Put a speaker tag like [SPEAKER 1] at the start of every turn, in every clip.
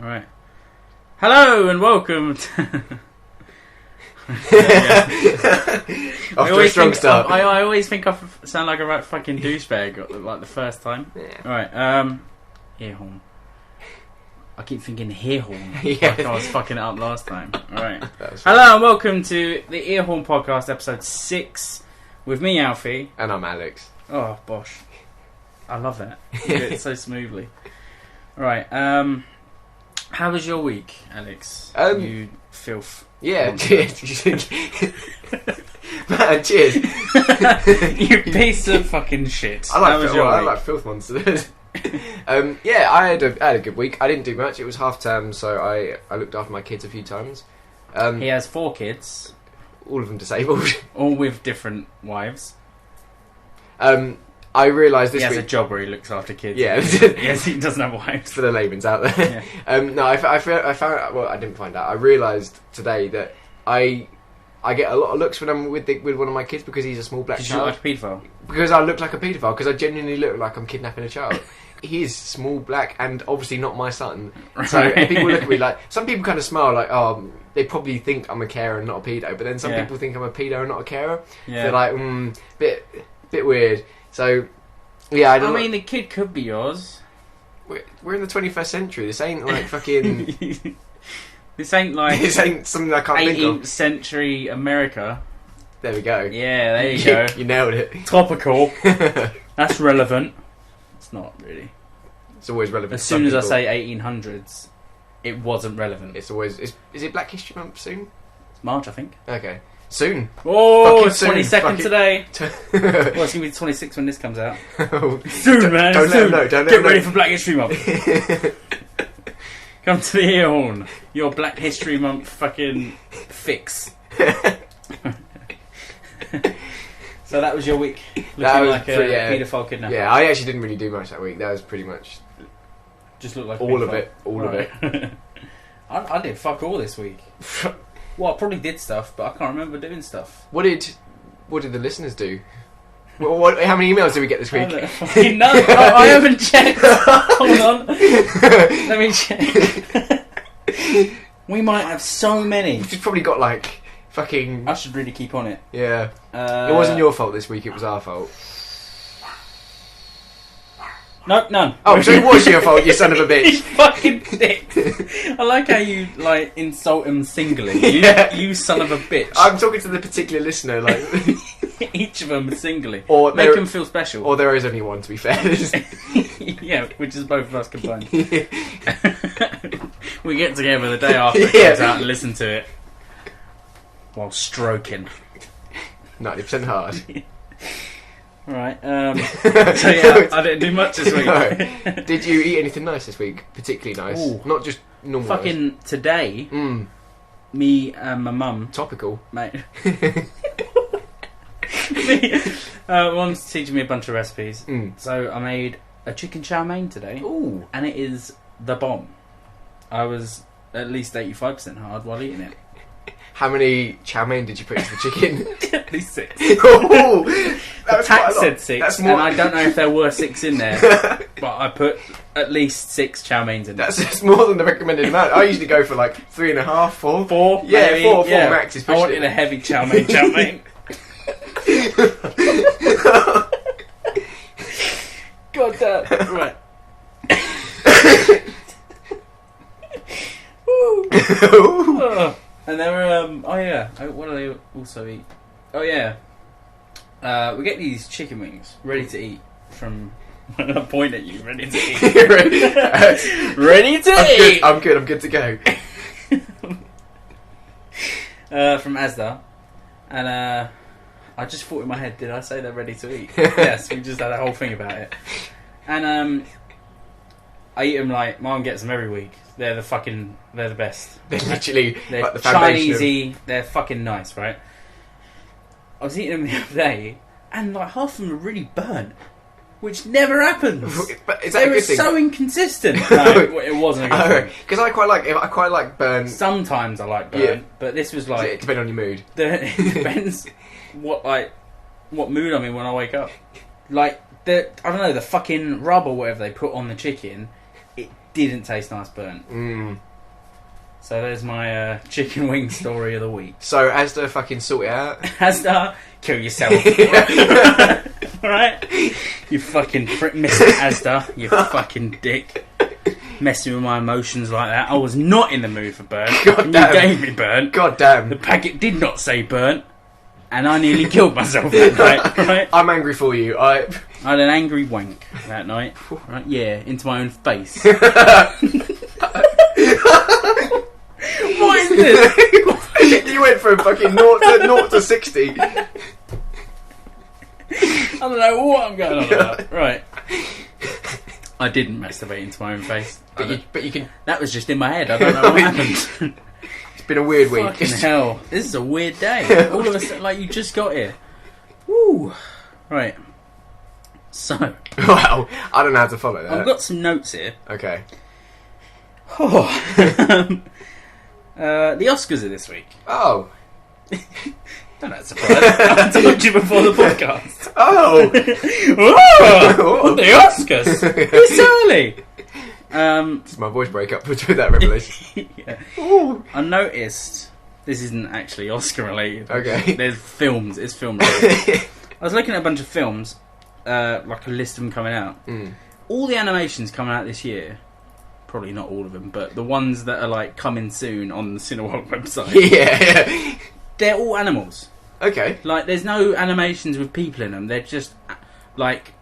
[SPEAKER 1] Alright. Hello and welcome to...
[SPEAKER 2] After a strong start.
[SPEAKER 1] I always think I sound like a right fucking douchebag like the first time.
[SPEAKER 2] Yeah.
[SPEAKER 1] Alright, EarhHorn. I keep thinking EarhHorn.
[SPEAKER 2] Yeah.
[SPEAKER 1] Like I was fucking it up last time. Alright.
[SPEAKER 2] Hello.
[SPEAKER 1] Hello and welcome to the EarhHorn Podcast, episode 6, with me, Alfie.
[SPEAKER 2] And I'm Alex.
[SPEAKER 1] Oh, bosh. I love that. You do it so smoothly. Alright, how was your week, Alex? You filth.
[SPEAKER 2] Yeah, cheers. Man, cheers.
[SPEAKER 1] You piece of fucking shit.
[SPEAKER 2] I
[SPEAKER 1] How was your
[SPEAKER 2] I
[SPEAKER 1] week?
[SPEAKER 2] like filth monsters. Yeah, I had a good week. I didn't do much. It was half term, so I looked after my kids a few times.
[SPEAKER 1] He has 4 kids,
[SPEAKER 2] All of them disabled.
[SPEAKER 1] all with different wives.
[SPEAKER 2] I realised this
[SPEAKER 1] He has
[SPEAKER 2] week.
[SPEAKER 1] a job where he looks after kids.
[SPEAKER 2] Yeah.
[SPEAKER 1] Yes, he doesn't have wives.
[SPEAKER 2] For the layman's out there.
[SPEAKER 1] Yeah.
[SPEAKER 2] No, I found. Well, I didn't find out. I realised today that I get a lot of looks when I'm with one of my kids because he's a small black
[SPEAKER 1] Did you look
[SPEAKER 2] child.
[SPEAKER 1] like a paedophile?
[SPEAKER 2] Because I look like a paedophile. Because I genuinely look like I'm kidnapping a child. He is small, black, and obviously not my son. So
[SPEAKER 1] Right.
[SPEAKER 2] people look at me like... Some people kind of smile like, oh, they probably think I'm a carer and not a pedo. But then some
[SPEAKER 1] Yeah.
[SPEAKER 2] people think I'm a pedo and not a carer.
[SPEAKER 1] Yeah.
[SPEAKER 2] They're like, bit weird. So, yeah, I don't
[SPEAKER 1] I mean, the kid could be yours.
[SPEAKER 2] We're in the 21st century. This ain't like fucking...
[SPEAKER 1] This ain't like
[SPEAKER 2] This ain't something I can't think
[SPEAKER 1] 18th
[SPEAKER 2] of.
[SPEAKER 1] century America.
[SPEAKER 2] There we go.
[SPEAKER 1] Yeah, there you go.
[SPEAKER 2] You nailed it.
[SPEAKER 1] Topical. That's relevant. It's not really.
[SPEAKER 2] It's always relevant.
[SPEAKER 1] As
[SPEAKER 2] to some
[SPEAKER 1] soon as I
[SPEAKER 2] people.
[SPEAKER 1] say 1800s, it wasn't relevant.
[SPEAKER 2] It's always... Is it Black History Month soon?
[SPEAKER 1] It's March, I think.
[SPEAKER 2] Okay. Soon.
[SPEAKER 1] Oh,
[SPEAKER 2] Fucking
[SPEAKER 1] it's
[SPEAKER 2] soon,
[SPEAKER 1] 22nd
[SPEAKER 2] fucking-
[SPEAKER 1] today. Well, it's going to be the 26th when this comes out.
[SPEAKER 2] Oh.
[SPEAKER 1] Soon, man.
[SPEAKER 2] Don't let
[SPEAKER 1] soon.
[SPEAKER 2] them know. Don't let
[SPEAKER 1] Get
[SPEAKER 2] them
[SPEAKER 1] ready
[SPEAKER 2] know.
[SPEAKER 1] for Black History Month. Come to the EarhHorn. Your Black History Month fucking fix. So that was your week. Looking
[SPEAKER 2] That was
[SPEAKER 1] like
[SPEAKER 2] pretty-
[SPEAKER 1] a paedophile kidnapper.
[SPEAKER 2] Yeah, I actually didn't really do much that week. That was pretty much
[SPEAKER 1] Just looked like a
[SPEAKER 2] all of
[SPEAKER 1] paedophile.
[SPEAKER 2] it. All of it.
[SPEAKER 1] Right. I did fuck all this week. Well, I probably did stuff, but I can't remember doing stuff.
[SPEAKER 2] What did the listeners do? How many emails did we get this
[SPEAKER 1] I
[SPEAKER 2] week?
[SPEAKER 1] don't fucking know. I haven't checked. Hold on. Let me check. We might have so many.
[SPEAKER 2] We've probably got like fucking...
[SPEAKER 1] I should really keep on it.
[SPEAKER 2] Yeah. It wasn't your fault this week, it was our fault.
[SPEAKER 1] No, none.
[SPEAKER 2] Oh, so it was your fault, you son of a
[SPEAKER 1] You
[SPEAKER 2] bitch.
[SPEAKER 1] fucking dick. I like how you like insult him singly.
[SPEAKER 2] Yeah.
[SPEAKER 1] You son of a bitch.
[SPEAKER 2] I'm talking to the particular listener, like...
[SPEAKER 1] Each of them singly.
[SPEAKER 2] Or
[SPEAKER 1] Make
[SPEAKER 2] there-
[SPEAKER 1] them feel special.
[SPEAKER 2] Or there is only one, to be fair.
[SPEAKER 1] Yeah, which is both of us combined. We get together the day after it
[SPEAKER 2] Yeah.
[SPEAKER 1] comes out and listen to it while stroking.
[SPEAKER 2] 90% hard.
[SPEAKER 1] Right. So yeah, I didn't do much this week.
[SPEAKER 2] No. Did you eat anything nice this week? Particularly nice?
[SPEAKER 1] Ooh.
[SPEAKER 2] Not just normal
[SPEAKER 1] Fucking today,
[SPEAKER 2] nice.
[SPEAKER 1] me and my mum,
[SPEAKER 2] Topical.
[SPEAKER 1] mate. Mum's teaching me a bunch of recipes. So I made a chicken chow mein today.
[SPEAKER 2] Ooh.
[SPEAKER 1] And it is the bomb. I was at least 85% hard while eating it.
[SPEAKER 2] How many chow mein did you put into the chicken?
[SPEAKER 1] At least 6.
[SPEAKER 2] Ooh, that was quite a
[SPEAKER 1] Tax
[SPEAKER 2] lot.
[SPEAKER 1] said 6,
[SPEAKER 2] That's more.
[SPEAKER 1] and I don't know if there were 6 in there, but I put at least 6 chow meins in there.
[SPEAKER 2] That's more than the recommended amount. I usually go for like 3.5, 4.
[SPEAKER 1] 4?
[SPEAKER 2] Yeah,
[SPEAKER 1] maybe,
[SPEAKER 2] 4
[SPEAKER 1] yeah.
[SPEAKER 2] max is
[SPEAKER 1] I
[SPEAKER 2] pushing
[SPEAKER 1] wanted
[SPEAKER 2] it.
[SPEAKER 1] a heavy chow mein. God damn. Right. Woo. Oh. And there were, oh yeah, what do they also eat? Oh yeah, we get these chicken wings ready to eat from, I point at you, ready to eat. Ready to eat!
[SPEAKER 2] I'm good to go.
[SPEAKER 1] From Asda, and I just thought in my head, did I say they're ready to eat? Yes, we just had a whole thing about it. And I eat them like, Mum gets them every week. They're the best.
[SPEAKER 2] They're literally
[SPEAKER 1] They're
[SPEAKER 2] like the foundation of...
[SPEAKER 1] Chinesey, they're fucking nice, right? I was eating them the other day, and like half of them are really burnt, which never happens.
[SPEAKER 2] But is that
[SPEAKER 1] They
[SPEAKER 2] a
[SPEAKER 1] were
[SPEAKER 2] good thing?
[SPEAKER 1] so inconsistent. No, it wasn't a good thing.
[SPEAKER 2] Because I quite like burn.
[SPEAKER 1] Sometimes I like burnt, but this was like
[SPEAKER 2] It depends on your mood.
[SPEAKER 1] it depends what mood I'm in when I wake up. Like I don't know, the fucking rub or whatever they put on the chicken it didn't taste nice burnt.
[SPEAKER 2] Mm.
[SPEAKER 1] So there's my chicken wing story of the week.
[SPEAKER 2] So Asda fucking sort it out.
[SPEAKER 1] Asda, kill yourself. Alright? You fucking Mr. Asda, you fucking dick. Messing with my emotions like that. I was not in the mood for burnt.
[SPEAKER 2] God damn.
[SPEAKER 1] You gave me burnt.
[SPEAKER 2] God damn.
[SPEAKER 1] The packet did not say burnt. And I nearly killed myself that night. Right?
[SPEAKER 2] I'm angry for you. I
[SPEAKER 1] had an angry wank that night. Right? Yeah, into my own face. What is this?
[SPEAKER 2] You went from fucking 0 to 60.
[SPEAKER 1] I don't know what I'm going on about. Right. I didn't masturbate into my own face.
[SPEAKER 2] But you can.
[SPEAKER 1] That was just in my head. I don't know what happened.
[SPEAKER 2] It's been a weird week.
[SPEAKER 1] Fucking hell. This is a weird day. All of a sudden, like, you just got here. Woo. Right. So.
[SPEAKER 2] Wow. I don't know how to follow that.
[SPEAKER 1] I've got some notes here.
[SPEAKER 2] Okay.
[SPEAKER 1] Oh. The Oscars are this week.
[SPEAKER 2] Oh.
[SPEAKER 1] Don't know, surprise. I told you before the podcast.
[SPEAKER 2] Oh.
[SPEAKER 1] Oh, the Oscars. It's early.
[SPEAKER 2] It's my voice break up with that revelation.
[SPEAKER 1] Yeah.
[SPEAKER 2] Ooh.
[SPEAKER 1] I noticed this isn't actually Oscar related.
[SPEAKER 2] Okay.
[SPEAKER 1] There's films. It's film related. I was looking at a bunch of films, like a list of them coming out.
[SPEAKER 2] Mm.
[SPEAKER 1] All the animations coming out this year. Probably not all of them, but the ones that are like coming soon on the Cineworld website.
[SPEAKER 2] Yeah.
[SPEAKER 1] They're all animals.
[SPEAKER 2] Okay.
[SPEAKER 1] Like, there's no animations with people in them. They're just like,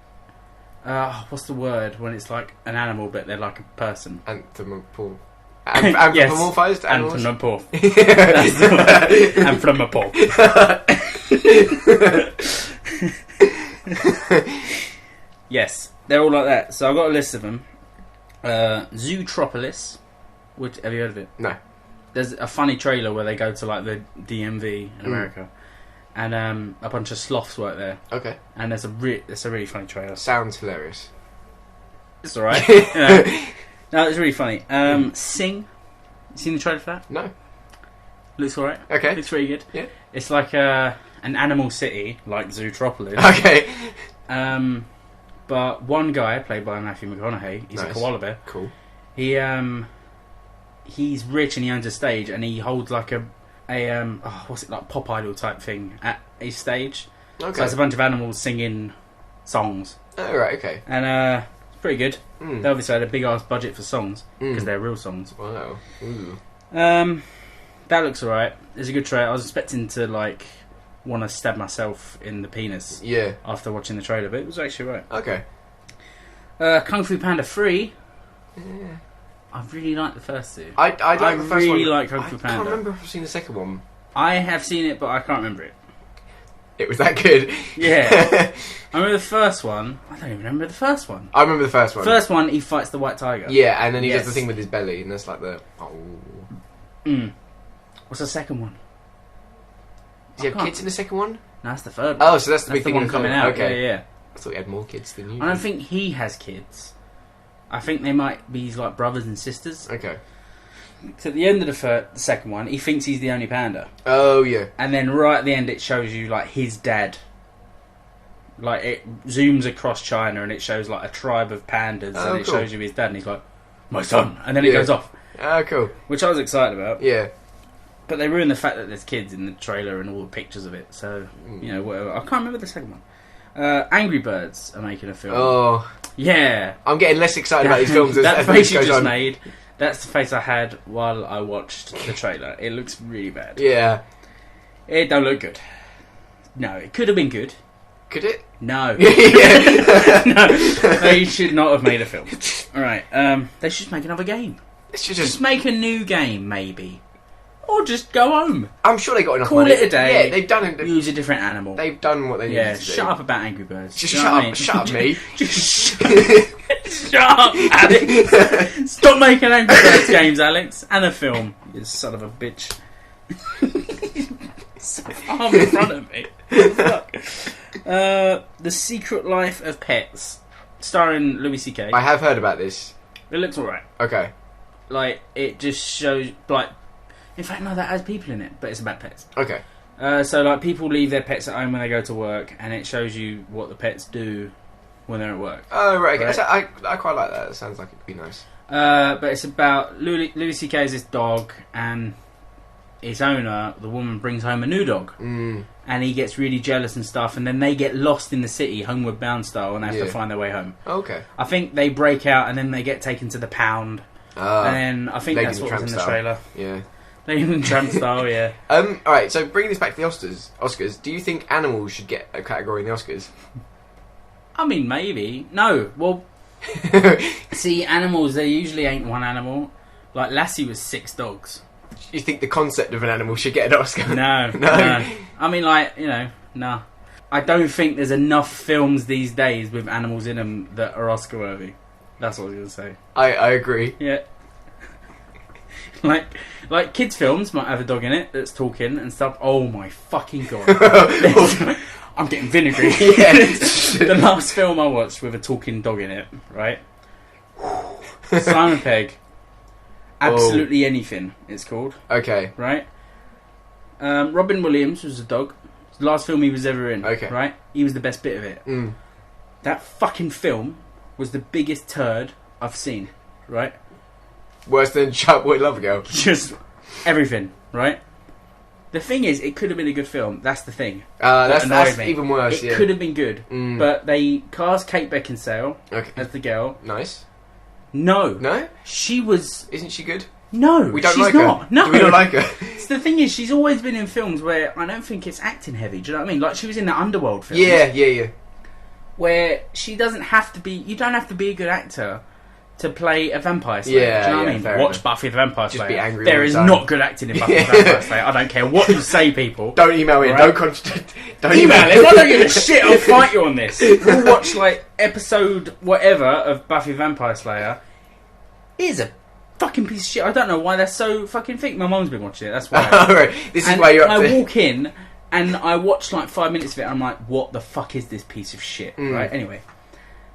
[SPEAKER 1] what's the word when it's like an animal but they're like a person?
[SPEAKER 2] Anthropomorphized animals?
[SPEAKER 1] Anthropomorph. That's the word. Anthropomorph. Yes, they're all like that. So I've got a list of them. Zootropolis. Which, have you heard of it?
[SPEAKER 2] No.
[SPEAKER 1] There's a funny trailer where they go to like the DMV in America, and a bunch of sloths work there.
[SPEAKER 2] Okay.
[SPEAKER 1] And it's a really funny trailer.
[SPEAKER 2] Sounds hilarious.
[SPEAKER 1] It's alright. Yeah. No, it's really funny. Sing. You seen the trailer for that?
[SPEAKER 2] No.
[SPEAKER 1] Looks alright.
[SPEAKER 2] Okay.
[SPEAKER 1] Looks really good.
[SPEAKER 2] Yeah.
[SPEAKER 1] It's like an animal city, like Zootropolis.
[SPEAKER 2] Okay.
[SPEAKER 1] But one guy, played by Matthew McConaughey, he's
[SPEAKER 2] Nice.
[SPEAKER 1] a koala bear.
[SPEAKER 2] Cool.
[SPEAKER 1] He's rich and he owns a stage, and he holds like a what's it, like pop idol type thing at his stage.
[SPEAKER 2] Okay.
[SPEAKER 1] So it's a bunch of animals singing songs.
[SPEAKER 2] Oh, right, okay.
[SPEAKER 1] And it's pretty good.
[SPEAKER 2] Mm.
[SPEAKER 1] They obviously had a big ass budget for songs because they're real songs.
[SPEAKER 2] Wow. Ooh.
[SPEAKER 1] That looks alright. It's a good trailer. I was expecting to like want to stab myself in the penis.
[SPEAKER 2] Yeah.
[SPEAKER 1] After watching the trailer, but it was actually right.
[SPEAKER 2] Okay.
[SPEAKER 1] Kung Fu Panda 3.
[SPEAKER 2] Yeah.
[SPEAKER 1] I really like the first two.
[SPEAKER 2] I like the first
[SPEAKER 1] really
[SPEAKER 2] one.
[SPEAKER 1] like Kung Fu Panda.
[SPEAKER 2] I can't remember if I've seen the second one.
[SPEAKER 1] I have seen it, but I can't remember it.
[SPEAKER 2] It was that good.
[SPEAKER 1] Yeah. I remember the first one. I don't even remember the first one.
[SPEAKER 2] I remember the first one.
[SPEAKER 1] First one, he fights the white tiger.
[SPEAKER 2] Yeah, and then he
[SPEAKER 1] Yes.
[SPEAKER 2] does the thing with his belly, and that's like the... Oh.
[SPEAKER 1] Mm. What's the second one?
[SPEAKER 2] Does he have kids in the second one?
[SPEAKER 1] No, that's the third one.
[SPEAKER 2] Oh, so that's the
[SPEAKER 1] That's
[SPEAKER 2] big
[SPEAKER 1] the
[SPEAKER 2] thing
[SPEAKER 1] one
[SPEAKER 2] in the third
[SPEAKER 1] coming
[SPEAKER 2] one.
[SPEAKER 1] out.
[SPEAKER 2] Okay.
[SPEAKER 1] Yeah.
[SPEAKER 2] I thought he had more kids than you.
[SPEAKER 1] I don't think he has kids. I think they might be like brothers and sisters.
[SPEAKER 2] Okay.
[SPEAKER 1] So at the end of the second one, he thinks he's the only panda.
[SPEAKER 2] Oh, yeah.
[SPEAKER 1] And then right at the end, it shows you like his dad. Like it zooms across China and it shows like a tribe of pandas, and it
[SPEAKER 2] cool.
[SPEAKER 1] shows you his dad, and he's like, "My son," and then it
[SPEAKER 2] Yeah.
[SPEAKER 1] goes off.
[SPEAKER 2] Oh, cool.
[SPEAKER 1] Which I was excited about.
[SPEAKER 2] Yeah.
[SPEAKER 1] But they ruined the fact that there's kids in the trailer and all the pictures of it. So you know, whatever. I can't remember the second one. Angry Birds are making a film.
[SPEAKER 2] Oh.
[SPEAKER 1] Yeah.
[SPEAKER 2] I'm getting less excited about these films as
[SPEAKER 1] that
[SPEAKER 2] this
[SPEAKER 1] face you
[SPEAKER 2] goes
[SPEAKER 1] just
[SPEAKER 2] on.
[SPEAKER 1] made. That's the face I had while I watched the trailer. It looks really bad.
[SPEAKER 2] Yeah.
[SPEAKER 1] It don't look good. No, it could have been good.
[SPEAKER 2] Could it?
[SPEAKER 1] No.
[SPEAKER 2] Yeah.
[SPEAKER 1] No, they should not have made a film. Alright, they should just make another game.
[SPEAKER 2] It should
[SPEAKER 1] Just make a new game, maybe. Or just go home.
[SPEAKER 2] I'm sure they got enough
[SPEAKER 1] Call
[SPEAKER 2] money.
[SPEAKER 1] it a day.
[SPEAKER 2] Yeah, they've done it.
[SPEAKER 1] Use a different animal.
[SPEAKER 2] They've done what they
[SPEAKER 1] yeah,
[SPEAKER 2] needed to do.
[SPEAKER 1] shut up about Angry Birds.
[SPEAKER 2] Just
[SPEAKER 1] Do you know what I mean?
[SPEAKER 2] shut up, me.
[SPEAKER 1] Just shut up, Alex. Stop making Angry Birds games, Alex. And a film. You son of a bitch. So far in front of me. What the fuck? The Secret Life of Pets. Starring Louis C.K.
[SPEAKER 2] I have heard about this.
[SPEAKER 1] It looks alright.
[SPEAKER 2] Okay.
[SPEAKER 1] Like, it just shows, like... In fact, no, that has people in it, but it's about pets.
[SPEAKER 2] Okay.
[SPEAKER 1] So, like, people leave their pets at home when they go to work, and it shows you what the pets do when they're at work.
[SPEAKER 2] Oh, right. Okay.
[SPEAKER 1] Right?
[SPEAKER 2] So I quite like that. It sounds like it could be nice.
[SPEAKER 1] But it's about Louis C.K. is this dog, and his owner, the woman, brings home a new dog. And he gets really jealous and stuff, and then they get lost in the city, homeward bound style, and they have to find their way home.
[SPEAKER 2] Okay.
[SPEAKER 1] I think they break out, and then they get taken to the pound. And then I think that's what was in the trailer.
[SPEAKER 2] Yeah.
[SPEAKER 1] Lady and Tramp style, yeah.
[SPEAKER 2] Alright, so bringing this back to the Oscars, do you think animals should get a category in the Oscars?
[SPEAKER 1] I mean, maybe. No, well, see, animals, they usually ain't one animal. Like, Lassie was 6 dogs.
[SPEAKER 2] You think the concept of an animal should get an Oscar?
[SPEAKER 1] No, no. I mean, like, you know, nah. I don't think there's enough films these days with animals in them that are Oscar worthy. That's what I was going to say.
[SPEAKER 2] I agree.
[SPEAKER 1] Yeah. like kids' films might have a dog in it that's talking and stuff. Oh my fucking god. I'm getting vinegary. The last film I watched with a talking dog in it, right? Simon Pegg. Absolutely Anything, it's called.
[SPEAKER 2] Okay.
[SPEAKER 1] Right? Robin Williams was a dog. It's the last film he was ever in.
[SPEAKER 2] Okay.
[SPEAKER 1] Right? He was the best bit of it. That fucking film was the biggest turd I've seen. Right?
[SPEAKER 2] Worse than Shark Boy Love Girl.
[SPEAKER 1] Just everything, right? The thing is, it could have been a good film. That's the thing.
[SPEAKER 2] That's even worse,
[SPEAKER 1] It could have been good. But they cast Kate Beckinsale as the girl.
[SPEAKER 2] Nice.
[SPEAKER 1] No? She was...
[SPEAKER 2] Isn't she good?
[SPEAKER 1] No,
[SPEAKER 2] we don't
[SPEAKER 1] she's
[SPEAKER 2] like
[SPEAKER 1] not.
[SPEAKER 2] her.
[SPEAKER 1] No.
[SPEAKER 2] Do we don't like her?
[SPEAKER 1] So the thing is, she's always been in films where I don't think it's acting heavy. Do you know what I mean? Like, she was in the Underworld film.
[SPEAKER 2] Yeah.
[SPEAKER 1] Where she doesn't have to be... You don't have to be a good actor to play a vampire slayer. Do you know what I mean? Watch Buffy the Vampire Slayer.
[SPEAKER 2] Just be angry
[SPEAKER 1] There is not good acting in Buffy the Vampire Slayer. I don't care what you say, people.
[SPEAKER 2] Don't email in.
[SPEAKER 1] Right?
[SPEAKER 2] Don't
[SPEAKER 1] email it. I don't give a shit. I'll fight you on this. We'll watch like episode whatever of Buffy the Vampire Slayer. It is a fucking piece of shit. I don't know why they're so fucking thick. My mum's been watching it. That's why.
[SPEAKER 2] Right. This is why you're up to.
[SPEAKER 1] I walk in and I watch like 5 minutes of it. And I'm like, what the fuck is this piece of shit? Right. Anyway.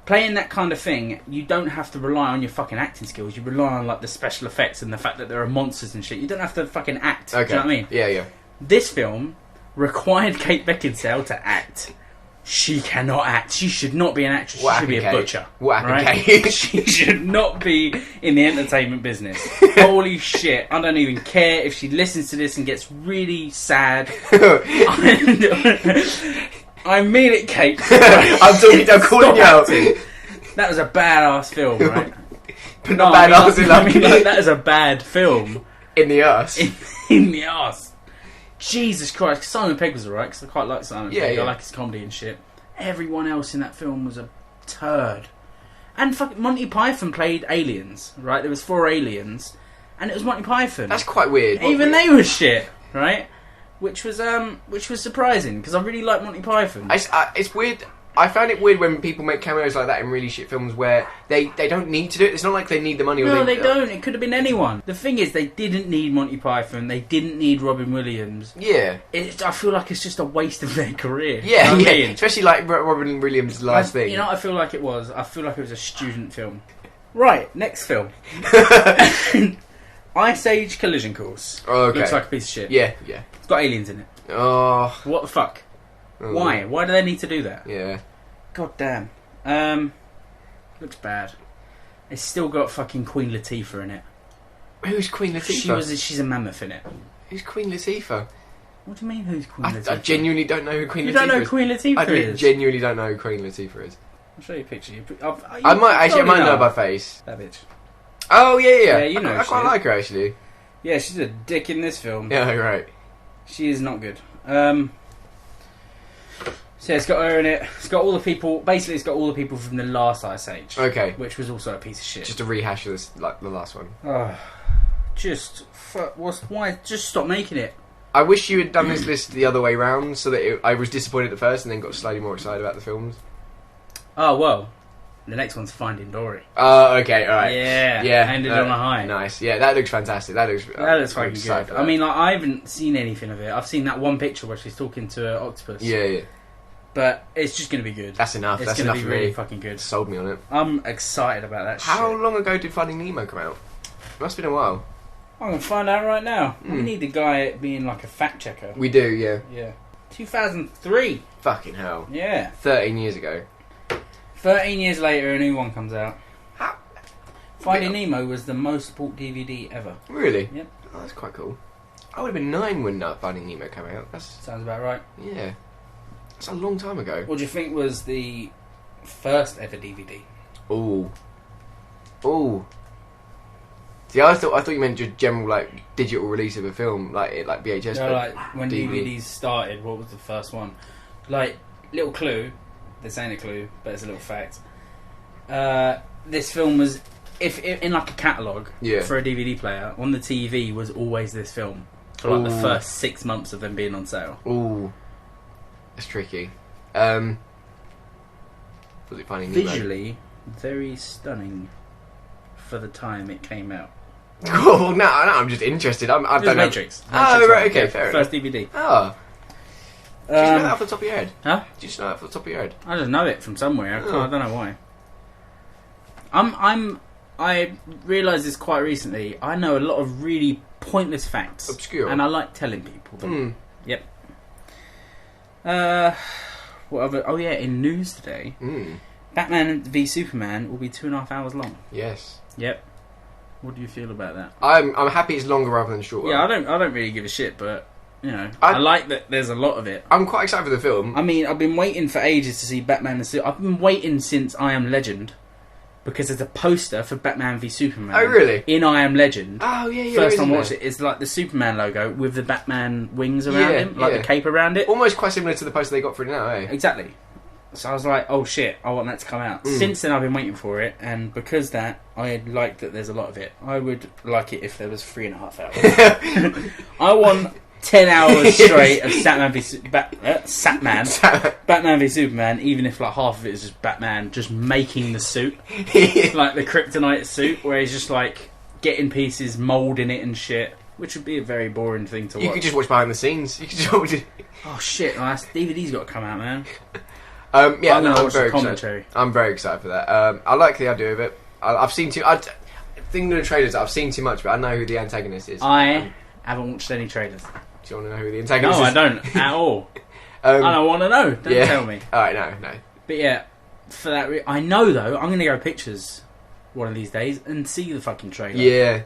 [SPEAKER 1] Playing that kind of thing, you don't have to rely on your fucking acting skills. You rely on like the special effects and the fact that there are monsters and shit. You don't have to fucking act.
[SPEAKER 2] Okay.
[SPEAKER 1] Do you know what I mean?
[SPEAKER 2] Yeah.
[SPEAKER 1] This film required Kate Beckinsale to act. She cannot act. She should not be an actress. She should be a butcher.
[SPEAKER 2] What happened,
[SPEAKER 1] right?
[SPEAKER 2] Kate?
[SPEAKER 1] She should not be in the entertainment business. Holy shit. I don't even care if she listens to this and gets really sad. I mean it, Kate.
[SPEAKER 2] I'm calling you out.
[SPEAKER 1] That was a badass film, right?
[SPEAKER 2] But not badass in
[SPEAKER 1] I mean, like, that is a bad film.
[SPEAKER 2] In the arse.
[SPEAKER 1] In the arse. Jesus Christ. Simon Pegg was alright, because I quite like Simon Pegg. I like his comedy and shit. Everyone else in that film was a turd. And fucking Monty Python played aliens, right? There was 4 aliens, and it was Monty Python.
[SPEAKER 2] That's quite weird.
[SPEAKER 1] Even they were shit, right? Which was surprising because I really like Monty Python.
[SPEAKER 2] It's weird. I found it weird when people make cameos like that in really shit films where they don't need to do it. It's not like they need the money.
[SPEAKER 1] No, they don't. It could have been anyone. The thing is, they didn't need Monty Python. They didn't need Robin Williams.
[SPEAKER 2] Yeah.
[SPEAKER 1] I feel like it's just a waste of their career.
[SPEAKER 2] Yeah,
[SPEAKER 1] you know what I mean?
[SPEAKER 2] Especially like Robin Williams' last thing.
[SPEAKER 1] You know what I feel like it was? I feel like it was a student film. Right, next film. Ice Age Collision Course.
[SPEAKER 2] Okay.
[SPEAKER 1] Looks like a piece of shit.
[SPEAKER 2] Yeah.
[SPEAKER 1] It's got aliens in it.
[SPEAKER 2] Oh.
[SPEAKER 1] What the fuck?
[SPEAKER 2] Oh.
[SPEAKER 1] Why? Why do they need to do that?
[SPEAKER 2] Yeah.
[SPEAKER 1] God damn. Looks bad. It's still got fucking Queen Latifah in it.
[SPEAKER 2] Who's Queen Latifah?
[SPEAKER 1] She's a mammoth in it.
[SPEAKER 2] Who's Queen Latifah?
[SPEAKER 1] What do you mean, who's Queen Latifah?
[SPEAKER 2] I genuinely don't know who Queen Latifah is.
[SPEAKER 1] You don't know who Queen Latifah is?
[SPEAKER 2] I genuinely don't know who Queen Latifah is.
[SPEAKER 1] I'll show you a picture.
[SPEAKER 2] I might know by face.
[SPEAKER 1] That bitch.
[SPEAKER 2] Oh, yeah.
[SPEAKER 1] Yeah, you know
[SPEAKER 2] I quite like her, actually.
[SPEAKER 1] Yeah, she's a dick in this film.
[SPEAKER 2] Yeah, right.
[SPEAKER 1] She is not good. So it's got her in it. It's got all the people. Basically, it's got all the people from the last Ice Age.
[SPEAKER 2] Okay.
[SPEAKER 1] Which was also a piece of shit.
[SPEAKER 2] Just a rehash of this, like the last one.
[SPEAKER 1] Oh, why? Just stop making it.
[SPEAKER 2] I wish you had done this list the other way round, so that I was disappointed at first and then got slightly more excited about the films.
[SPEAKER 1] Oh well, the next one's Finding Dory.
[SPEAKER 2] Oh, okay, all right.
[SPEAKER 1] Yeah. Ended on a high.
[SPEAKER 2] Nice. Yeah, that looks fantastic. That looks
[SPEAKER 1] fucking good. I mean, like, I haven't seen anything of it. I've seen that one picture where she's talking to an octopus.
[SPEAKER 2] Yeah.
[SPEAKER 1] But it's just going to be good.
[SPEAKER 2] That's enough.
[SPEAKER 1] It's
[SPEAKER 2] That's
[SPEAKER 1] going
[SPEAKER 2] enough
[SPEAKER 1] to be
[SPEAKER 2] for
[SPEAKER 1] really
[SPEAKER 2] me.
[SPEAKER 1] fucking good.
[SPEAKER 2] Sold me on it.
[SPEAKER 1] I'm excited about that shit.
[SPEAKER 2] How long ago did Finding Nemo come out? It must have been a while.
[SPEAKER 1] I'm going to find out right now. We need the guy being like a fact checker.
[SPEAKER 2] We do, yeah.
[SPEAKER 1] Yeah. 2003.
[SPEAKER 2] Fucking hell.
[SPEAKER 1] Yeah.
[SPEAKER 2] 13 years ago.
[SPEAKER 1] 13 years later, a new one comes out.
[SPEAKER 2] How?
[SPEAKER 1] Finding Nemo was the most bought DVD ever.
[SPEAKER 2] Really?
[SPEAKER 1] Yep.
[SPEAKER 2] Oh, that's quite cool. I would have been 9 when Finding Nemo came out.
[SPEAKER 1] Sounds about right.
[SPEAKER 2] Yeah. That's a long time ago.
[SPEAKER 1] What do you think was the first ever DVD?
[SPEAKER 2] Ooh. See, I thought you meant just general like digital release of a film, like VHS.
[SPEAKER 1] No, like when
[SPEAKER 2] DVD.
[SPEAKER 1] DVDs started, what was the first one? Like, little clue. This ain't a clue, but it's a little fact. This film was, if in like a catalogue for a DVD player, on the TV was always this film for like the first 6 months of them being on sale.
[SPEAKER 2] Ooh, that's tricky. Was it Finding Nemo?
[SPEAKER 1] Visually, very stunning for the time it came out.
[SPEAKER 2] Cool. No, I'm just interested. I
[SPEAKER 1] It was
[SPEAKER 2] don't know.
[SPEAKER 1] Matrix.
[SPEAKER 2] Oh, right. Okay,
[SPEAKER 1] Yeah,
[SPEAKER 2] fair
[SPEAKER 1] first
[SPEAKER 2] enough.
[SPEAKER 1] DVD.
[SPEAKER 2] Oh. Did you know that off the top of your head?
[SPEAKER 1] Huh?
[SPEAKER 2] Did you just know that off the top of your head?
[SPEAKER 1] I just know it from somewhere. I don't know why. I realised this quite recently. I know a lot of really pointless facts.
[SPEAKER 2] Obscure.
[SPEAKER 1] And I like telling people them. Yep. What other? Oh yeah, in news today, Batman v Superman will be 2.5 hours long.
[SPEAKER 2] Yes.
[SPEAKER 1] Yep. What do you feel about that?
[SPEAKER 2] I'm happy it's longer rather than shorter.
[SPEAKER 1] Yeah, I don't really give a shit, but you know, I like that there's a lot of it.
[SPEAKER 2] I'm quite excited for the film.
[SPEAKER 1] I mean, I've been waiting for ages to see Batman and Superman. I've been waiting since I Am Legend, because there's a poster for Batman v Superman.
[SPEAKER 2] Oh, really?
[SPEAKER 1] In I Am Legend.
[SPEAKER 2] Oh, yeah.
[SPEAKER 1] First time I watched it, it's like the Superman logo with the Batman wings around him, like the cape around it.
[SPEAKER 2] Almost quite similar to the poster they got for it now, eh?
[SPEAKER 1] Exactly. So I was like, oh shit, I want that to come out. Since then I've been waiting for it, and because that, I like that there's a lot of it. I would like it if there was 3.5 hours. I want 10 hours straight of Batman v Superman, even if like half of it is just Batman just making the suit. Like the kryptonite suit, where he's just like getting pieces, moulding it and shit. Which would be a very boring thing to watch.
[SPEAKER 2] You could just watch behind the scenes. You could just watch it.
[SPEAKER 1] Oh shit, well, DVD's got to come out, man.
[SPEAKER 2] I'm
[SPEAKER 1] very
[SPEAKER 2] excited. I'm very excited for that. I like the idea of it. I've seen too. Thinking of the trailers, I've seen too much, but I know who the antagonist is.
[SPEAKER 1] I haven't watched any trailers.
[SPEAKER 2] Do you want to know who the antagonist
[SPEAKER 1] is?
[SPEAKER 2] is?
[SPEAKER 1] No, I don't at all. I don't want to know. Don't tell me.
[SPEAKER 2] All right, no.
[SPEAKER 1] But yeah, for that, I know though. I'm going to go pictures one of these days and see the fucking trailer.
[SPEAKER 2] Yeah.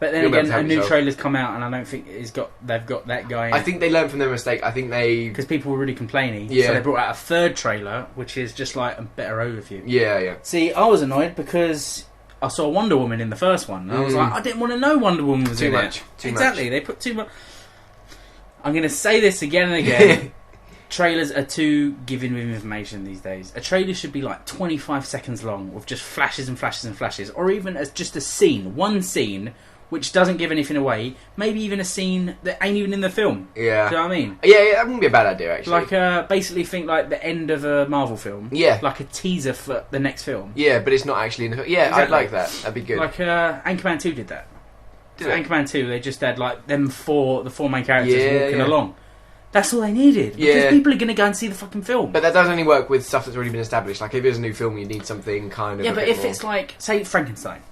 [SPEAKER 1] But then again, a new trailer's come out, and I don't think they've got that guy.
[SPEAKER 2] I think they learned from their mistake. I think
[SPEAKER 1] because people were really complaining. Yeah. So they brought out a third trailer, which is just like a better overview.
[SPEAKER 2] Yeah.
[SPEAKER 1] See, I was annoyed because I saw Wonder Woman in the first one. And I was like, I didn't want to know Wonder Woman was
[SPEAKER 2] too
[SPEAKER 1] in
[SPEAKER 2] much.
[SPEAKER 1] it.
[SPEAKER 2] Too
[SPEAKER 1] exactly.
[SPEAKER 2] much.
[SPEAKER 1] They put too much. I'm going to say this again and again. Trailers are too giving with information these days. A trailer should be like 25 seconds long with just flashes and flashes and flashes, or even as just a scene, one scene which doesn't give anything away. Maybe even a scene that ain't even in the film.
[SPEAKER 2] Yeah.
[SPEAKER 1] Do you know what I mean?
[SPEAKER 2] Yeah, that wouldn't be a bad idea, actually.
[SPEAKER 1] Like, basically think like the end of a Marvel film.
[SPEAKER 2] Yeah.
[SPEAKER 1] Like a teaser for the next film.
[SPEAKER 2] Yeah, but it's not actually in the film. Yeah, exactly. I'd like that. That'd be good.
[SPEAKER 1] Like, Anchorman 2 did that. Anchorman 2, they just had like the four main characters walking along. That's all they needed. Because people are going to go and see the fucking film.
[SPEAKER 2] But that does only work with stuff that's already been established. Like, if there's a new film, you need something kind of...
[SPEAKER 1] Yeah, but if it's like, say, Frankenstein.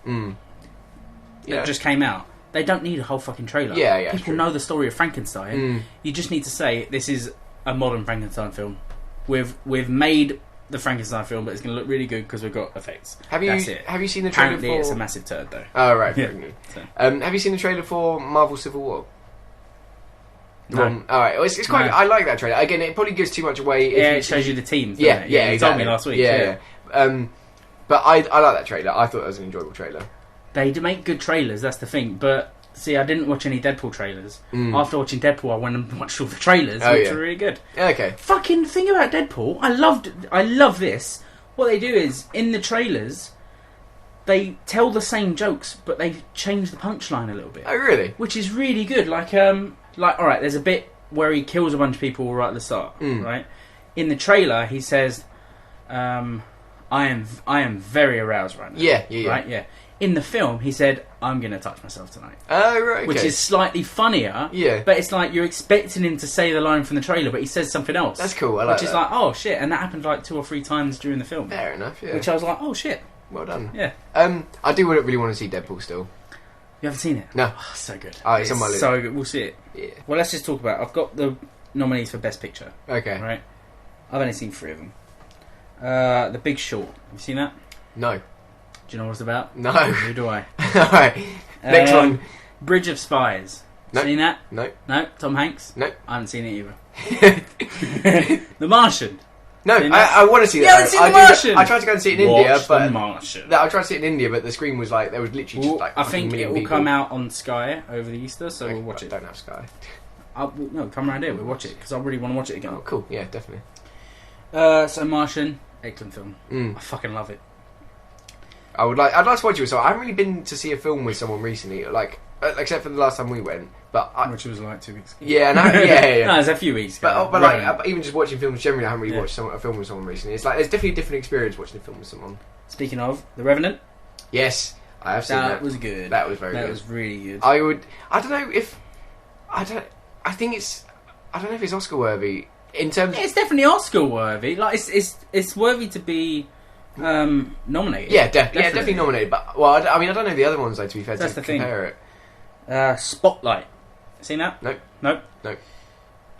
[SPEAKER 1] That just came out. They don't need a whole fucking trailer.
[SPEAKER 2] Yeah,
[SPEAKER 1] people know the story of Frankenstein. You just need to say, this is a modern Frankenstein film. We've made the Frankenstein film, but it's going to look really good because we've got effects. That's it.
[SPEAKER 2] Have you seen the trailer
[SPEAKER 1] Apparently it's a massive turd, though.
[SPEAKER 2] Oh, right.
[SPEAKER 1] Yeah.
[SPEAKER 2] So. Have you seen the trailer for Marvel Civil War?
[SPEAKER 1] No.
[SPEAKER 2] Alright, it's quite. I like that trailer. Again, it probably gives too much away.
[SPEAKER 1] It shows you the teams.
[SPEAKER 2] Yeah,
[SPEAKER 1] it?
[SPEAKER 2] yeah,
[SPEAKER 1] you
[SPEAKER 2] exactly.
[SPEAKER 1] told me last week.
[SPEAKER 2] Yeah. But I like that trailer. I thought it was an enjoyable trailer.
[SPEAKER 1] They do make good trailers. That's the thing. But see, I didn't watch any Deadpool trailers. After watching Deadpool, I went and watched all the trailers, which were really good.
[SPEAKER 2] Okay.
[SPEAKER 1] Fucking thing about Deadpool, I love this. What they do is in the trailers, they tell the same jokes, but they change the punchline a little bit.
[SPEAKER 2] Oh, really?
[SPEAKER 1] Which is really good. Like, all right, there's a bit where he kills a bunch of people right at the start, right? In the trailer, he says, "I am very aroused right now."
[SPEAKER 2] Yeah.
[SPEAKER 1] Right, yeah. In the film, he said, "I'm going to touch myself tonight."
[SPEAKER 2] Oh, right. Okay.
[SPEAKER 1] Which is slightly funnier.
[SPEAKER 2] Yeah.
[SPEAKER 1] But it's like you're expecting him to say the line from the trailer, but he says something else.
[SPEAKER 2] That's cool. I like
[SPEAKER 1] that. Which is like, oh shit, and that happened like 2 or 3 times during the film.
[SPEAKER 2] Fair enough. Yeah.
[SPEAKER 1] Which I was like, oh shit.
[SPEAKER 2] Well done.
[SPEAKER 1] Yeah.
[SPEAKER 2] I do really want to see Deadpool still.
[SPEAKER 1] You haven't seen it?
[SPEAKER 2] No.
[SPEAKER 1] Oh, so good.
[SPEAKER 2] Oh, it's on my list.
[SPEAKER 1] So good. We'll see it.
[SPEAKER 2] Yeah.
[SPEAKER 1] Well, let's just talk about it. I've got the nominees for Best Picture.
[SPEAKER 2] Okay.
[SPEAKER 1] Right? I've only seen 3 of them. The Big Short. Have you seen that?
[SPEAKER 2] No.
[SPEAKER 1] Do you know what it's about?
[SPEAKER 2] No.
[SPEAKER 1] Who do I?
[SPEAKER 2] Alright. Next one.
[SPEAKER 1] Bridge of Spies.
[SPEAKER 2] No.
[SPEAKER 1] Seen that?
[SPEAKER 2] No.
[SPEAKER 1] No? Tom Hanks?
[SPEAKER 2] No.
[SPEAKER 1] I haven't seen it either. The Martian.
[SPEAKER 2] No, I want to see that.
[SPEAKER 1] You haven't seen The Martian?
[SPEAKER 2] I tried to go and see it in
[SPEAKER 1] Watch
[SPEAKER 2] India, but
[SPEAKER 1] The Martian.
[SPEAKER 2] I tried to see it in India, but the screen was like there was literally just like
[SPEAKER 1] I think
[SPEAKER 2] a
[SPEAKER 1] it
[SPEAKER 2] million
[SPEAKER 1] will
[SPEAKER 2] people.
[SPEAKER 1] come out on Sky over the Easter, so
[SPEAKER 2] Okay,
[SPEAKER 1] we'll watch
[SPEAKER 2] I
[SPEAKER 1] it.
[SPEAKER 2] don't have Sky.
[SPEAKER 1] No, come around here. We'll watch it because I really want to watch it again.
[SPEAKER 2] Oh, cool. Yeah, definitely.
[SPEAKER 1] So Martian, excellent film. I fucking love it.
[SPEAKER 2] I'd like to watch it with someone. I haven't really been to see a film with someone recently, like except for the last time we went. But
[SPEAKER 1] Which was like 2 weeks ago.
[SPEAKER 2] Yeah, no, yeah.
[SPEAKER 1] No, it's a few weeks ago.
[SPEAKER 2] But like even just watching films generally, I haven't really watched a film with someone recently. It's like it's definitely a different experience watching a film with someone.
[SPEAKER 1] Speaking of The Revenant,
[SPEAKER 2] yes, I have seen that.
[SPEAKER 1] That was good.
[SPEAKER 2] That was very good.
[SPEAKER 1] That was really good.
[SPEAKER 2] I don't know if it's Oscar worthy in terms.
[SPEAKER 1] It's definitely Oscar worthy. Like it's worthy to be nominated.
[SPEAKER 2] Yeah, definitely nominated. But I mean, I don't know the other ones though. To be fair,
[SPEAKER 1] That's
[SPEAKER 2] to
[SPEAKER 1] the
[SPEAKER 2] compare it.
[SPEAKER 1] Spotlight. Seen that?
[SPEAKER 2] Nope.
[SPEAKER 1] Nope.
[SPEAKER 2] Nope.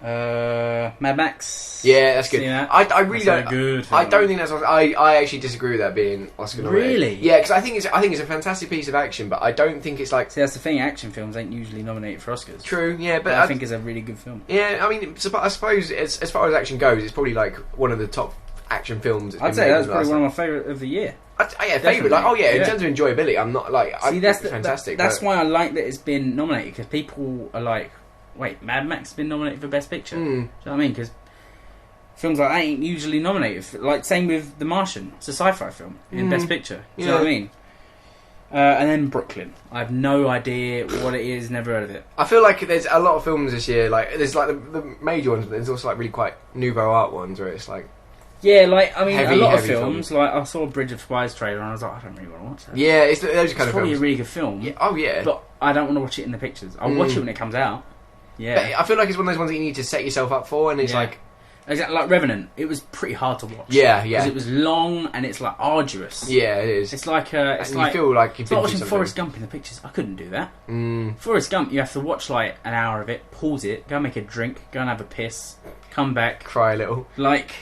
[SPEAKER 1] Mad Max.
[SPEAKER 2] Yeah, that's good.
[SPEAKER 1] Seen that?
[SPEAKER 2] I really
[SPEAKER 1] That's
[SPEAKER 2] don't.
[SPEAKER 1] a good
[SPEAKER 2] I
[SPEAKER 1] film.
[SPEAKER 2] don't think that's. I actually disagree with that being Oscar nominated.
[SPEAKER 1] Really?
[SPEAKER 2] Yeah, because I think it's a fantastic piece of action, but I don't think it's like.
[SPEAKER 1] See, that's the thing. Action films ain't usually nominated for Oscars.
[SPEAKER 2] True. Yeah, but
[SPEAKER 1] I think it's a really good film.
[SPEAKER 2] Yeah, I mean, I suppose as far as action goes, it's probably like one of the top action films.
[SPEAKER 1] I'd say that's probably one of my favourite of the year.
[SPEAKER 2] Favourite. Like, in terms of enjoyability, I'm not like.
[SPEAKER 1] See, that's
[SPEAKER 2] fantastic.
[SPEAKER 1] That's why I like that it's been nominated because people are like, wait, Mad Max has been nominated for Best Picture. Do you know what I mean? Because films like that ain't usually nominated. Like same with The Martian. It's a sci-fi film in Best Picture. Do you know what I mean? And then Brooklyn. I have no idea what it is. Never heard of it.
[SPEAKER 2] I feel like there's a lot of films this year. Like there's like the major ones, but there's also like really quite nouveau art ones where it's like.
[SPEAKER 1] Yeah, like I mean,
[SPEAKER 2] Heavy,
[SPEAKER 1] a lot of
[SPEAKER 2] heavy
[SPEAKER 1] films. Like I saw a Bridge of Spies trailer and I was like, I don't really want to watch that.
[SPEAKER 2] Yeah, it's those kind
[SPEAKER 1] It's
[SPEAKER 2] of
[SPEAKER 1] probably
[SPEAKER 2] films.
[SPEAKER 1] a really good film.
[SPEAKER 2] Yeah. Oh yeah.
[SPEAKER 1] But I don't want to watch it in the pictures. I'll watch it when it comes out. Yeah.
[SPEAKER 2] But I feel like it's one of those ones that you need to set yourself up for, and it's like.
[SPEAKER 1] Exactly, like Revenant. It was pretty hard to watch.
[SPEAKER 2] Yeah.
[SPEAKER 1] Because it was long and it's like arduous.
[SPEAKER 2] Yeah, it is.
[SPEAKER 1] It's like
[SPEAKER 2] you feel like
[SPEAKER 1] it's like watching Forrest Gump in the pictures. I couldn't do that. Forrest Gump, you have to watch like an hour of it, pause it, go and make a drink, go and have a piss, come back,
[SPEAKER 2] cry a little,
[SPEAKER 1] like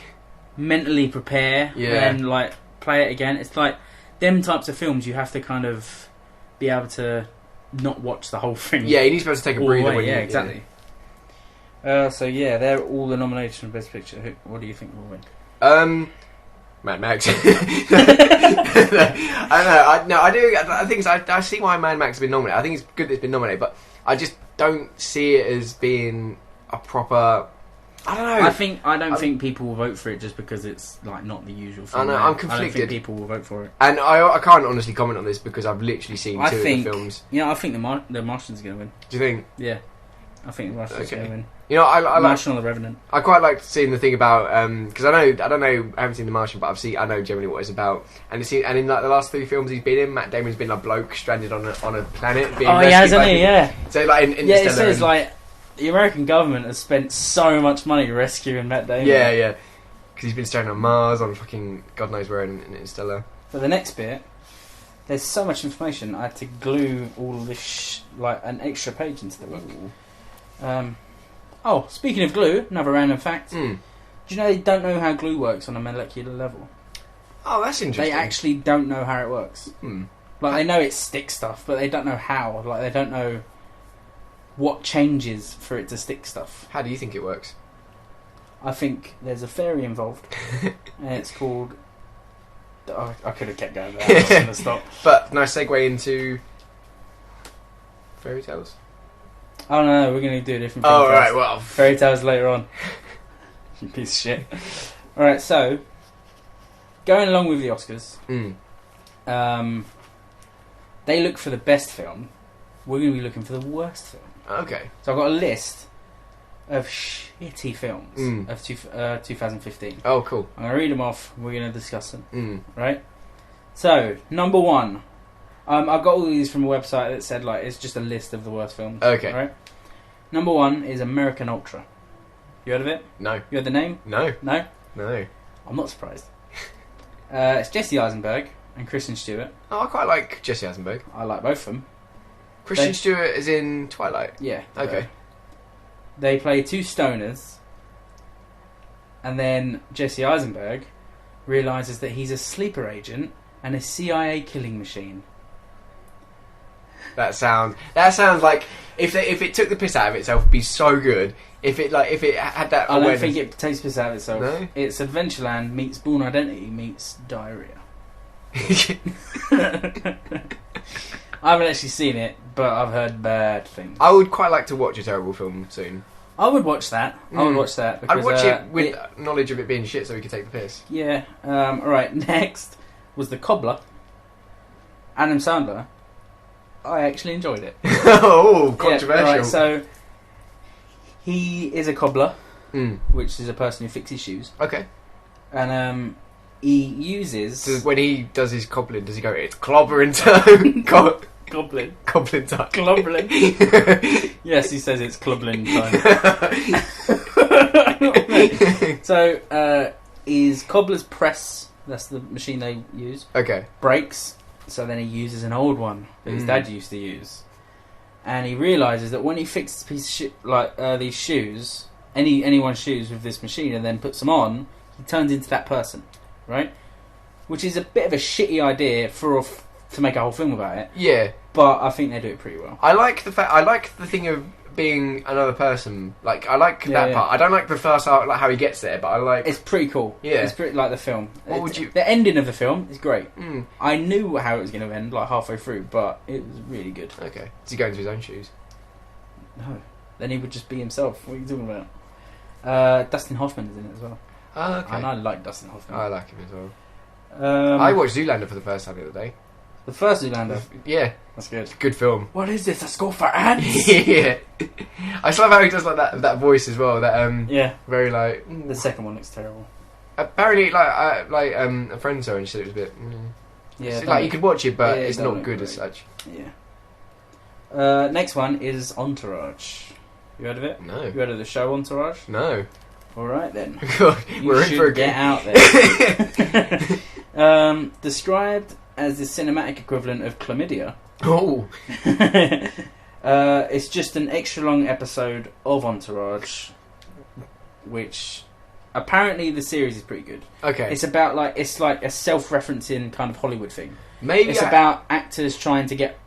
[SPEAKER 1] mentally prepare, and like play it again. It's like them types of films. You have to kind of be able to not watch the whole thing.
[SPEAKER 2] Yeah, you need to be able to take a breather. When
[SPEAKER 1] exactly. So yeah, they're all the nominations for Best Picture. What do you think will win?
[SPEAKER 2] Mad Max. I don't know. I do. I think I see why Mad Max has been nominated. I think it's good that it's been nominated, but I just don't see it as being a proper. I don't know. I don't
[SPEAKER 1] think people will vote for it just because it's like not the usual film.
[SPEAKER 2] I know. I'm conflicted.
[SPEAKER 1] I don't think people will vote for it.
[SPEAKER 2] And I can't honestly comment on this because I've literally seen two of the films.
[SPEAKER 1] Yeah, I think the Martian's going to win.
[SPEAKER 2] Do you think?
[SPEAKER 1] Yeah, I think the Martian's going to win.
[SPEAKER 2] You know, I like
[SPEAKER 1] Martian or the Revenant. I
[SPEAKER 2] quite like seeing the thing about because I haven't seen The Martian, but I know generally what it's about. And in like the last 3 films he's been in, Matt Damon's been like bloke stranded on a planet. Being
[SPEAKER 1] he hasn't he? Yeah.
[SPEAKER 2] So like in
[SPEAKER 1] it says like the American government has spent so much money rescuing Matt Damon.
[SPEAKER 2] Yeah, because he's been stranded on Mars, on fucking God knows where in Interstellar.
[SPEAKER 1] For the next bit, there's so much information. I had to glue all of this like an extra page into the book. Speaking of glue, another random fact. Do you know they don't know how glue works on a molecular level?
[SPEAKER 2] Oh, that's interesting.
[SPEAKER 1] They actually don't know how it works. Like they know it sticks stuff, but they don't know how. Like they don't know what changes for it to stick stuff.
[SPEAKER 2] How do you think it works?
[SPEAKER 1] I think there's a fairy involved, and it's called. I could have kept going, but I was going to stop.
[SPEAKER 2] But nice segue into fairy tales.
[SPEAKER 1] Oh no, we're going to do a different thing.
[SPEAKER 2] Oh right, well,
[SPEAKER 1] fairy tales later on. You piece of shit. All right, so going along with the Oscars, they look for the best film. We're going to be looking for the worst film.
[SPEAKER 2] Okay.
[SPEAKER 1] So I've got a list of shitty films of 2015.
[SPEAKER 2] Oh, cool.
[SPEAKER 1] I'm going to read them off. We're going to discuss them. Right? So, number 1. I got all these from a website that said, like, it's just a list of the worst films.
[SPEAKER 2] Okay.
[SPEAKER 1] Right? Number 1 is American Ultra. You heard of it?
[SPEAKER 2] No.
[SPEAKER 1] You heard the name?
[SPEAKER 2] No.
[SPEAKER 1] No?
[SPEAKER 2] No.
[SPEAKER 1] I'm not surprised. It's Jesse Eisenberg and Kristen Stewart.
[SPEAKER 2] Oh, I quite like Jesse Eisenberg.
[SPEAKER 1] I like both of them.
[SPEAKER 2] Kristen Stewart is in Twilight?
[SPEAKER 1] Yeah.
[SPEAKER 2] Okay.
[SPEAKER 1] They play 2 stoners, and then Jesse Eisenberg realises that he's a sleeper agent and a CIA killing machine.
[SPEAKER 2] That sounds like if it took the piss out of itself, it'd be so good. If it had that.
[SPEAKER 1] I don't
[SPEAKER 2] awareness.
[SPEAKER 1] think it takes piss out of itself.
[SPEAKER 2] No?
[SPEAKER 1] It's Adventureland meets Bourne Identity meets diarrhea. I haven't actually seen it, but I've heard bad things.
[SPEAKER 2] I would quite like to watch a terrible film soon.
[SPEAKER 1] I would watch that. I would watch that. Because,
[SPEAKER 2] I'd watch it with knowledge of it being shit so we could take the piss.
[SPEAKER 1] Yeah. Alright, next was The Cobbler. Adam Sandler. I actually enjoyed it.
[SPEAKER 2] Oh, controversial.
[SPEAKER 1] Yeah, right, so he is a cobbler, which is a person who fixes shoes.
[SPEAKER 2] Okay.
[SPEAKER 1] And he uses...
[SPEAKER 2] So when he does his cobbling, does he go, it's clobbering time?
[SPEAKER 1] Goblin.
[SPEAKER 2] Cobbling time.
[SPEAKER 1] Clobbling. Yes, he says it's clobbling time. So, his cobbler's press, that's the machine they use,
[SPEAKER 2] Okay.
[SPEAKER 1] breaks, so then he uses an old one that his dad used to use. And he realises that when he fixes a piece of these shoes, anyone's shoes with this machine and then puts them on, he turns into that person, right? Which is a bit of a shitty idea to make a whole film about it.
[SPEAKER 2] Yeah.
[SPEAKER 1] But I think they do it pretty well.
[SPEAKER 2] I like the thing of being another person. Like, I like that part. I don't like the first part, like how he gets there, but I like...
[SPEAKER 1] It's pretty cool.
[SPEAKER 2] Yeah.
[SPEAKER 1] It's pretty like the film.
[SPEAKER 2] The
[SPEAKER 1] ending of the film is great. I knew how it was going to end, like halfway through, but it was really good.
[SPEAKER 2] Okay. Does he go into his own shoes?
[SPEAKER 1] No. Then he would just be himself. What are you talking about? Dustin Hoffman is in it as well.
[SPEAKER 2] Oh, okay.
[SPEAKER 1] And I like Dustin Hoffman.
[SPEAKER 2] I like him as well. I watched Zoolander for the first time the other day.
[SPEAKER 1] The first Zoolander?
[SPEAKER 2] Yeah.
[SPEAKER 1] That's good.
[SPEAKER 2] Good film.
[SPEAKER 1] What is this? A school for ants?
[SPEAKER 2] Yeah. I just love how he does like that voice as well. That
[SPEAKER 1] yeah.
[SPEAKER 2] Very like...
[SPEAKER 1] The second one looks terrible.
[SPEAKER 2] Apparently, a friend saw it and she said it was a bit...
[SPEAKER 1] Yeah.
[SPEAKER 2] So, like, you could watch it, but it's not good as such.
[SPEAKER 1] Yeah. Next one is Entourage. You heard of it?
[SPEAKER 2] No.
[SPEAKER 1] You heard of the show Entourage?
[SPEAKER 2] No.
[SPEAKER 1] Alright then.
[SPEAKER 2] We're in for a
[SPEAKER 1] get out there. Described as the cinematic equivalent of chlamydia.
[SPEAKER 2] Oh.
[SPEAKER 1] It's just an extra long episode of Entourage, which apparently the series is pretty good.
[SPEAKER 2] Okay.
[SPEAKER 1] It's about like a self-referencing kind of Hollywood thing.
[SPEAKER 2] Maybe
[SPEAKER 1] it's about actors trying to get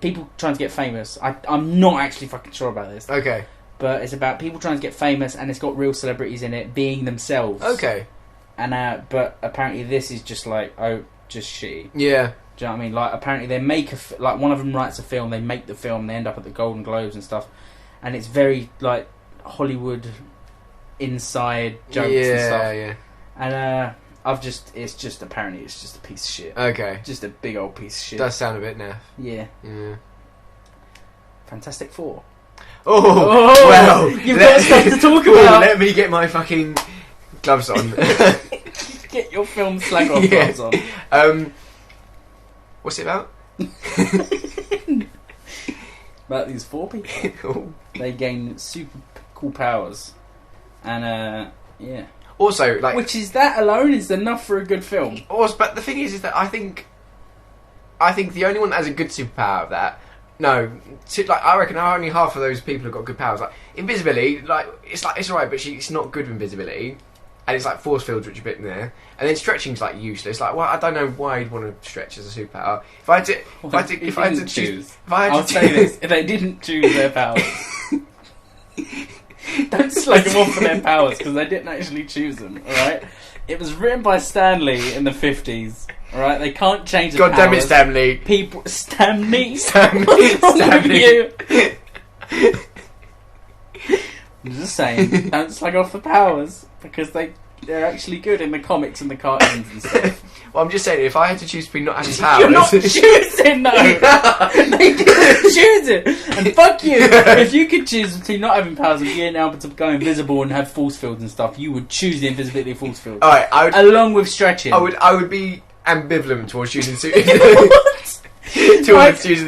[SPEAKER 1] people trying to get famous. I'm not actually fucking sure about this.
[SPEAKER 2] Okay.
[SPEAKER 1] But it's about people trying to get famous, and it's got real celebrities in it being themselves.
[SPEAKER 2] Okay.
[SPEAKER 1] And but apparently this is just just shitty.
[SPEAKER 2] Yeah.
[SPEAKER 1] Do you know what I mean? Like, apparently they make one of them writes a film, they make the film, they end up at the Golden Globes and stuff, and it's very like Hollywood inside jokes and stuff.
[SPEAKER 2] Yeah.
[SPEAKER 1] And apparently it's just a piece of shit.
[SPEAKER 2] Okay.
[SPEAKER 1] Just a big old piece of shit.
[SPEAKER 2] Does sound a bit naff.
[SPEAKER 1] Yeah.
[SPEAKER 2] Yeah.
[SPEAKER 1] Fantastic Four.
[SPEAKER 2] Oh well,
[SPEAKER 1] you've got stuff to talk about.
[SPEAKER 2] Let me get my fucking gloves on.
[SPEAKER 1] Get your film slag off gloves on.
[SPEAKER 2] What's it about?
[SPEAKER 1] About these 4 people. They gain super cool powers, and yeah.
[SPEAKER 2] Also, like,
[SPEAKER 1] which is that alone is enough for a good film.
[SPEAKER 2] Also, but the thing is that I think the only one that has a good superpower of that. No, I reckon only half of those people have got good powers. Like invisibility, like it's alright, but it's not good with invisibility, and it's like force fields, which are a bit in there. And then stretching's like useless. Like, well, I don't know why you'd want to stretch as a superpower. If I had to choose,
[SPEAKER 1] if they didn't choose their powers, don't slag them off for their powers because they didn't actually choose them. All right, it was written by Stan Lee in the 50s. Alright, they can't change the powers.
[SPEAKER 2] God damn it, Stanley.
[SPEAKER 1] People... Stanley?
[SPEAKER 2] Stanley.
[SPEAKER 1] You? I'm just saying, don't slag off the powers, because they're actually good in the comics and the cartoons and stuff.
[SPEAKER 2] Well, I'm just saying, if I had to choose between not having powers...
[SPEAKER 1] You're not choosing, though! They didn't choose it! And fuck you! If you could choose between not having powers and being able to go invisible and have force fields and stuff, you would choose the invisibility of force fields.
[SPEAKER 2] Alright,
[SPEAKER 1] along with stretching.
[SPEAKER 2] I would be ambivalent towards choosing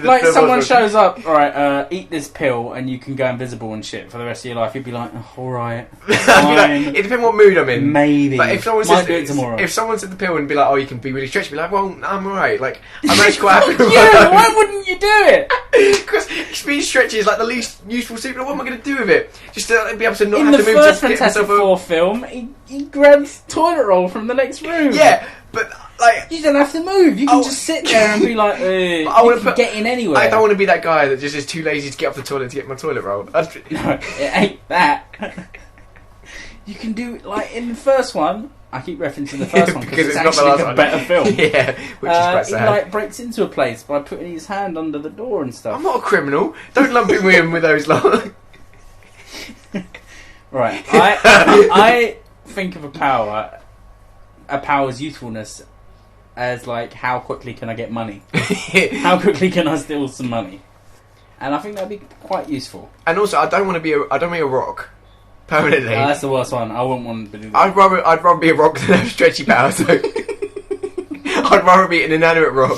[SPEAKER 1] like someone shows up, alright, eat this pill and you can go invisible and shit for the rest of your life. You'd be like, oh, alright, fine.
[SPEAKER 2] It depends what mood I'm in.
[SPEAKER 1] Maybe.
[SPEAKER 2] But if someone
[SPEAKER 1] do it tomorrow.
[SPEAKER 2] If someone said the pill and be like, oh, you can be really stretched, I'd be like, well, I'm alright. Like, I'm actually quite happy with
[SPEAKER 1] yeah, why wouldn't you do it?
[SPEAKER 2] Because speed stretchy is like the least useful super. What am I going to do with it? Just to be able to not
[SPEAKER 1] In
[SPEAKER 2] have
[SPEAKER 1] the
[SPEAKER 2] to move
[SPEAKER 1] first
[SPEAKER 2] to get
[SPEAKER 1] Fantastic
[SPEAKER 2] myself
[SPEAKER 1] Four film, he grabs toilet roll from the next room.
[SPEAKER 2] Yeah, but like
[SPEAKER 1] you don't have to move. You can just sit there and be like, you can get in anywhere.
[SPEAKER 2] I don't want to be that guy that just is too lazy to get off the toilet to get my toilet roll.
[SPEAKER 1] No, it ain't that. You can do like in the first one. I keep referencing the first one because it's actually the better film.
[SPEAKER 2] Yeah, which is quite sad.
[SPEAKER 1] He like breaks into a place by putting his hand under the door and stuff.
[SPEAKER 2] I'm not a criminal. Don't lump him in with those lot.
[SPEAKER 1] Right, I think of a power's usefulness as like how quickly can I get money? How quickly can I steal some money? And I think that'd be quite useful. And
[SPEAKER 2] also, I don't want to be a rock. Permanently.
[SPEAKER 1] That's the worst one. I wouldn't want to do that.
[SPEAKER 2] I'd rather be a rock than have stretchy powers. So I'd rather be an inanimate rock.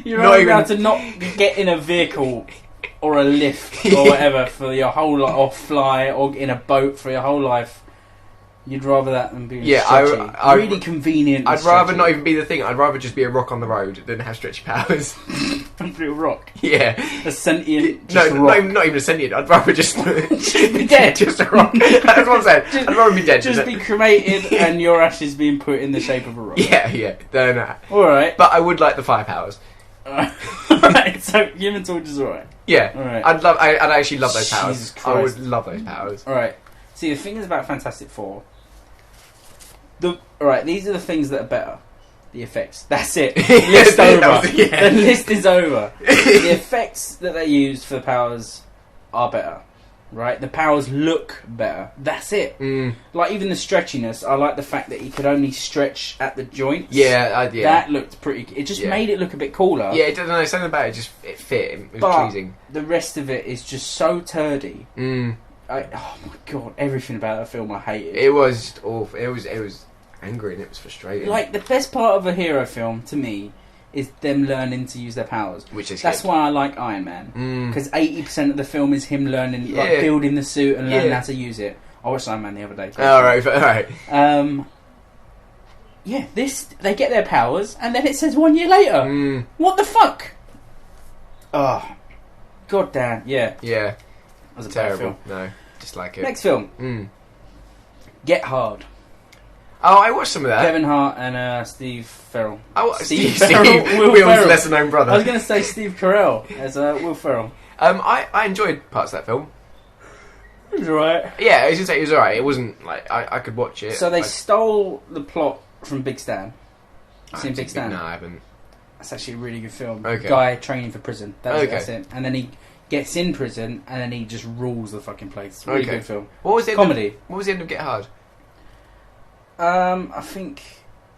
[SPEAKER 1] You're not even able to not get in a vehicle or a lift or whatever for your whole life, or fly or in a boat for your whole life. You'd rather that than be stretchy. Really convenient.
[SPEAKER 2] I'd rather not even be the thing. I'd rather just be a rock on the road than have stretchy powers.
[SPEAKER 1] Be a rock.
[SPEAKER 2] Yeah,
[SPEAKER 1] a sentient.
[SPEAKER 2] No,
[SPEAKER 1] rock.
[SPEAKER 2] not even a sentient. I'd rather just
[SPEAKER 1] be dead.
[SPEAKER 2] Just a rock. That's what I'm saying. I'd rather be dead.
[SPEAKER 1] Just be cremated and your ashes being put in the shape of a rock.
[SPEAKER 2] Yeah. No.
[SPEAKER 1] All right,
[SPEAKER 2] but I would like the fire powers.
[SPEAKER 1] Alright, so Human Torch is alright.
[SPEAKER 2] Yeah,
[SPEAKER 1] alright.
[SPEAKER 2] I'd actually love those powers.
[SPEAKER 1] Jesus Christ.
[SPEAKER 2] I would love those powers.
[SPEAKER 1] Alright. See, the thing is about Fantastic Four. Alright, these are the things that are better. The effects. That's it. List over. The list is over. The effects that they used for the powers are better. Right? The powers look better. That's it. Like, even the stretchiness, I like the fact that he could only stretch at the joints.
[SPEAKER 2] Yeah.
[SPEAKER 1] That looked pretty... It just made it look a bit cooler.
[SPEAKER 2] Yeah, it doesn't know. Something about it it fit. It was pleasing.
[SPEAKER 1] The rest of it is just so turdy. Oh my god, everything about that film I hated.
[SPEAKER 2] It was awful. It was angry and it was frustrating.
[SPEAKER 1] Like, the best part of a hero film, to me, is them learning to use their powers. That's why I like Iron Man. Because 80% of the film is him learning, like, building the suit and learning how to use it. I watched Iron Man the other day.
[SPEAKER 2] Alright.
[SPEAKER 1] Yeah, they get their powers, and then it says 1 year later. What the fuck? Oh, god damn, yeah.
[SPEAKER 2] Yeah.
[SPEAKER 1] That was a
[SPEAKER 2] terrible.
[SPEAKER 1] Bad film.
[SPEAKER 2] No, just like it.
[SPEAKER 1] Next film. Get Hard.
[SPEAKER 2] Oh, I watched some of that.
[SPEAKER 1] Kevin Hart and Steve Ferrell.
[SPEAKER 2] Steve
[SPEAKER 1] Ferrell, Will
[SPEAKER 2] Will's
[SPEAKER 1] Ferrell.
[SPEAKER 2] lesser known brother.
[SPEAKER 1] I was going to say Steve Carell as Will Ferrell.
[SPEAKER 2] I enjoyed parts of that film.
[SPEAKER 1] It was alright.
[SPEAKER 2] Yeah, I was going to say it was alright. It wasn't like I could watch it.
[SPEAKER 1] So they stole the plot from Big Stan. Seen Big Stan?
[SPEAKER 2] No, I haven't.
[SPEAKER 1] That's actually a really good film.
[SPEAKER 2] Okay.
[SPEAKER 1] Guy training for prison. That's it. And then he gets in prison and then he just rules the fucking place. Really good film.
[SPEAKER 2] What was the
[SPEAKER 1] comedy?
[SPEAKER 2] What was the end of Get Hard?
[SPEAKER 1] I think.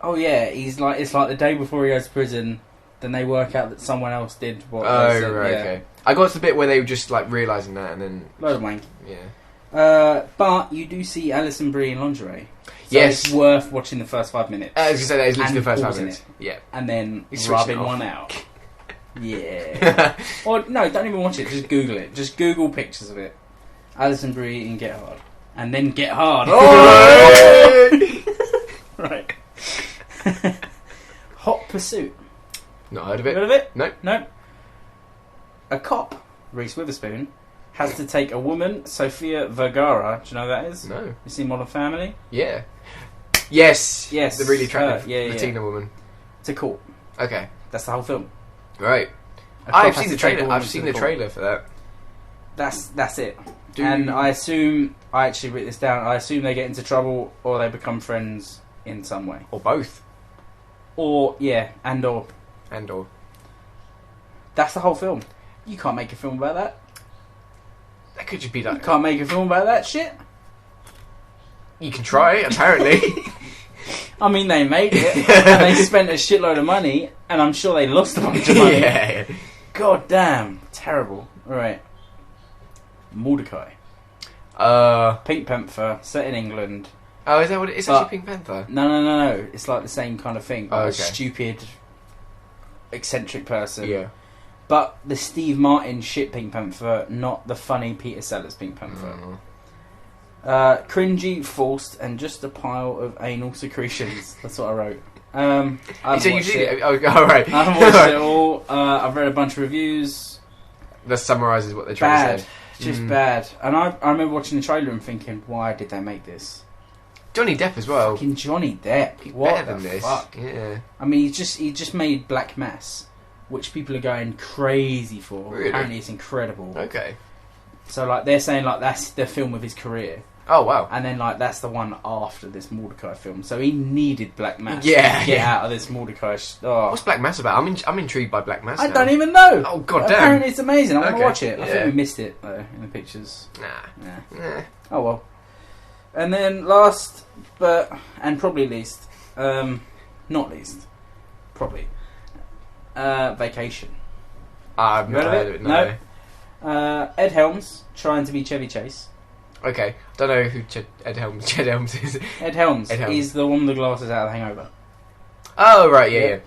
[SPEAKER 1] Oh yeah, it's like the day before he goes to prison. Then they work out that someone else did what they said.
[SPEAKER 2] Okay. I got to the bit where they were just like realising that, and then
[SPEAKER 1] load of wank.
[SPEAKER 2] Yeah.
[SPEAKER 1] But you do see Alison Brie in lingerie. So
[SPEAKER 2] yes,
[SPEAKER 1] it's worth watching the first 5 minutes.
[SPEAKER 2] I was gonna say that is literally the first 5 minutes. Yeah.
[SPEAKER 1] And then rubbing one out. Yeah. Or no, don't even watch it. Just Google it. Just Google pictures of it. Alison Brie in Get Hard, and then Get Hard. Oh! Right. Hot Pursuit.
[SPEAKER 2] Not heard of it.
[SPEAKER 1] Heard of it?
[SPEAKER 2] No.
[SPEAKER 1] A cop, Reese Witherspoon, has to take a woman, Sofia Vergara. Do you know who that is?
[SPEAKER 2] No.
[SPEAKER 1] You seen Modern Family?
[SPEAKER 2] Yeah. Yes.
[SPEAKER 1] The
[SPEAKER 2] really attractive Latina woman.
[SPEAKER 1] To court.
[SPEAKER 2] Okay.
[SPEAKER 1] That's the whole film.
[SPEAKER 2] Right. I've seen the trailer. I've seen the trailer for that.
[SPEAKER 1] That's it. And I assume, I actually wrote this down, I assume they get into trouble or they become friends in some way.
[SPEAKER 2] Or both.
[SPEAKER 1] Or, and/or.
[SPEAKER 2] And/or.
[SPEAKER 1] That's the whole film. You can't make a film about that.
[SPEAKER 2] That could just be like...
[SPEAKER 1] You can't make a film about that shit.
[SPEAKER 2] You can try, apparently.
[SPEAKER 1] I mean, they made it, and they spent a shitload of money, and I'm sure they lost a bunch of money.
[SPEAKER 2] Yeah.
[SPEAKER 1] God damn. Terrible. Alright. Mordecai. Pink Panther, set in England.
[SPEAKER 2] Oh, is that what it is? Actually Pink Panther?
[SPEAKER 1] No. It's like the same kind of thing. Like
[SPEAKER 2] a
[SPEAKER 1] stupid, eccentric person.
[SPEAKER 2] Yeah.
[SPEAKER 1] But the Steve Martin shit Pink Panther, not the funny Peter Sellers Pink Panther. Cringy, forced, and just a pile of anal secretions. That's what I wrote. I haven't watched it.
[SPEAKER 2] Oh, all right.
[SPEAKER 1] I haven't watched it all. I've read a bunch of reviews.
[SPEAKER 2] that summarises what they're trying to say.
[SPEAKER 1] Just bad. And I remember watching the trailer and thinking, why did they make this?
[SPEAKER 2] Johnny Depp as well.
[SPEAKER 1] Fucking Johnny Depp.
[SPEAKER 2] He's
[SPEAKER 1] What
[SPEAKER 2] better than
[SPEAKER 1] the
[SPEAKER 2] this.
[SPEAKER 1] fuck?
[SPEAKER 2] Yeah.
[SPEAKER 1] I mean, he just made Black Mass, which people are going crazy for.
[SPEAKER 2] Really?
[SPEAKER 1] Apparently, it's incredible.
[SPEAKER 2] Okay.
[SPEAKER 1] So like they're saying like that's the film of his career,
[SPEAKER 2] Oh wow.
[SPEAKER 1] and then like that's the one after this Mordecai film. So he needed Black Mass to
[SPEAKER 2] Yeah,
[SPEAKER 1] get
[SPEAKER 2] yeah.
[SPEAKER 1] out of this Mordecai. Oh.
[SPEAKER 2] What's Black Mass about? I'm intrigued by Black Mass.
[SPEAKER 1] I
[SPEAKER 2] now.
[SPEAKER 1] don't even know.
[SPEAKER 2] Oh god damn.
[SPEAKER 1] Apparently, it's amazing. I want
[SPEAKER 2] Okay,
[SPEAKER 1] to watch it. I
[SPEAKER 2] yeah.
[SPEAKER 1] think we missed it though in the pictures.
[SPEAKER 2] Nah.
[SPEAKER 1] Yeah. Oh well. And then last, and probably least, not least, probably, Vacation.
[SPEAKER 2] I've
[SPEAKER 1] You
[SPEAKER 2] not
[SPEAKER 1] heard of
[SPEAKER 2] heard
[SPEAKER 1] it?
[SPEAKER 2] of it. No.
[SPEAKER 1] Ed Helms trying to be Chevy Chase.
[SPEAKER 2] Okay. Don't know who Ed Helms is.
[SPEAKER 1] Ed Helms
[SPEAKER 2] Ed Helms.
[SPEAKER 1] is the one with the glasses out of The Hangover.
[SPEAKER 2] Oh right, yeah.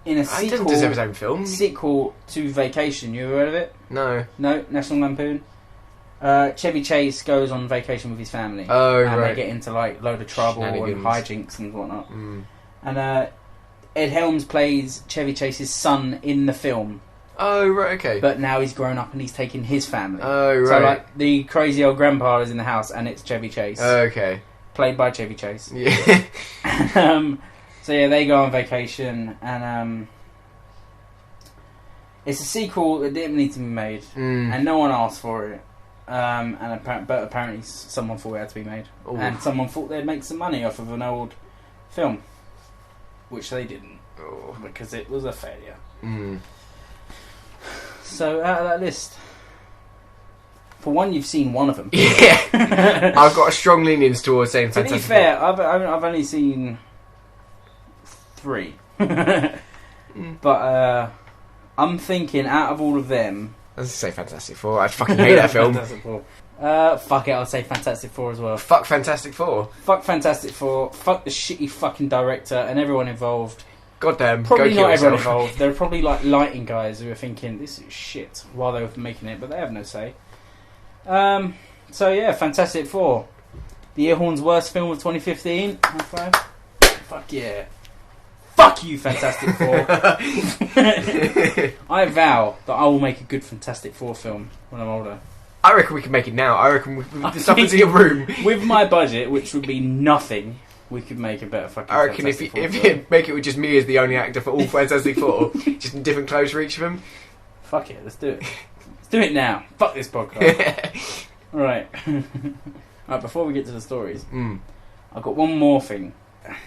[SPEAKER 1] In a
[SPEAKER 2] He doesn't deserve his own film.
[SPEAKER 1] sequel to Vacation. You ever heard of it?
[SPEAKER 2] No.
[SPEAKER 1] No, National Lampoon. Chevy Chase goes on vacation with his family.
[SPEAKER 2] Oh
[SPEAKER 1] and
[SPEAKER 2] right.
[SPEAKER 1] they get into like load of trouble and
[SPEAKER 2] Shenanigans.
[SPEAKER 1] hijinks and whatnot.
[SPEAKER 2] Mm.
[SPEAKER 1] And Ed Helms plays Chevy Chase's son in the film,
[SPEAKER 2] Oh right, okay.
[SPEAKER 1] but now he's grown up and he's taking his family.
[SPEAKER 2] Oh right.
[SPEAKER 1] So like the crazy old grandpa is in the house and it's Chevy Chase,
[SPEAKER 2] Okay.
[SPEAKER 1] played by Chevy Chase.
[SPEAKER 2] Yeah.
[SPEAKER 1] So yeah, they go on vacation and it's a sequel that didn't need to be made and no one asked for it. But apparently someone thought it had to be made.
[SPEAKER 2] Ooh.
[SPEAKER 1] And someone thought they'd make some money off of an old film, which they didn't,
[SPEAKER 2] Oh.
[SPEAKER 1] because it was a failure.
[SPEAKER 2] Mm.
[SPEAKER 1] So out of that list, for one, you've seen one of them.
[SPEAKER 2] Yeah. I've got a strong leanings towards saying
[SPEAKER 1] To
[SPEAKER 2] Fantastic
[SPEAKER 1] be fair, I've only seen 3, but I'm thinking out of all of them,
[SPEAKER 2] Four. Let's say Fantastic Four. I fucking hate that film.
[SPEAKER 1] Fantastic Four. Fuck it, I'll say Fantastic Four as well.
[SPEAKER 2] Fuck Fantastic Four.
[SPEAKER 1] Fuck Fantastic Four. Fuck the shitty fucking director and everyone involved.
[SPEAKER 2] Goddamn.
[SPEAKER 1] Probably
[SPEAKER 2] go
[SPEAKER 1] not
[SPEAKER 2] kill
[SPEAKER 1] everyone
[SPEAKER 2] yourself.
[SPEAKER 1] involved. There are probably like lighting guys who are thinking this is shit while they were making it, but they have no say. So yeah, Fantastic Four, the Earhorn's worst film of 2015. High five. Fuck yeah. Fuck you, Fantastic Four. I vow that I will make a good Fantastic Four film when I'm older.
[SPEAKER 2] I reckon we can make it now. I reckon with the stuff that's in your room.
[SPEAKER 1] With my budget, which would be nothing, we could make a better fucking
[SPEAKER 2] I reckon
[SPEAKER 1] Fantastic Four
[SPEAKER 2] if
[SPEAKER 1] film.
[SPEAKER 2] you make it with just me as the only actor for all Fantastic Four, just in different clothes for each of them.
[SPEAKER 1] Fuck it, let's do it. Let's do it now. Fuck this podcast. Alright. Alright, before we get to the stories, I've got one more thing.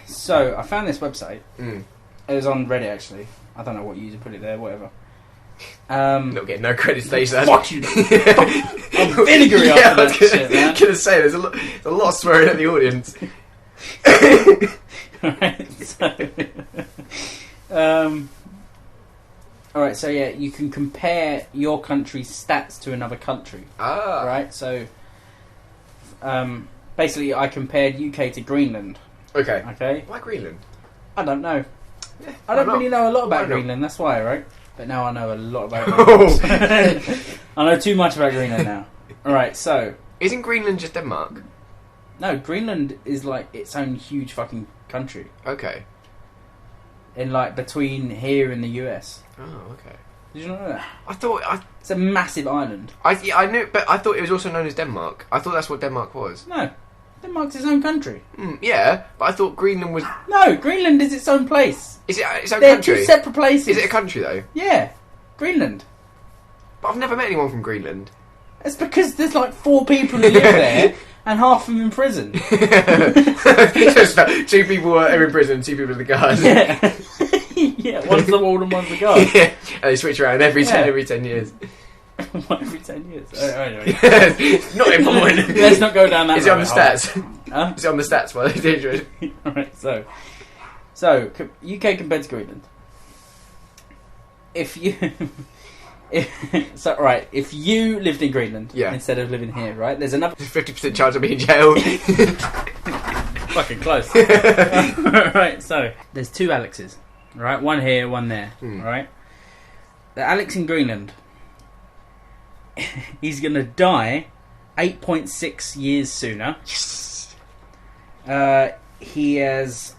[SPEAKER 1] So, I found this website. It was on Reddit, actually. I don't know what user put it there, whatever.
[SPEAKER 2] Not getting no credit, stage that.
[SPEAKER 1] Fuck you. I'm vinegary after that shit, man.
[SPEAKER 2] Gonna say there's a lot of swearing at the audience.
[SPEAKER 1] Alright, so yeah, you can compare your country's stats to another country.
[SPEAKER 2] Ah.
[SPEAKER 1] Right, so basically I compared UK to Greenland.
[SPEAKER 2] Okay.
[SPEAKER 1] Okay?
[SPEAKER 2] Why Greenland?
[SPEAKER 1] I don't know.
[SPEAKER 2] Yeah,
[SPEAKER 1] I don't
[SPEAKER 2] why not?
[SPEAKER 1] really know a lot
[SPEAKER 2] Why
[SPEAKER 1] about
[SPEAKER 2] not?
[SPEAKER 1] Greenland, that's why, right? But now I know a lot about Greenland. I know too much about Greenland now. Alright, so...
[SPEAKER 2] Isn't Greenland just Denmark?
[SPEAKER 1] No, Greenland is like its own huge fucking country.
[SPEAKER 2] Okay.
[SPEAKER 1] In like between here and the US.
[SPEAKER 2] Oh, okay.
[SPEAKER 1] Did you not know that?
[SPEAKER 2] I thought
[SPEAKER 1] It's a massive island.
[SPEAKER 2] I knew, but I thought it was also known as Denmark. I thought that's what Denmark was.
[SPEAKER 1] No. Denmark's its own country.
[SPEAKER 2] Yeah, but I thought Greenland was.
[SPEAKER 1] No, Greenland is its own place.
[SPEAKER 2] Is it its own
[SPEAKER 1] They're
[SPEAKER 2] country?
[SPEAKER 1] two separate places.
[SPEAKER 2] Is it a country though?
[SPEAKER 1] Yeah. Greenland.
[SPEAKER 2] But I've never met anyone from Greenland.
[SPEAKER 1] It's because there's like 4 people who live there and half of them in prison.
[SPEAKER 2] Just about 2 people are in prison and 2 people are the guards.
[SPEAKER 1] Yeah. Yeah, one's the ward and one's the guard.
[SPEAKER 2] Yeah, and they switch around every 10 years.
[SPEAKER 1] Every 10 years. Anyway.
[SPEAKER 2] Not important.
[SPEAKER 1] Let's not go down that
[SPEAKER 2] Is it on the
[SPEAKER 1] rabbit hole.
[SPEAKER 2] stats?
[SPEAKER 1] Huh?
[SPEAKER 2] Is it on the stats? Well, it's dangerous.
[SPEAKER 1] Alright, so UK compared to Greenland. If you if you lived in Greenland instead of living here, right? There's another
[SPEAKER 2] 50% chance of being jailed.
[SPEAKER 1] fucking close. Right, so there's 2 Alexes, right? One here, one there, right? The Alex in Greenland, he's gonna die 8.6 years sooner.
[SPEAKER 2] Yes.
[SPEAKER 1] He is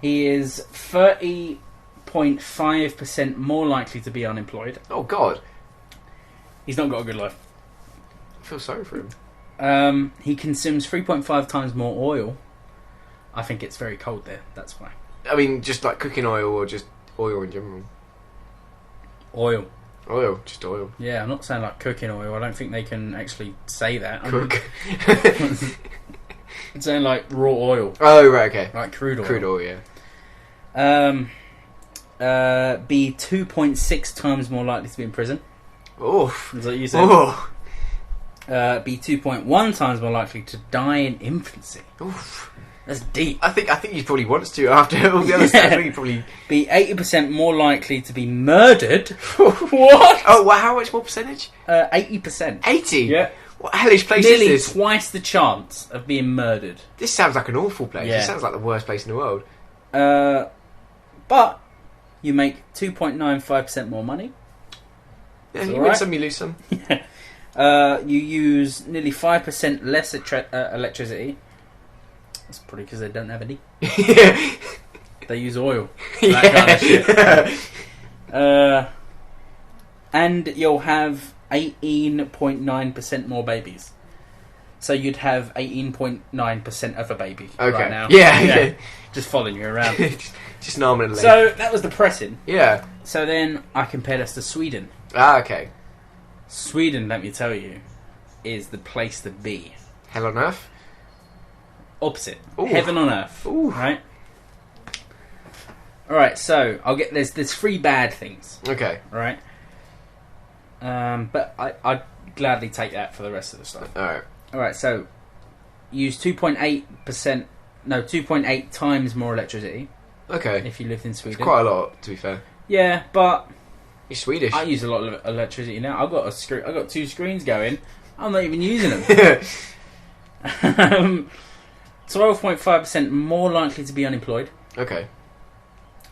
[SPEAKER 1] 30.6 3.5% more likely to be unemployed.
[SPEAKER 2] Oh, God.
[SPEAKER 1] He's not got a good life.
[SPEAKER 2] I feel sorry for him.
[SPEAKER 1] He consumes 3.5 times more oil. I think it's very cold there, that's why.
[SPEAKER 2] I mean, just like cooking oil or just oil in general?
[SPEAKER 1] Oil.
[SPEAKER 2] Oil, just oil.
[SPEAKER 1] Yeah, I'm not saying like cooking oil. I don't think they can actually say that.
[SPEAKER 2] Cook.
[SPEAKER 1] I'm saying like raw oil.
[SPEAKER 2] Oh, right, okay.
[SPEAKER 1] Like crude oil.
[SPEAKER 2] Crude oil, yeah.
[SPEAKER 1] Be 2.6 times more likely to be in prison.
[SPEAKER 2] Oof.
[SPEAKER 1] Is that what you said?
[SPEAKER 2] Oh.
[SPEAKER 1] Be 2.1 times more likely to die in infancy.
[SPEAKER 2] Oof.
[SPEAKER 1] That's deep.
[SPEAKER 2] I think he probably wants to after all the other stuff. I think he probably...
[SPEAKER 1] Be 80% more likely to be murdered.
[SPEAKER 2] What? Oh, wow, how much more percentage?
[SPEAKER 1] 80%.
[SPEAKER 2] 80?
[SPEAKER 1] Yeah.
[SPEAKER 2] What hellish place
[SPEAKER 1] Nearly
[SPEAKER 2] is this?
[SPEAKER 1] twice the chance of being murdered.
[SPEAKER 2] This sounds like an awful place.
[SPEAKER 1] Yeah.
[SPEAKER 2] This sounds like the worst place in the world.
[SPEAKER 1] But you make 2.95% more money.
[SPEAKER 2] Yeah,
[SPEAKER 1] you
[SPEAKER 2] win
[SPEAKER 1] right.
[SPEAKER 2] some, you lose some.
[SPEAKER 1] You use nearly 5% less electricity. That's probably because they don't have any.
[SPEAKER 2] Yeah.
[SPEAKER 1] They use oil. That kind of shit. And you'll have 18.9% more babies. So you'd have 18.9% of a baby right now.
[SPEAKER 2] Yeah.
[SPEAKER 1] Just following you around.
[SPEAKER 2] Just nominally.
[SPEAKER 1] So that was depressing.
[SPEAKER 2] Yeah.
[SPEAKER 1] So then I compared us to Sweden.
[SPEAKER 2] Ah, okay.
[SPEAKER 1] Sweden, let me tell you, is the place to be.
[SPEAKER 2] Hell on earth?
[SPEAKER 1] Opposite.
[SPEAKER 2] Ooh.
[SPEAKER 1] Heaven on earth.
[SPEAKER 2] Ooh.
[SPEAKER 1] Right? Alright, so I'll get there's 3 bad things.
[SPEAKER 2] Okay.
[SPEAKER 1] Right? But I'd gladly take that for the rest of the stuff. Alright, so use 2.8 times more electricity.
[SPEAKER 2] Okay.
[SPEAKER 1] If you lived in Sweden.
[SPEAKER 2] It's quite a lot, to be fair.
[SPEAKER 1] Yeah, but
[SPEAKER 2] You're Swedish.
[SPEAKER 1] I use a lot of electricity now. I've got 2 screens going. I'm not even using them. 12.5% more likely to be unemployed.
[SPEAKER 2] Okay.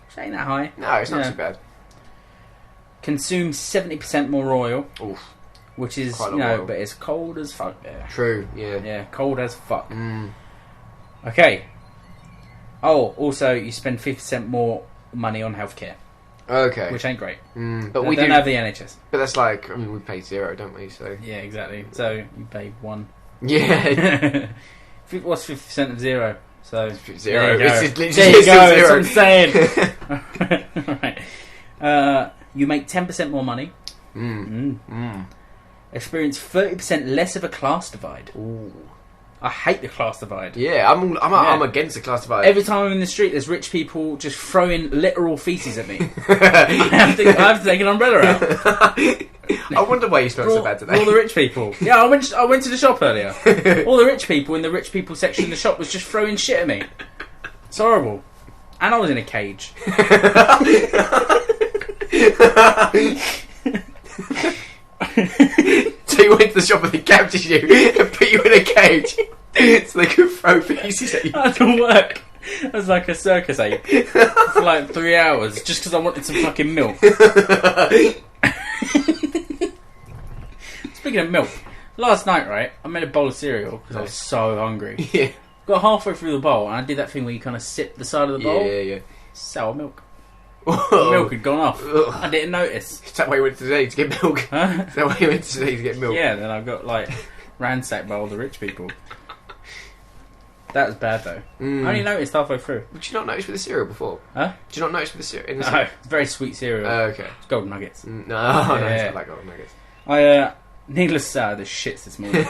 [SPEAKER 1] Which ain't that high.
[SPEAKER 2] No, it's not too bad.
[SPEAKER 1] Consume 70% more oil.
[SPEAKER 2] Oof.
[SPEAKER 1] Which is,
[SPEAKER 2] Quite a lot of oil.
[SPEAKER 1] but it's cold as fuck there.
[SPEAKER 2] True, yeah.
[SPEAKER 1] Yeah, cold as fuck.
[SPEAKER 2] Mm.
[SPEAKER 1] Okay. Oh, also, you spend 50% more money on healthcare.
[SPEAKER 2] Okay.
[SPEAKER 1] Which ain't great.
[SPEAKER 2] But
[SPEAKER 1] we don't have the NHS.
[SPEAKER 2] But that's like, I mean, we pay 0, don't we? So.
[SPEAKER 1] Yeah, exactly. So, you pay 1.
[SPEAKER 2] Yeah.
[SPEAKER 1] What's 50% of 0? So
[SPEAKER 2] 0.
[SPEAKER 1] There
[SPEAKER 2] It's literally
[SPEAKER 1] you go. That's what I'm
[SPEAKER 2] zero.
[SPEAKER 1] saying. Right. You make 10% more money. Experience 30% less of a class divide.
[SPEAKER 2] Ooh.
[SPEAKER 1] I hate the class divide.
[SPEAKER 2] Yeah, I'm against the class divide.
[SPEAKER 1] Every time I'm in the street, there's rich people just throwing literal feces at me. I have to take an umbrella out.
[SPEAKER 2] I wonder why you smell so bad today.
[SPEAKER 1] All the rich people. Yeah, I went to the shop earlier. All the rich people in the rich people section of the shop was just throwing shit at me. It's horrible. And I was in a cage.
[SPEAKER 2] So you went to the shop and they captured you and put you in a cage so they could throw pieces at you.
[SPEAKER 1] That doesn't work. I was like a circus ape for like 3 hours just because I wanted some fucking milk. Speaking of milk, last night, right, I made a bowl of cereal because I was so hungry.
[SPEAKER 2] Yeah.
[SPEAKER 1] Got halfway through the bowl and I did that thing where you kind of sip the side of the bowl.
[SPEAKER 2] Yeah.
[SPEAKER 1] Sour milk.
[SPEAKER 2] Whoa.
[SPEAKER 1] The milk had gone off.
[SPEAKER 2] Ugh.
[SPEAKER 1] I didn't notice.
[SPEAKER 2] Is that why you went today to get milk?
[SPEAKER 1] Huh?
[SPEAKER 2] Is that why you went today to get milk?
[SPEAKER 1] Yeah, then I got like ransacked by all the rich people. That was bad though. I only noticed halfway through.
[SPEAKER 2] Did you not notice with the cereal before?
[SPEAKER 1] Huh?
[SPEAKER 2] Did you not notice with the cereal?
[SPEAKER 1] No, it's very sweet cereal.
[SPEAKER 2] Okay.
[SPEAKER 1] It's golden nuggets.
[SPEAKER 2] No, I like golden nuggets.
[SPEAKER 1] Needless to say, I had the shits this morning.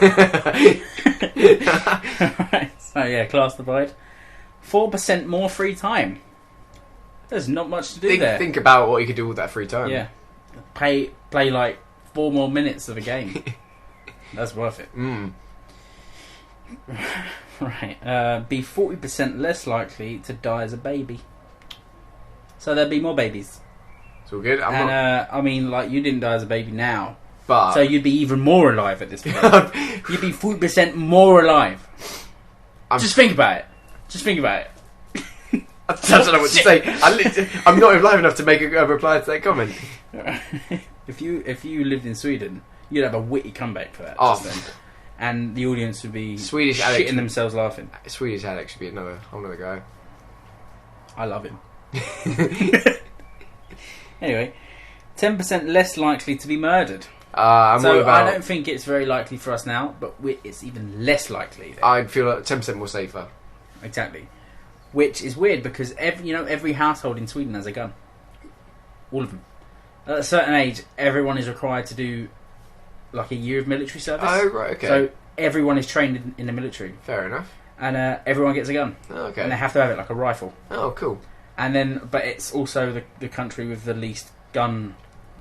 [SPEAKER 1] Right, so yeah, class divide. 4% more free time. There's not much to do there.
[SPEAKER 2] Think about what you could do with that free time.
[SPEAKER 1] Yeah. Play like 4 more minutes of a game. That's worth it. Right. Be 40% less likely to die as a baby. So there'll be more babies.
[SPEAKER 2] It's all good.
[SPEAKER 1] I mean, like, you didn't die as a baby now.
[SPEAKER 2] But
[SPEAKER 1] So you'd be even more alive at this point. You'd be 40% more alive. Just think about it.
[SPEAKER 2] I don't know what to say. I'm not alive enough to make a reply to that comment.
[SPEAKER 1] If you lived in Sweden, you'd have a witty comeback for that.
[SPEAKER 2] Oh.
[SPEAKER 1] Just then. And the audience would be
[SPEAKER 2] Swedish
[SPEAKER 1] shitting
[SPEAKER 2] Alex.
[SPEAKER 1] themselves laughing.
[SPEAKER 2] Swedish Alex should be another whole other guy.
[SPEAKER 1] I love him. Anyway, 10% less likely to be murdered.
[SPEAKER 2] I'm all about...
[SPEAKER 1] I don't think it's very likely for us now, but it's even less likely.
[SPEAKER 2] I'd feel like 10% more safer.
[SPEAKER 1] Exactly. Which is weird because every household in Sweden has a gun. All of them. At a certain age, everyone is required to do like a year of military service.
[SPEAKER 2] Oh, right, okay.
[SPEAKER 1] So everyone is trained in the military.
[SPEAKER 2] Fair enough.
[SPEAKER 1] And everyone gets a gun.
[SPEAKER 2] Oh, okay.
[SPEAKER 1] And they have to have it like a rifle.
[SPEAKER 2] Oh, cool.
[SPEAKER 1] And then, but it's also the country with the least gun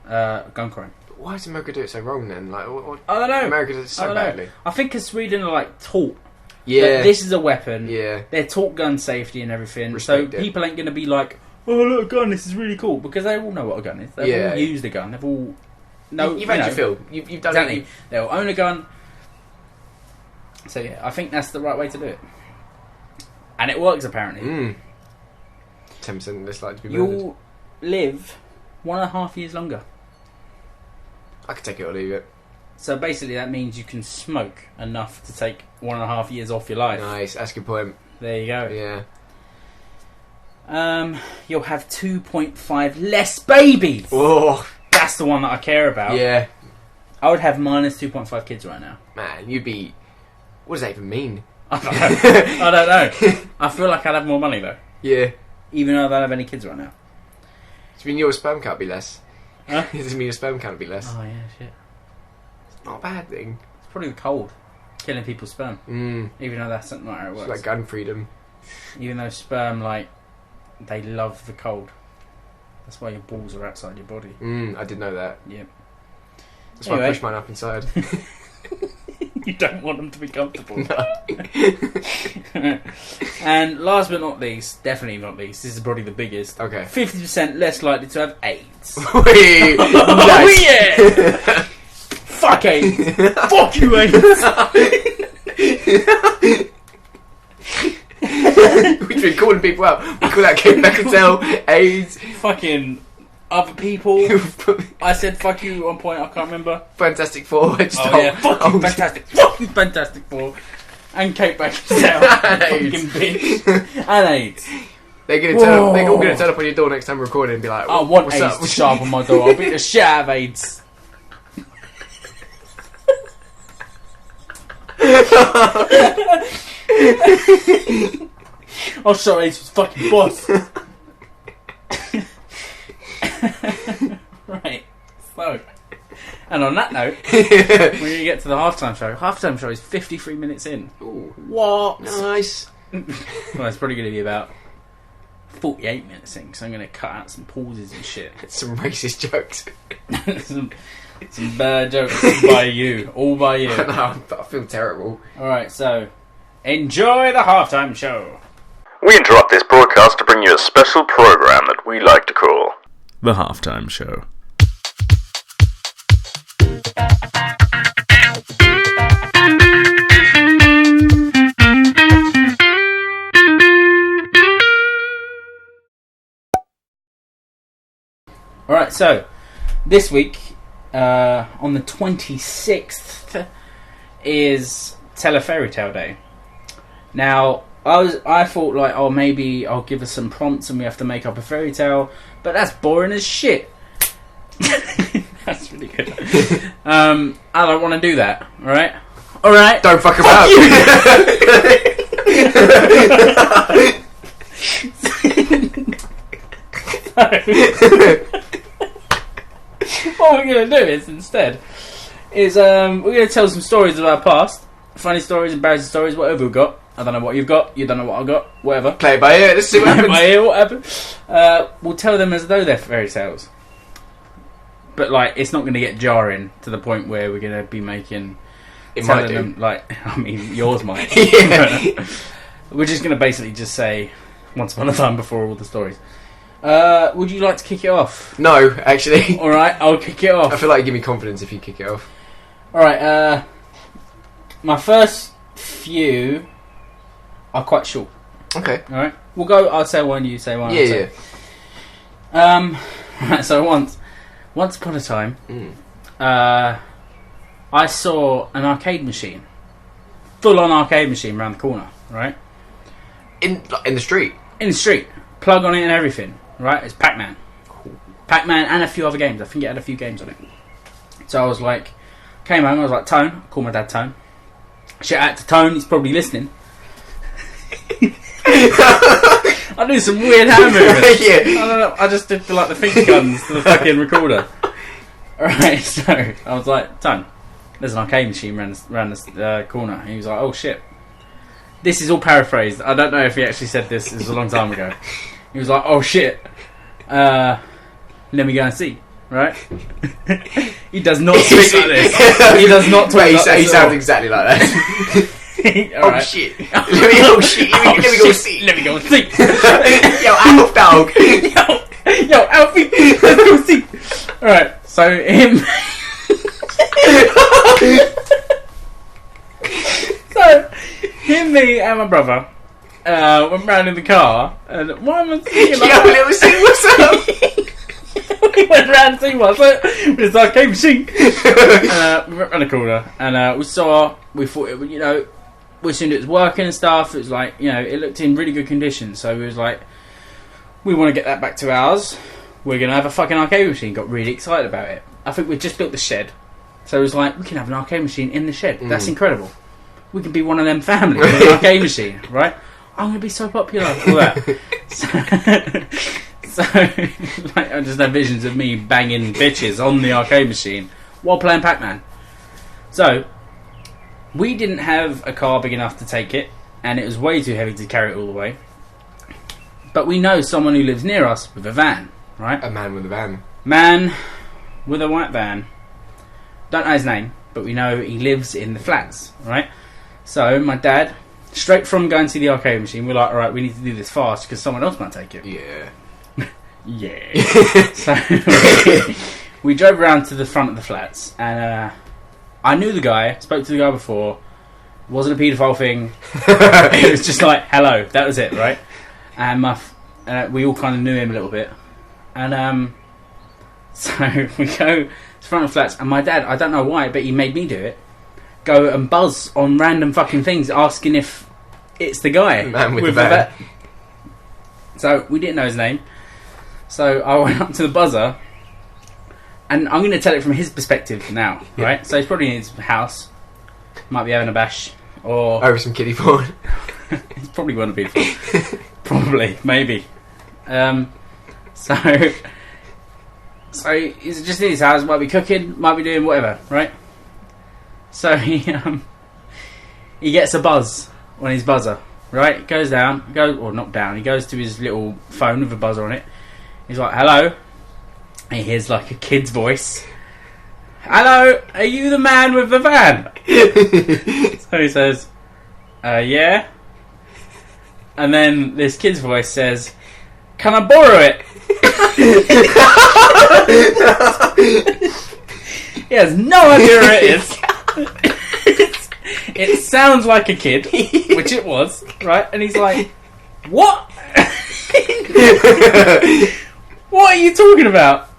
[SPEAKER 1] crime.
[SPEAKER 2] Why does America do it so wrong then? Like, what
[SPEAKER 1] I don't know.
[SPEAKER 2] America does it so badly.
[SPEAKER 1] I think because Sweden are like taught.
[SPEAKER 2] Yeah.
[SPEAKER 1] That this is a weapon.
[SPEAKER 2] Yeah.
[SPEAKER 1] They're taught gun safety and everything.
[SPEAKER 2] Respect
[SPEAKER 1] so
[SPEAKER 2] it.
[SPEAKER 1] people ain't going to be like, oh look, a gun, this is really cool. Because they all know what a gun is. They've all used a gun. They've all...
[SPEAKER 2] You've had your fill. You've done
[SPEAKER 1] exactly.
[SPEAKER 2] it.
[SPEAKER 1] They'll own a gun. So yeah, I think that's the right way to do it. And it works apparently.
[SPEAKER 2] 10% less likely to be murdered.
[SPEAKER 1] You'll live 1.5 years longer.
[SPEAKER 2] I could take it or leave it.
[SPEAKER 1] So basically that means you can smoke enough to take 1.5 years off your life.
[SPEAKER 2] Nice, that's a good point.
[SPEAKER 1] There you go.
[SPEAKER 2] Yeah.
[SPEAKER 1] You'll have 2.5 less babies.
[SPEAKER 2] Oh,
[SPEAKER 1] That's the one that I care about.
[SPEAKER 2] yeah.
[SPEAKER 1] I would have minus 2.5 kids right now.
[SPEAKER 2] Man, you'd be... What does that even mean?
[SPEAKER 1] I don't know. I don't know. I feel like I'd have more money though.
[SPEAKER 2] Yeah.
[SPEAKER 1] Even though I don't have any kids right now.
[SPEAKER 2] Does it mean your sperm count be less?
[SPEAKER 1] Huh?
[SPEAKER 2] Does it mean your sperm count be less?
[SPEAKER 1] Oh yeah, shit.
[SPEAKER 2] It's not a bad thing.
[SPEAKER 1] It's probably the cold. Killing people's sperm. Even though that's not how it
[SPEAKER 2] It's
[SPEAKER 1] works.
[SPEAKER 2] like gun freedom.
[SPEAKER 1] Even though sperm, like, they love the cold. That's why your balls are outside your body.
[SPEAKER 2] I did know that.
[SPEAKER 1] Yep.
[SPEAKER 2] That's why I push mine up inside.
[SPEAKER 1] You don't want them to be comfortable.
[SPEAKER 2] No.
[SPEAKER 1] And last but not least, definitely not least, this is probably the biggest.
[SPEAKER 2] Okay.
[SPEAKER 1] 50% less likely to have AIDS.
[SPEAKER 2] Wait,
[SPEAKER 1] Oh yeah! Fuck AIDS! Fuck you AIDS!
[SPEAKER 2] We've been calling people out. We call that Kate Beckinsale, AIDS.
[SPEAKER 1] Fucking other people. I said fuck you at one point, I can't remember.
[SPEAKER 2] Fantastic Four.
[SPEAKER 1] Fuck you, Fantastic. Fuck you, Fantastic Four. And Kate Beckinsale.
[SPEAKER 2] And
[SPEAKER 1] fucking bitch. And AIDS.
[SPEAKER 2] They're gonna turn up, they're all going to turn up on your door next time we're recording and be like,
[SPEAKER 1] I want
[SPEAKER 2] what's
[SPEAKER 1] AIDS
[SPEAKER 2] up?
[SPEAKER 1] to show up on my door. I'll beat the shit out of AIDS. I'll show AIDS his fucking boss. Right. So, and on that note, we're going to get to the halftime show. Halftime show is 53 minutes in.
[SPEAKER 2] Ooh,
[SPEAKER 1] What?
[SPEAKER 2] nice.
[SPEAKER 1] Well, it's probably going to be about 48 minutes in, because I'm going to cut out some pauses and shit.
[SPEAKER 2] Some racist jokes.
[SPEAKER 1] some bad jokes by you. All by you.
[SPEAKER 2] I feel terrible.
[SPEAKER 1] Alright, so, enjoy the halftime show.
[SPEAKER 3] We interrupt this broadcast to bring you a special program that we like to call
[SPEAKER 4] The Halftime Show.
[SPEAKER 1] Alright, so, this week, on the 26th, is Tell a Fairy Tale Day. Now, I thought like, oh, maybe I'll give us some prompts and we have to make up a fairy tale, but that's boring as shit. That's really good. I don't want to do that. All right.
[SPEAKER 2] Don't fuck about.
[SPEAKER 1] What we're gonna do instead is we're gonna tell some stories of our past, funny stories, embarrassing stories, whatever we've got. I don't know what you've got. You don't know what I've got. Whatever.
[SPEAKER 2] Play it by ear. Let's see what happens.
[SPEAKER 1] By ear, whatever. We'll tell them as though they're fairy tales. But like, it's not going to get jarring to the point where we're going to be making.
[SPEAKER 2] It might do.
[SPEAKER 1] Them, like, I mean, yours might.
[SPEAKER 2] Yeah.
[SPEAKER 1] We're just going to basically just say once upon a time before all the stories. Would you like to kick it off?
[SPEAKER 2] No, actually.
[SPEAKER 1] All right, I'll kick it off.
[SPEAKER 2] I feel like you give me confidence if you kick it off.
[SPEAKER 1] All right. My first few are quite short.
[SPEAKER 2] Okay.
[SPEAKER 1] All right. We'll go. I'll say one. You say one.
[SPEAKER 2] Yeah.
[SPEAKER 1] Right. So once upon a time, I saw an arcade machine, full-on arcade machine around the corner. Right.
[SPEAKER 2] In the street.
[SPEAKER 1] In the street, plug on it and everything. Right. It's Pac-Man. Pac-Man and a few other games. I think it had a few games on it. So I was like, came home, I was like, Tone. Call my dad Tone. Shout out to Tone, he's probably listening. I do some weird hand movements. Yeah. I don't know, I just did the finger guns to the fucking recorder. Alright, so I was like, Tone, there's an arcade machine around the corner. And he was like, oh shit. This is all paraphrased. I don't know if he actually said this. It was a long time ago. He was like, oh shit. Let me go and see. Right? He does not speak like this. He does not talk like this.
[SPEAKER 2] He sounds exactly like that. Oh right. Shit. Let me go see. Let me go see.
[SPEAKER 1] Let me go see.
[SPEAKER 2] Yo, Alf dog.
[SPEAKER 1] Yo, Alfie. Let's go see. Alright, so him. So, him, me, and my brother went round in the car, and why am I thinking like
[SPEAKER 2] yo, let me see what's up.
[SPEAKER 1] We went round to see what's up with this arcade machine. We went round the corner, and we thought it would, we assumed it was working and stuff. It was like, it looked in really good condition, so we was like, we want to get that back to ours. We're going to have a fucking arcade machine. Got really excited about it. I think we just built the shed, so it was like, we can have an arcade machine in the shed. That's incredible. We can be one of them families with an arcade machine, right? I'm going to be so popular. All that. So like, I just have visions of me banging bitches on the arcade machine while playing Pac-Man. So, we didn't have a car big enough to take it, and it was way too heavy to carry it all the way. But we know someone who lives near us with a van, right?
[SPEAKER 2] A man with a van.
[SPEAKER 1] Man with a white van. Don't know his name, but we know he lives in the flats, right? So, my dad, straight from going to the arcade machine, we're like, alright, we need to do this fast because someone else might take it.
[SPEAKER 2] Yeah.
[SPEAKER 1] Yeah. So, we drove around to the front of the flats, and I knew the guy, spoke to the guy before, wasn't a paedophile thing. It was just like, hello, that was it, right? And we all kind of knew him a little bit. And so we go to the front of the flats, and my dad, I don't know why, but he made me do it, go and buzz on random fucking things, asking if it's the guy.
[SPEAKER 2] Man with the van.
[SPEAKER 1] So we didn't know his name. So I went up to the buzzer, and I'm going to tell it from his perspective now, right? So he's probably in his house, might be having a bash, or
[SPEAKER 2] over some kiddie porn.
[SPEAKER 1] He's probably going to be probably, maybe. So he's just in his house, might be cooking, might be doing whatever, right? So he gets a buzz on his buzzer, right? Goes down, or not down. He goes to his little phone with a buzzer on it. He's like, hello. And he hears like a kid's voice. Hello, are you the man with the van? So he says, yeah. And then this kid's voice says, can I borrow it? He has no idea who it is. It sounds like a kid, which it was, right? And he's like, what? What are you talking about?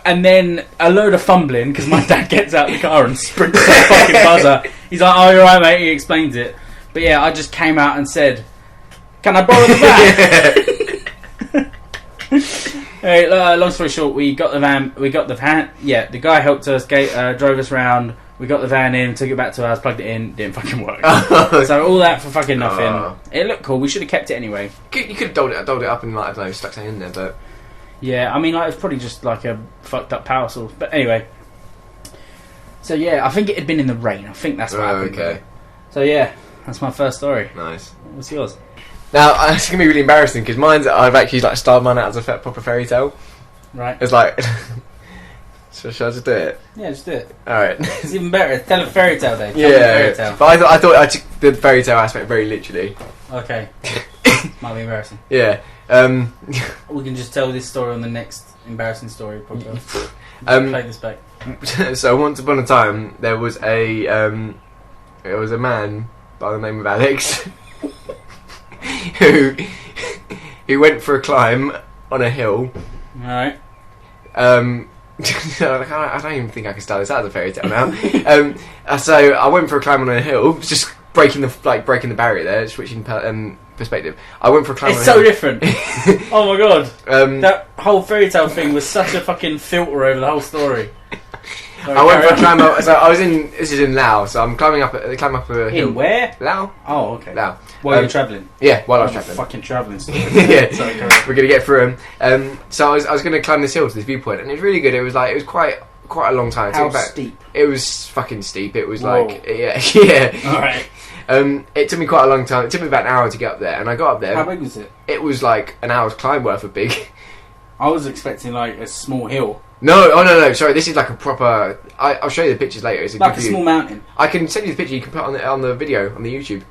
[SPEAKER 1] And then a load of fumbling, because my dad gets out of the car and sprints to the fucking buzzer. He's like, oh, you're right, mate. He explains it. But yeah, I just came out and said, can I borrow the van? Hey, long story short, we got the van. Yeah, the guy helped us, drove us round. We got the van in, took it back to ours, plugged it in, didn't fucking work. So all that for fucking nothing. It looked cool. We should have kept it anyway.
[SPEAKER 2] You could have dolled it up and, like, I don't know, stuck something in there, but
[SPEAKER 1] yeah, I mean, like, it was probably just like a fucked up power source. But anyway, so yeah, I think it had been in the rain. I think that's what happened.
[SPEAKER 2] Okay.
[SPEAKER 1] So yeah, that's my first story.
[SPEAKER 2] Nice.
[SPEAKER 1] What's yours?
[SPEAKER 2] Now, it's going to be really embarrassing because I've actually like styled mine out as a proper fairy tale.
[SPEAKER 1] Right.
[SPEAKER 2] It's like, shall I just do it?
[SPEAKER 1] Yeah, just do it.
[SPEAKER 2] Alright.
[SPEAKER 1] It's even better. Tell a fairy tale, Dave.
[SPEAKER 2] Yeah.
[SPEAKER 1] Fairy tale.
[SPEAKER 2] But I thought I took the fairy tale aspect very literally.
[SPEAKER 1] Okay. Might be embarrassing.
[SPEAKER 2] Yeah.
[SPEAKER 1] We can just tell this story on the next embarrassing story podcast. Play this back.
[SPEAKER 2] So once upon a time, there was a man by the name of Alex who went for a climb on a hill.
[SPEAKER 1] All right.
[SPEAKER 2] I don't even think I can start this out as a fairy tale now. So I went for a climb on a hill, just breaking the barrier there, switching perspective. I went for a climb.
[SPEAKER 1] It's so different. Oh my god.
[SPEAKER 2] That
[SPEAKER 1] whole fairy tale thing was such a fucking filter over the whole story. Sorry,
[SPEAKER 2] I went for a climb up. So I was in. This is in Laos. So I'm climbing up a hill.
[SPEAKER 1] In where?
[SPEAKER 2] Laos.
[SPEAKER 1] Oh, okay.
[SPEAKER 2] Laos.
[SPEAKER 1] While you were travelling.
[SPEAKER 2] Yeah, while I was travelling.
[SPEAKER 1] Fucking travelling.
[SPEAKER 2] Yeah.
[SPEAKER 1] Sorry,
[SPEAKER 2] we're gonna get through them. So I was gonna climb this hill to this viewpoint, and it was really good. It was quite a long time.
[SPEAKER 1] How steep?
[SPEAKER 2] It was fucking steep. It was
[SPEAKER 1] Whoa.
[SPEAKER 2] yeah.
[SPEAKER 1] All right.
[SPEAKER 2] It took me quite a long time. It took me about an hour to get up there, and I got up there.
[SPEAKER 1] How big was it?
[SPEAKER 2] It was like an hour's climb worth of big.
[SPEAKER 1] I was expecting like a small hill.
[SPEAKER 2] No. Sorry, this is like a proper. I'll show you the pictures later. It's
[SPEAKER 1] Like a small mountain.
[SPEAKER 2] I can send you the picture. You can put it on the video on the YouTube.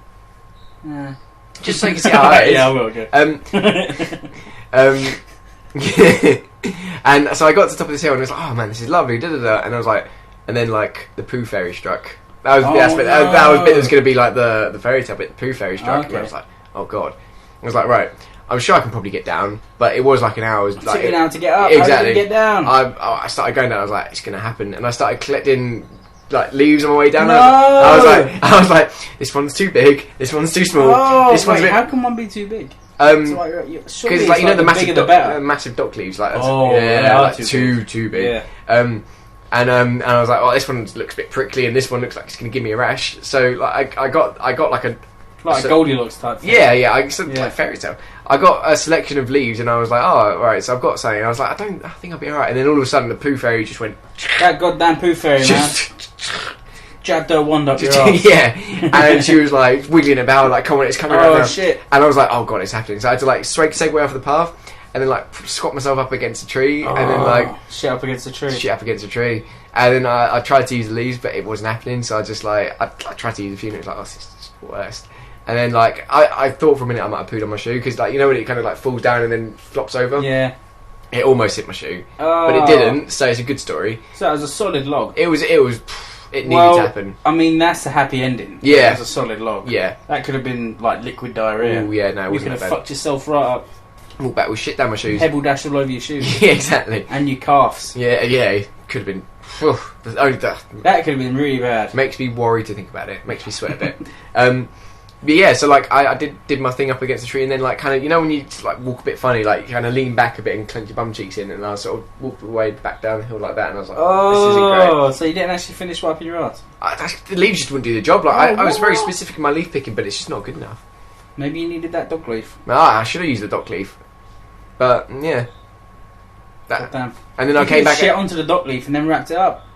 [SPEAKER 1] Yeah.
[SPEAKER 2] Just so you can see how it is.
[SPEAKER 1] Yeah, I will. Okay.
[SPEAKER 2] And so I got to the top of this hill and I was like, oh man, this is lovely, da da da. And I was like, and then like the poo fairy struck. That was the aspect.
[SPEAKER 1] No.
[SPEAKER 2] That was the bit that was going to be like the fairy tale bit. The poo fairy struck.
[SPEAKER 1] Okay.
[SPEAKER 2] And I was like, oh god. I was like, right. I'm sure I can probably get down, but it was like an hour.
[SPEAKER 1] It took you an hour to get up.
[SPEAKER 2] Exactly.
[SPEAKER 1] How did you get down?
[SPEAKER 2] I started going down. I was like, it's going to happen, and I started collecting like leaves on my way down.
[SPEAKER 1] No!
[SPEAKER 2] I was like, this one's too big. This one's too small.
[SPEAKER 1] Oh,
[SPEAKER 2] this one's a bit.
[SPEAKER 1] How can one be too big?
[SPEAKER 2] Because
[SPEAKER 1] Surely
[SPEAKER 2] like you know the
[SPEAKER 1] massive
[SPEAKER 2] massive dock leaves, like that's,
[SPEAKER 1] Oh,
[SPEAKER 2] yeah,
[SPEAKER 1] they are
[SPEAKER 2] like
[SPEAKER 1] too
[SPEAKER 2] too big.
[SPEAKER 1] Yeah.
[SPEAKER 2] And I was like, oh, this one looks a bit prickly, and this one looks like it's going to give me a rash. So like I got like a
[SPEAKER 1] like a Goldilocks type thing.
[SPEAKER 2] yeah, like fairy tale. I got a selection of leaves, and I was like, oh, alright, so I've got something. I was like, I think I'll be alright. And then all of a sudden, the poo fairy just went.
[SPEAKER 1] That goddamn poo fairy, man. Jabbed her wand up your arse.
[SPEAKER 2] Yeah, and she was like wiggling about, like, come on, it's coming right now.
[SPEAKER 1] Oh shit!
[SPEAKER 2] And I was like, oh god, it's happening. So I had to like segue off the path, and then like squat myself up against a tree, and then like
[SPEAKER 1] shit up against a tree.
[SPEAKER 2] And then I tried to use the leaves, but it wasn't happening. So I just like I tried to use a few, and it was like, oh, this is the worst. And then like I thought for a minute I might have pooed on my shoe, because like you know when it kind of like falls down and then flops over.
[SPEAKER 1] Yeah.
[SPEAKER 2] It almost hit my shoe,
[SPEAKER 1] Oh.
[SPEAKER 2] but it didn't. So it's a good story.
[SPEAKER 1] So it was a solid log.
[SPEAKER 2] It needed to happen.
[SPEAKER 1] I mean, that's the happy ending.
[SPEAKER 2] Yeah.
[SPEAKER 1] It was a solid log.
[SPEAKER 2] Yeah.
[SPEAKER 1] That could have been like liquid diarrhea.
[SPEAKER 2] Oh yeah, no, it
[SPEAKER 1] You
[SPEAKER 2] wasn't
[SPEAKER 1] could have
[SPEAKER 2] that bad.
[SPEAKER 1] fucked yourself right up.
[SPEAKER 2] Walk back with shit down my shoes.
[SPEAKER 1] Pebble dash all over your shoes.
[SPEAKER 2] Yeah, exactly.
[SPEAKER 1] And your calves.
[SPEAKER 2] Yeah, it could have been. Only that
[SPEAKER 1] That could have been really bad.
[SPEAKER 2] makes me worry to think about it. Makes me sweat a bit. But yeah, so like I did my thing up against the tree, and then like kind of, you know when you just, like walk a bit funny, like you kind of lean back a bit and clench your bum cheeks in, and I sort of walked away back down the hill like that, and I was like, this isn't great.
[SPEAKER 1] So you didn't actually finish wiping your ass?
[SPEAKER 2] The leaves just wouldn't do the job. Like I was very specific in my leaf picking, but it's just not good enough.
[SPEAKER 1] Maybe you needed that dog leaf.
[SPEAKER 2] I should have used the dock leaf, but yeah.
[SPEAKER 1] Damn.
[SPEAKER 2] And then I came back.
[SPEAKER 1] Shit onto the dock leaf and then wrapped it up.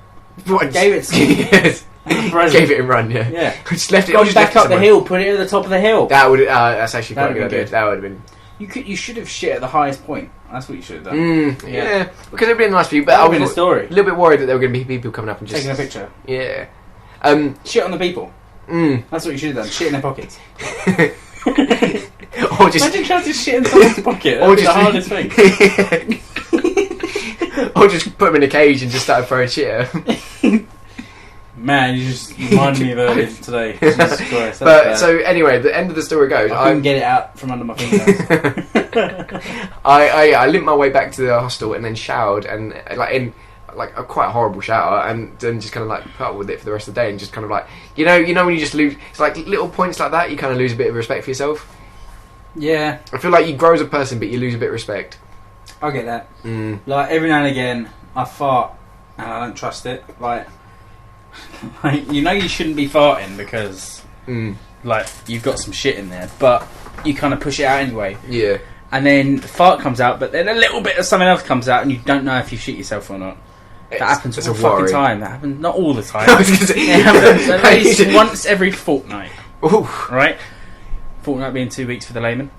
[SPEAKER 2] What?
[SPEAKER 1] Gave it to you.
[SPEAKER 2] Yes. Gave it a run. Yeah.
[SPEAKER 1] Yeah.
[SPEAKER 2] Just left it.
[SPEAKER 1] Gone
[SPEAKER 2] Just
[SPEAKER 1] back
[SPEAKER 2] left
[SPEAKER 1] up the hill. Put it at the top of the hill.
[SPEAKER 2] That would. That's actually quite
[SPEAKER 1] That'd
[SPEAKER 2] a good
[SPEAKER 1] been
[SPEAKER 2] idea.
[SPEAKER 1] good.
[SPEAKER 2] That would have been.
[SPEAKER 1] You should have shit at the highest point. That's what you should have done.
[SPEAKER 2] Yeah. Because it'd been a nice view, but
[SPEAKER 1] That
[SPEAKER 2] I
[SPEAKER 1] would have
[SPEAKER 2] was
[SPEAKER 1] been a story.
[SPEAKER 2] a little bit worried that there were going to be people coming up and just
[SPEAKER 1] Taking a picture.
[SPEAKER 2] Yeah.
[SPEAKER 1] Shit on the people. That's what you should have done. Shit in their pockets.
[SPEAKER 2] Or just.
[SPEAKER 1] Imagine trying to shit in someone's pocket.
[SPEAKER 2] Or
[SPEAKER 1] That's
[SPEAKER 2] just
[SPEAKER 1] the hardest thing.
[SPEAKER 2] Or just put them in a cage and just start throwing shit at them.
[SPEAKER 1] Man, you just reminded me of it today. Jesus Christ.
[SPEAKER 2] But so anyway, the end of the story goes.
[SPEAKER 1] I couldn't get it out from under my fingers.
[SPEAKER 2] I limped my way back to the hostel and then showered, and like in like a quite horrible shower, and then just kind of like put up with it for the rest of the day, and just kind of like you know when you just lose, it's like little points like that, you kind of lose a bit of respect for yourself.
[SPEAKER 1] Yeah,
[SPEAKER 2] I feel like you grow as a person, but you lose a bit of respect.
[SPEAKER 1] I get that. Like every now and again, I fart and I don't trust it. Like you know, you shouldn't be farting because like you've got some shit in there, but you kind of push it out anyway.
[SPEAKER 2] Yeah.
[SPEAKER 1] And then the fart comes out, but then a little bit of something else comes out, and you don't know if you shit yourself or not. That happens all the fucking time. That happens not all the time. It happens at least once every fortnight.
[SPEAKER 2] Ooh.
[SPEAKER 1] Right? Fortnight being 2 weeks for the layman.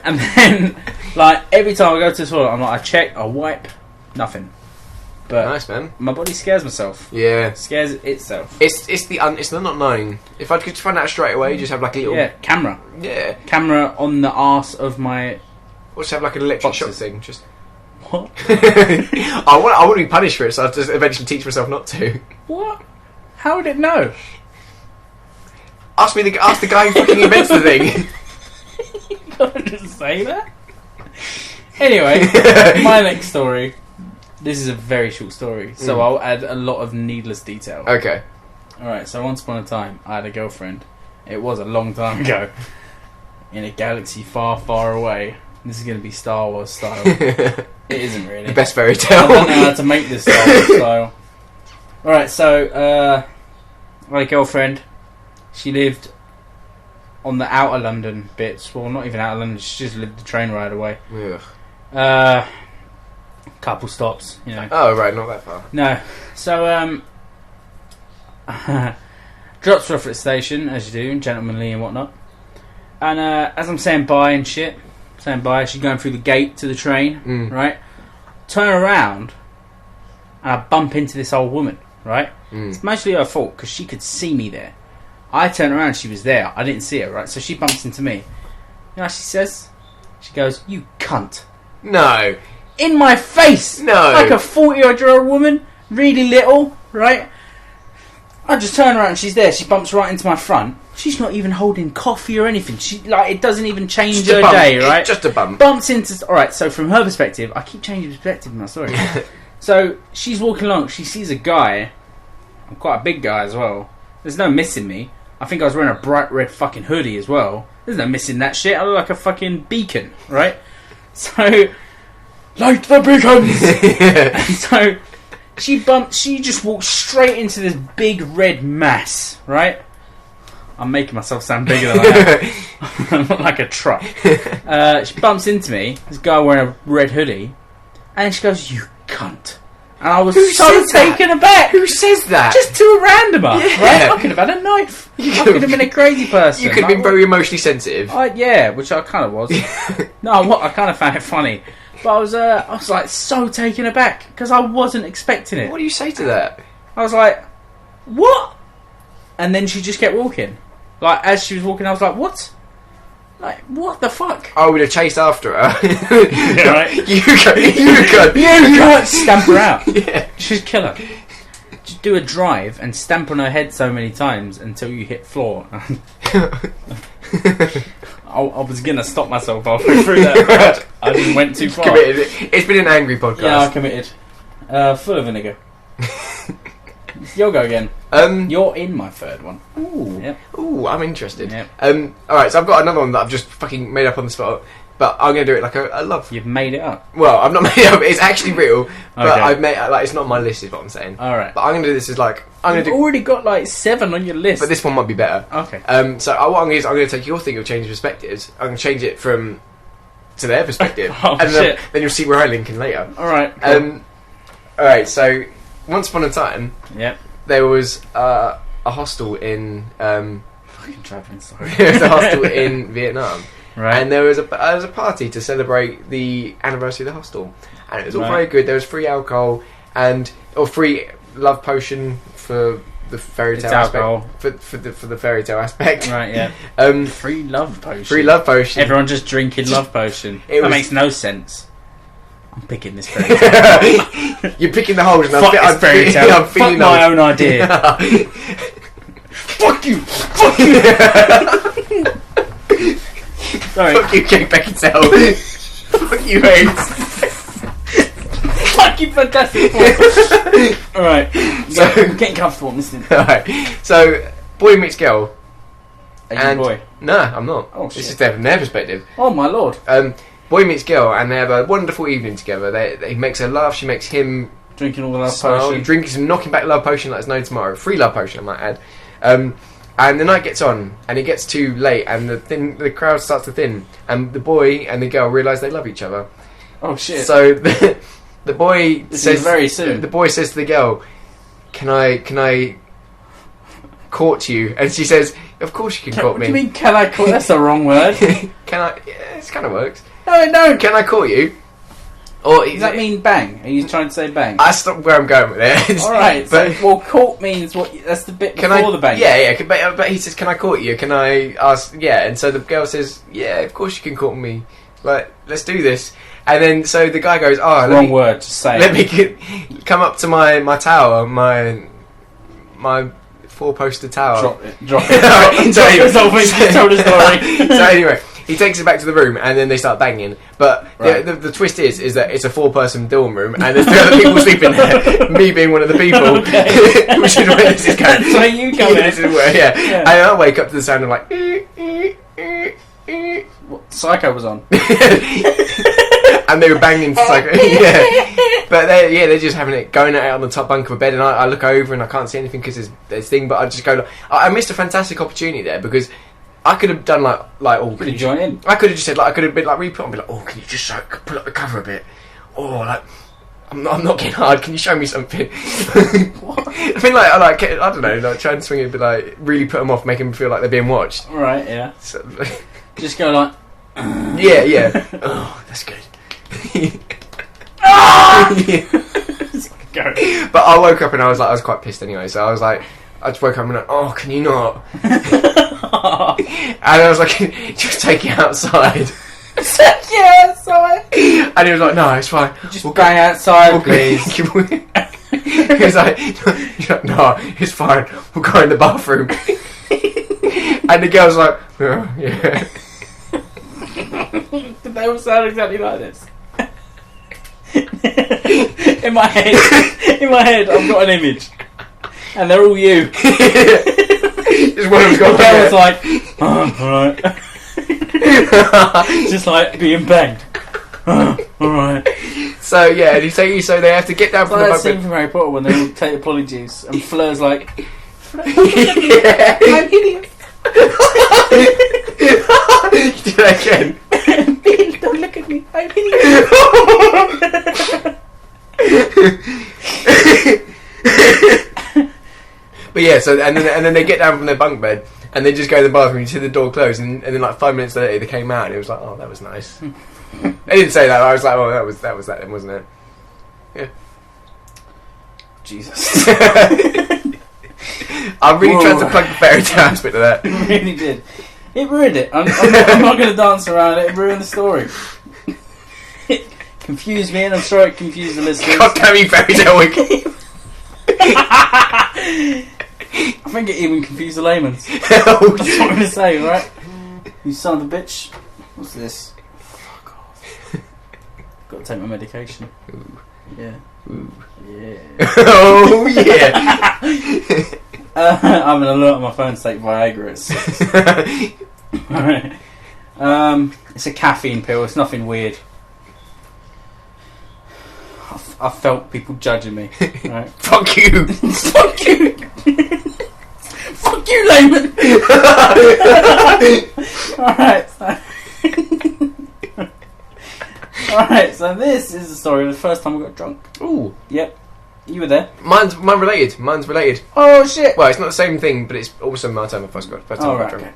[SPEAKER 1] And then, like, every time I go to the toilet, I'm like, I check, I wipe, nothing. But
[SPEAKER 2] nice, man.
[SPEAKER 1] My body scares myself.
[SPEAKER 2] Yeah.
[SPEAKER 1] It scares itself.
[SPEAKER 2] It's the not knowing. If I could find out straight away, just have like a little
[SPEAKER 1] camera.
[SPEAKER 2] Yeah.
[SPEAKER 1] Camera on the arse of my.
[SPEAKER 2] Or just have like an electric
[SPEAKER 1] boxes.
[SPEAKER 2] shock thing. Just.
[SPEAKER 1] What?
[SPEAKER 2] I want to be punished for it, so I'll just eventually teach myself not to.
[SPEAKER 1] What? How would it know?
[SPEAKER 2] Ask the guy who fucking invents the thing.
[SPEAKER 1] You can't just say that. Anyway, my next story. This is a very short story, so I'll add a lot of needless detail.
[SPEAKER 2] Okay.
[SPEAKER 1] Alright, so once upon a time, I had a girlfriend. It was a long time ago. in a galaxy far, far away. This is going to be Star Wars style. It isn't really.
[SPEAKER 2] The best fairy tale.
[SPEAKER 1] I don't know how to make this Star Wars style. Alright, so, my girlfriend, she lived on the outer London bits. Well, not even outer London, she just lived the train ride away.
[SPEAKER 2] Ugh.
[SPEAKER 1] Couple stops, you know.
[SPEAKER 2] Oh, right, not that far.
[SPEAKER 1] No. So, drops her off at the station, as you do, gentlemanly and whatnot. And as I'm saying bye and shit, she's going through the gate to the train, right? Turn around, and I bump into this old woman, right? It's mostly her fault, because she could see me there. I turned around, she was there. I didn't see her, right? So she bumps into me. You know what she says? She goes, "You cunt."
[SPEAKER 2] No.
[SPEAKER 1] In my face!
[SPEAKER 2] No.
[SPEAKER 1] Like a 40-odd-year-old woman, really little, right? I just turn around and she's there. She bumps right into my front. She's not even holding coffee or anything. It doesn't even change her day, right?
[SPEAKER 2] It's just a bump.
[SPEAKER 1] Bumps into... Alright, so from her perspective, I keep changing perspective in my story. So, she's walking along. She sees a guy. I'm quite a big guy as well. There's no missing me. I think I was wearing a bright red fucking hoodie as well. There's no missing that shit. I look like a fucking beacon, right? So... Light the beacons! And so... She just walked straight into this big red mass, right? I'm making myself sound bigger than I am. I'm like a truck. She bumps into me, this guy wearing a red hoodie, and she goes, "You cunt." And I was so taken aback.
[SPEAKER 2] Who says that?
[SPEAKER 1] Just to a randomer,
[SPEAKER 2] Yeah.
[SPEAKER 1] right? I could have had a knife. I could have been a crazy person.
[SPEAKER 2] You could have been very emotionally sensitive.
[SPEAKER 1] Yeah, which I kind of was. No, I kind of found it funny. But I was like so taken aback because I wasn't expecting it.
[SPEAKER 2] What do you say to that?
[SPEAKER 1] I was like, "What?" And then she just kept walking. Like as she was walking, I was like, "What? Like what the fuck?"
[SPEAKER 2] I would have chased after her.
[SPEAKER 1] Yeah, right?
[SPEAKER 2] You can't
[SPEAKER 1] Stamp her out.
[SPEAKER 2] Yeah.
[SPEAKER 1] Just kill her. Just do a drive and stamp on her head so many times until you hit floor. I was gonna stop myself halfway through that, but I just went too far.
[SPEAKER 2] Committed. It's been an angry podcast.
[SPEAKER 1] Yeah, I committed. Full of vinegar. You'll go again. You're in my third one.
[SPEAKER 2] Ooh.
[SPEAKER 1] Yep.
[SPEAKER 2] Ooh, I'm interested.
[SPEAKER 1] Yep.
[SPEAKER 2] Alright, so I've got another one that I've just fucking made up on the spot, but I'm going to do it like a love.
[SPEAKER 1] You've made it up.
[SPEAKER 2] Well, I've not made it up, it's actually real, but
[SPEAKER 1] Okay.
[SPEAKER 2] I've made it's not on my list, is what I'm saying.
[SPEAKER 1] Alright.
[SPEAKER 2] But I'm going to do this as
[SPEAKER 1] You've already got like 7 on your list.
[SPEAKER 2] But this one might be better.
[SPEAKER 1] Okay.
[SPEAKER 2] So what I'm going to do is I'm going to take your thing of change perspectives. I'm going to change it to their perspective,
[SPEAKER 1] Oh,
[SPEAKER 2] and
[SPEAKER 1] shit.
[SPEAKER 2] then you'll see where I link in later.
[SPEAKER 1] Alright. Cool.
[SPEAKER 2] Alright, so once upon a time,
[SPEAKER 1] Yep.
[SPEAKER 2] there was a hostel in
[SPEAKER 1] Fucking travelling, sorry.
[SPEAKER 2] there was a hostel in Vietnam,
[SPEAKER 1] Right.
[SPEAKER 2] and there was a party to celebrate the anniversary of the hostel, and it was all
[SPEAKER 1] Right.
[SPEAKER 2] very good. There was free alcohol or free love potion for the fairy
[SPEAKER 1] It's
[SPEAKER 2] tale
[SPEAKER 1] alcohol.
[SPEAKER 2] aspect for the fairy tale aspect.
[SPEAKER 1] Right, yeah. Free love potion.
[SPEAKER 2] Free love potion.
[SPEAKER 1] Everyone just drinking love potion.
[SPEAKER 2] It
[SPEAKER 1] That
[SPEAKER 2] was-
[SPEAKER 1] makes no sense. I'm picking this fairy tale.
[SPEAKER 2] You're picking the holes, and
[SPEAKER 1] Fuck
[SPEAKER 2] I'm
[SPEAKER 1] this fairy tale.
[SPEAKER 2] I'm
[SPEAKER 1] Fuck
[SPEAKER 2] feeling
[SPEAKER 1] my
[SPEAKER 2] those.
[SPEAKER 1] own idea. Fuck you. Fuck you. Sorry.
[SPEAKER 2] Fuck you, Jake Beckinsale. Fuck you, AIDS.
[SPEAKER 1] Fucking fantastic. Alright.
[SPEAKER 2] So-
[SPEAKER 1] I'm getting comfortable. I'm listening.
[SPEAKER 2] Alright, so boy meets girl.
[SPEAKER 1] Are you a
[SPEAKER 2] And
[SPEAKER 1] boy?
[SPEAKER 2] No, I'm not.
[SPEAKER 1] Oh,
[SPEAKER 2] this
[SPEAKER 1] shit.
[SPEAKER 2] is from their perspective.
[SPEAKER 1] Oh my lord.
[SPEAKER 2] Boy meets girl, and they have a wonderful evening together. He makes her laugh. She makes him
[SPEAKER 1] Drinking all the love
[SPEAKER 2] smile.
[SPEAKER 1] potion.
[SPEAKER 2] Drinking some knocking back love potion like there's no tomorrow. Free love potion, I might add. And the night gets on, and it gets too late, and the crowd starts to thin, and the boy and the girl realise they love each other.
[SPEAKER 1] Oh shit.
[SPEAKER 2] So the boy
[SPEAKER 1] This
[SPEAKER 2] says
[SPEAKER 1] is very soon.
[SPEAKER 2] The boy says to the girl, "Can I court you?" And she says, "Of course you can court
[SPEAKER 1] What
[SPEAKER 2] me."
[SPEAKER 1] do you mean, can I call? That's the wrong word.
[SPEAKER 2] Can I? Yeah, it kind of works.
[SPEAKER 1] No, it don't.
[SPEAKER 2] Can I court you? Or
[SPEAKER 1] Does that mean bang? Are you trying to say bang?
[SPEAKER 2] That's not where I'm going with it.
[SPEAKER 1] Alright,
[SPEAKER 2] but
[SPEAKER 1] so, well, court means what? That's the bit before the bang.
[SPEAKER 2] Yeah. But he says, "Can I court you? Can I ask?" Yeah, and so the girl says, "Yeah, of course you can court me. Like, let's do this." And then so the guy goes, "Oh,
[SPEAKER 1] Wrong word. Just say.
[SPEAKER 2] Let me come up to my tower, my 4-poster tower."
[SPEAKER 1] Drop it. Drop
[SPEAKER 2] Alright,
[SPEAKER 1] it.
[SPEAKER 2] so anyway-
[SPEAKER 1] It's all been told the story.
[SPEAKER 2] So anyway, he takes it back to the room, and then they start banging. But
[SPEAKER 1] Right.
[SPEAKER 2] the twist is that it's a 4-person dorm room, and there's 3 other people sleeping there. Me being one of the people,
[SPEAKER 1] Okay.
[SPEAKER 2] which is where this is going.
[SPEAKER 1] So you come in.
[SPEAKER 2] This is where, yeah.
[SPEAKER 1] Yeah.
[SPEAKER 2] And I wake up to the sound of like,
[SPEAKER 1] What, Psycho was on.
[SPEAKER 2] And they were banging to Psycho. Yeah. But they're just having it, going at it on the top bunk of a bed, and I look over and I can't see anything because there's thing, but I just go, I missed a fantastic opportunity there because I could have done oh,
[SPEAKER 1] Could you join in?
[SPEAKER 2] I could have just said, I could have been re-put on, be like, oh, can you just pull up the cover a bit? Or I'm not getting hard. Can you show me something? What? I mean, I don't know, try and swing it, but really put them off, make them feel like they're being watched.
[SPEAKER 1] Right, yeah.
[SPEAKER 2] So,
[SPEAKER 1] just go like.
[SPEAKER 2] Yeah. Oh, that's good.
[SPEAKER 1] Go.
[SPEAKER 2] But I woke up and I was quite pissed anyway. So I just woke up and oh, can you not? And I was like, just take it outside.
[SPEAKER 1] Take it outside.
[SPEAKER 2] And he was like, no, it's fine.
[SPEAKER 1] Just bang outside, please.
[SPEAKER 2] He was like, no, it's fine. We'll go in the bathroom. And the girl was like, oh, yeah.
[SPEAKER 1] Did they all sound exactly like this? In my head, I've got an image, and they're all you.
[SPEAKER 2] Just one of them's got.
[SPEAKER 1] The girl was like, oh, alright. Just like being banged. Oh, alright.
[SPEAKER 2] So yeah, and so they have to get down from the
[SPEAKER 1] that
[SPEAKER 2] bunk
[SPEAKER 1] scene
[SPEAKER 2] bed.
[SPEAKER 1] from Harry Potter when they all take the polyjuice, and Fleur's like,
[SPEAKER 2] Yeah.
[SPEAKER 1] I'm hideous.
[SPEAKER 2] Do that again.
[SPEAKER 1] Don't look at me. I'm hideous.
[SPEAKER 2] But yeah, so and then they get down from their bunk bed and they just go to the bathroom. You see the door closed, and then 5 minutes later they came out and it was like, oh, that was nice. They didn't say that. I was like, oh, that was that then, wasn't it? Yeah.
[SPEAKER 1] Jesus.
[SPEAKER 2] I really tried to plug the fairy tale aspect of that.
[SPEAKER 1] It really did. It ruined it. I'm not going to dance around it. It ruined the story. It confused me, and I'm sure it confused the listeners.
[SPEAKER 2] God damn you, fairy tale week.
[SPEAKER 1] I think it even confused the layman's.
[SPEAKER 2] Oh,
[SPEAKER 1] That's what I'm going to say, right? You son of a bitch. What's this? Fuck off. Got to take my medication.
[SPEAKER 2] Ooh.
[SPEAKER 1] Yeah.
[SPEAKER 2] Ooh.
[SPEAKER 1] Yeah.
[SPEAKER 2] Oh, yeah.
[SPEAKER 1] I have an alert on my phone to take Viagra at 6. It's a caffeine pill. It's nothing weird. I felt people judging me. Right?
[SPEAKER 2] Fuck you.
[SPEAKER 1] Fuck you. Fuck you, layman. Alright, so this is the story of the first time I got drunk.
[SPEAKER 2] Ooh.
[SPEAKER 1] Yep. You were there.
[SPEAKER 2] Mine's related.
[SPEAKER 1] Oh shit.
[SPEAKER 2] Well, it's not the same thing, but it's also my time I first got drunk.
[SPEAKER 1] Okay.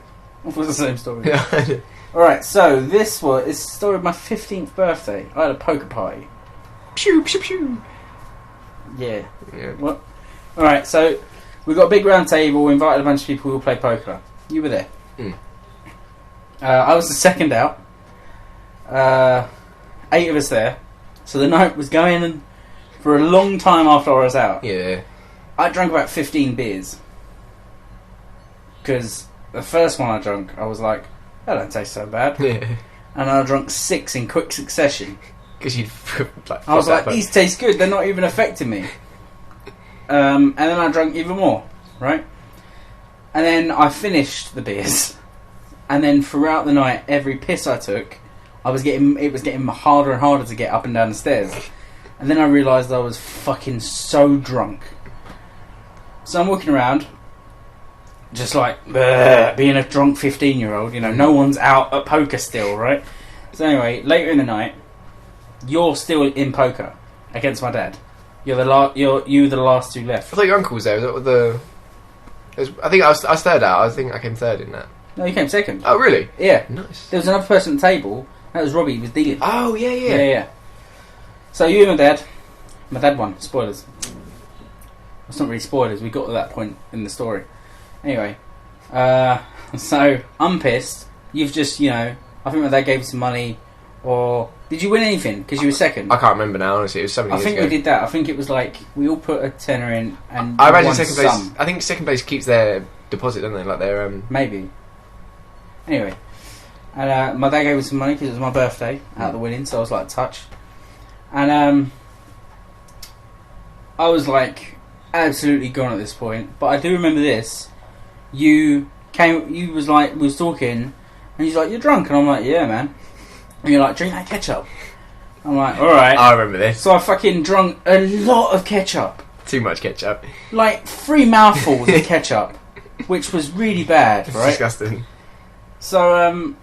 [SPEAKER 1] It was the same story.
[SPEAKER 2] Yeah.
[SPEAKER 1] Alright, so it's the story of my 15th birthday. I had a poker party.
[SPEAKER 2] Pew, pew, pew.
[SPEAKER 1] Yeah.
[SPEAKER 2] Yeah.
[SPEAKER 1] What? Alright, so we got a big round table, we invited a bunch of people who play poker. You were there.
[SPEAKER 2] Mm.
[SPEAKER 1] I was the second out. 8 of us there. So the night was going on for a long time after I was out.
[SPEAKER 2] Yeah.
[SPEAKER 1] I drank about 15 beers. Because the first one I drank, I was like, that don't taste so bad.
[SPEAKER 2] Yeah.
[SPEAKER 1] And I drank 6 in quick succession.
[SPEAKER 2] Because you'd
[SPEAKER 1] I was like, these taste good, they're not even affecting me. And then I drank even more, right? And then I finished the beers. And then throughout the night, every piss I took, it was getting harder and harder to get up and down the stairs. And then I realised I was fucking so drunk. So I'm walking around, just like, being a drunk 15-year-old, you know, no one's out at poker still, right? So anyway, later in the night, you're still in poker against my dad. You're the last two left.
[SPEAKER 2] I thought your uncle was there. Was that what the? I think I was third out. I think I came third in that.
[SPEAKER 1] No, you came second.
[SPEAKER 2] Oh, really?
[SPEAKER 1] Yeah.
[SPEAKER 2] Nice.
[SPEAKER 1] There was another person at the table. That was Robbie. He was dealing.
[SPEAKER 2] Oh, yeah.
[SPEAKER 1] Yeah. So you and my dad. My dad won. Spoilers. It's not really spoilers. We got to that point in the story. Anyway. So I'm pissed. You've just, I think my dad gave you some money. Or did you win anything? Because you were second.
[SPEAKER 2] I can't remember now. Honestly, it was 7 years ago.
[SPEAKER 1] I think we did that. I think it was like we all put a tenner in, and
[SPEAKER 2] I
[SPEAKER 1] you
[SPEAKER 2] imagine
[SPEAKER 1] won
[SPEAKER 2] second place.
[SPEAKER 1] some.
[SPEAKER 2] I think second place keeps their deposit, don't they? Like their
[SPEAKER 1] Maybe. Anyway, and my dad gave me some money because it was my birthday out of the winning, so I was like touch, and I was like absolutely gone at this point. But I do remember this. We was talking, And he's like, you're drunk? And I'm like, yeah, man. And you're like, drink that ketchup. I'm like, alright.
[SPEAKER 2] I remember this.
[SPEAKER 1] So I fucking drunk a lot of ketchup.
[SPEAKER 2] Too much ketchup.
[SPEAKER 1] Like 3 mouthfuls of ketchup. Which was really bad,
[SPEAKER 2] It's
[SPEAKER 1] right?
[SPEAKER 2] disgusting.
[SPEAKER 1] So,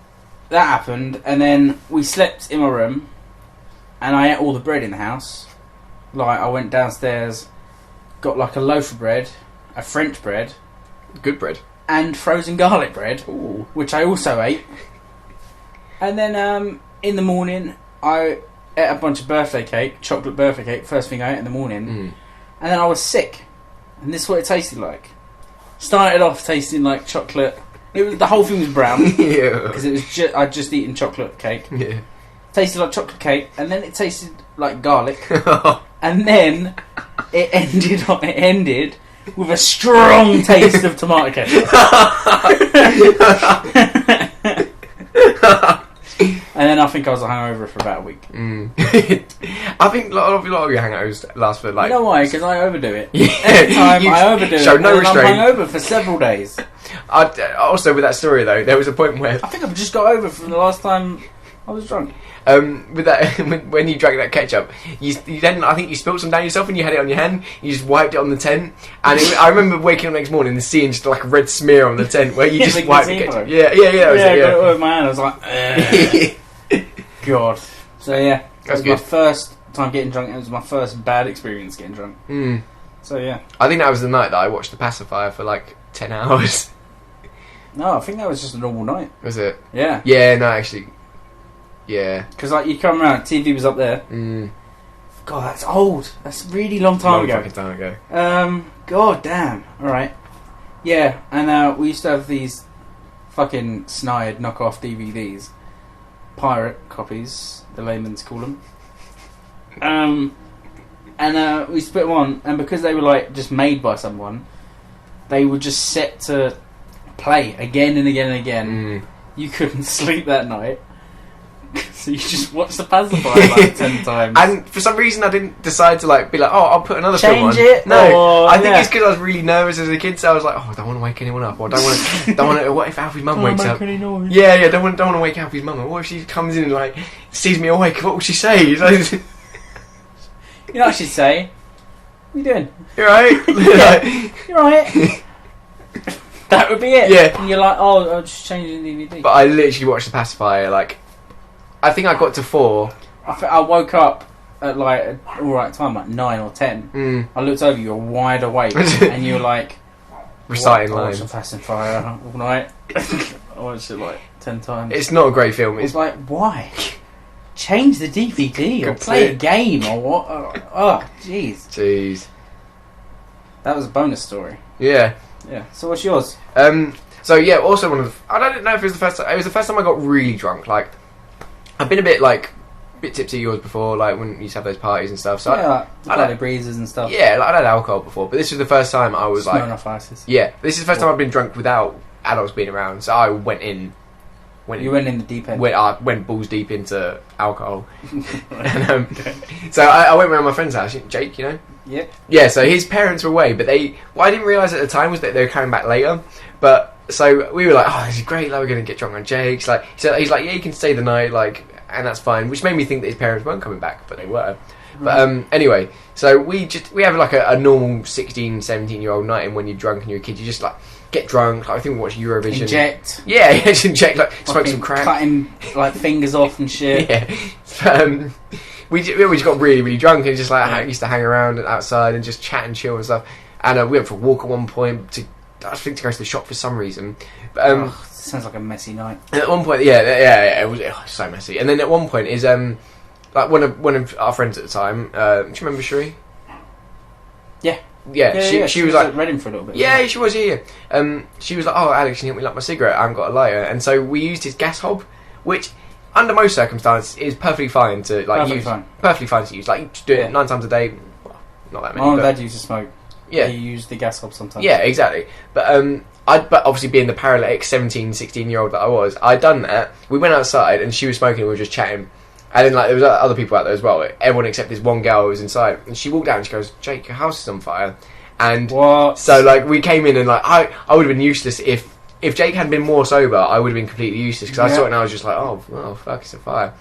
[SPEAKER 1] that happened, and then we slept in my room, and I ate all the bread in the house. Like, I went downstairs, got like a loaf of bread, a French bread,
[SPEAKER 2] Good bread.
[SPEAKER 1] and frozen garlic bread,
[SPEAKER 2] Ooh.
[SPEAKER 1] which I also ate. And then, in the morning, I ate a bunch of birthday cake, chocolate birthday cake, first thing I ate in the morning, and then I was sick. And this is what it tasted like. Started off tasting like chocolate. The whole thing was brown.
[SPEAKER 2] Yeah.
[SPEAKER 1] Because it was I'd just eaten chocolate cake.
[SPEAKER 2] Yeah.
[SPEAKER 1] Tasted like chocolate cake, and then it tasted like garlic, and then it ended with a strong taste of tomato ketchup. And then I think I was hungover for about a week.
[SPEAKER 2] I think a lot of your hangovers last for like...
[SPEAKER 1] You know why? Because I overdo it.
[SPEAKER 2] Yeah.
[SPEAKER 1] Every time I overdo
[SPEAKER 2] show
[SPEAKER 1] it,
[SPEAKER 2] no
[SPEAKER 1] and I'm
[SPEAKER 2] restraint.
[SPEAKER 1] hungover for several days.
[SPEAKER 2] Also, with that story though, there was a point where
[SPEAKER 1] I think I've just got over from the last time I was drunk.
[SPEAKER 2] with that when you drank that ketchup, you then I think you spilled some down yourself and you had it on your hand. You just wiped it on the tent, and I remember waking up the next morning and seeing just like a red smear on the tent where you
[SPEAKER 1] Yeah,
[SPEAKER 2] just
[SPEAKER 1] the
[SPEAKER 2] wiped the
[SPEAKER 1] gazebo.
[SPEAKER 2] ketchup. Yeah, that was
[SPEAKER 1] I
[SPEAKER 2] it.
[SPEAKER 1] got it with my hand. I was like, God. So yeah, that
[SPEAKER 2] That's
[SPEAKER 1] was my
[SPEAKER 2] good.
[SPEAKER 1] first time getting drunk. It was my first bad experience getting drunk. So yeah.
[SPEAKER 2] I think that was the night that I watched The Pacifier for like 10 hours.
[SPEAKER 1] No, I think that was just a normal night.
[SPEAKER 2] Was it?
[SPEAKER 1] Yeah.
[SPEAKER 2] Yeah, no, actually. Yeah.
[SPEAKER 1] Because like you come around, TV was up there. God, that's old. That's a really long time ago.
[SPEAKER 2] Fucking time ago.
[SPEAKER 1] God damn. Alright. Yeah, and we used to have these fucking snide knockoff DVDs. Pirate copies, the layman's call them. And we split them on, and because they were like just made by someone, they were just set to play again and again and again. You couldn't sleep that night. So you just watched The Pacifier like 10 times.
[SPEAKER 2] And for some reason I didn't decide to like be like, oh, I'll put another film on.
[SPEAKER 1] Change it,
[SPEAKER 2] No,
[SPEAKER 1] or-
[SPEAKER 2] I think
[SPEAKER 1] yeah.
[SPEAKER 2] it's because I was really nervous as a kid, so I was like, oh, I don't want to wake anyone up, or don't want to. What if Alfie's mum wakes up? Yeah, don't want to wake Alfie's mum. What if she comes in and like sees me awake? What will she say? She's like,
[SPEAKER 1] You know what I should say? What are you doing?
[SPEAKER 2] you're right.
[SPEAKER 1] You're right. That would be it.
[SPEAKER 2] Yeah.
[SPEAKER 1] And you're like, oh, I'll just change the DVD.
[SPEAKER 2] But I literally watched The Pacifier. Like, I think I got to 4.
[SPEAKER 1] I woke up at like an alright time, like 9 or 10. I looked over, you were wide awake, and you were like
[SPEAKER 2] Reciting
[SPEAKER 1] I
[SPEAKER 2] lines.
[SPEAKER 1] watched Fast and Fire all night. I watched it like 10 times.
[SPEAKER 2] It's not a great film.
[SPEAKER 1] It's
[SPEAKER 2] It's
[SPEAKER 1] like, why? Change the DVD or
[SPEAKER 2] That's
[SPEAKER 1] play a
[SPEAKER 2] it.
[SPEAKER 1] game or what? Oh, jeez.
[SPEAKER 2] jeez.
[SPEAKER 1] That was a bonus story.
[SPEAKER 2] Yeah.
[SPEAKER 1] Yeah. So what's yours?
[SPEAKER 2] So yeah, also one of the, I don't know if it was the first time. It was the first time I got really drunk. Like, I've been a bit tipsy yours before, like when you used to have those parties and stuff. So
[SPEAKER 1] Yeah, like
[SPEAKER 2] I
[SPEAKER 1] Bloody
[SPEAKER 2] don't-
[SPEAKER 1] breezes and stuff.
[SPEAKER 2] yeah, like, I'd had alcohol before, but this was the first time I was like,
[SPEAKER 1] Smirnoff Ices.
[SPEAKER 2] yeah, this is the first time I've been drunk without adults being around. So I went in.
[SPEAKER 1] You went in the deep end.
[SPEAKER 2] Went balls deep into alcohol. And, so I went around my friend's house, Jake, you know?
[SPEAKER 1] Yeah.
[SPEAKER 2] Yeah, so his parents were away, but what I didn't realise at the time was that they were coming back later. But, so we were like, oh, this is great, like, we're going to get drunk on Jake's. Like, so he's like, yeah, you can stay the night, like, and that's fine, which made me think that his parents weren't coming back, but they were. But anyway, so we have like a normal 16, 17-year-old night, and when you're drunk and you're a kid, you just like get drunk. Like, I think we watch Eurovision.
[SPEAKER 1] Inject.
[SPEAKER 2] Yeah, just inject, like smoke
[SPEAKER 1] Fucking
[SPEAKER 2] some crack.
[SPEAKER 1] Cutting like fingers off and shit.
[SPEAKER 2] Yeah. We just got really, really drunk and just like used to hang around outside and just chat and chill and stuff. And we went for a walk at one point I think to go to the shop for some reason. But,
[SPEAKER 1] Sounds like a messy night.
[SPEAKER 2] at one point, it was so messy. And then at one point is like one of our friends at the time. Do you remember Cherie?
[SPEAKER 1] Yeah.
[SPEAKER 2] Yeah, she was like
[SPEAKER 1] at Reading for a little bit.
[SPEAKER 2] yeah, she was, yeah. She was like, oh, Alex, can you help me light my cigarette? I haven't got a lighter. And so we used his gas hob, which, under most circumstances, is perfectly fine to like
[SPEAKER 1] Perfectly
[SPEAKER 2] use.
[SPEAKER 1] fine.
[SPEAKER 2] Perfectly fine to use. Like, you just do it
[SPEAKER 1] Yeah.
[SPEAKER 2] 9 times a day. Well, not that
[SPEAKER 1] My
[SPEAKER 2] many.
[SPEAKER 1] mum and
[SPEAKER 2] but,
[SPEAKER 1] dad used to smoke.
[SPEAKER 2] yeah,
[SPEAKER 1] He used the gas hob sometimes.
[SPEAKER 2] yeah, exactly. But but obviously being the paralytic 17, 16-year-old that I was, I'd done that. We went outside and she was smoking and we were just chatting. And then like there was other people out there as well. Everyone except this one girl who was inside. And she walked out and she goes, Jake, your house is on fire. And
[SPEAKER 1] What?
[SPEAKER 2] so like we came in and like I would have been useless if if Jake had been more sober, I would have been completely useless because I saw it and I was just like, oh fuck, it's a fire.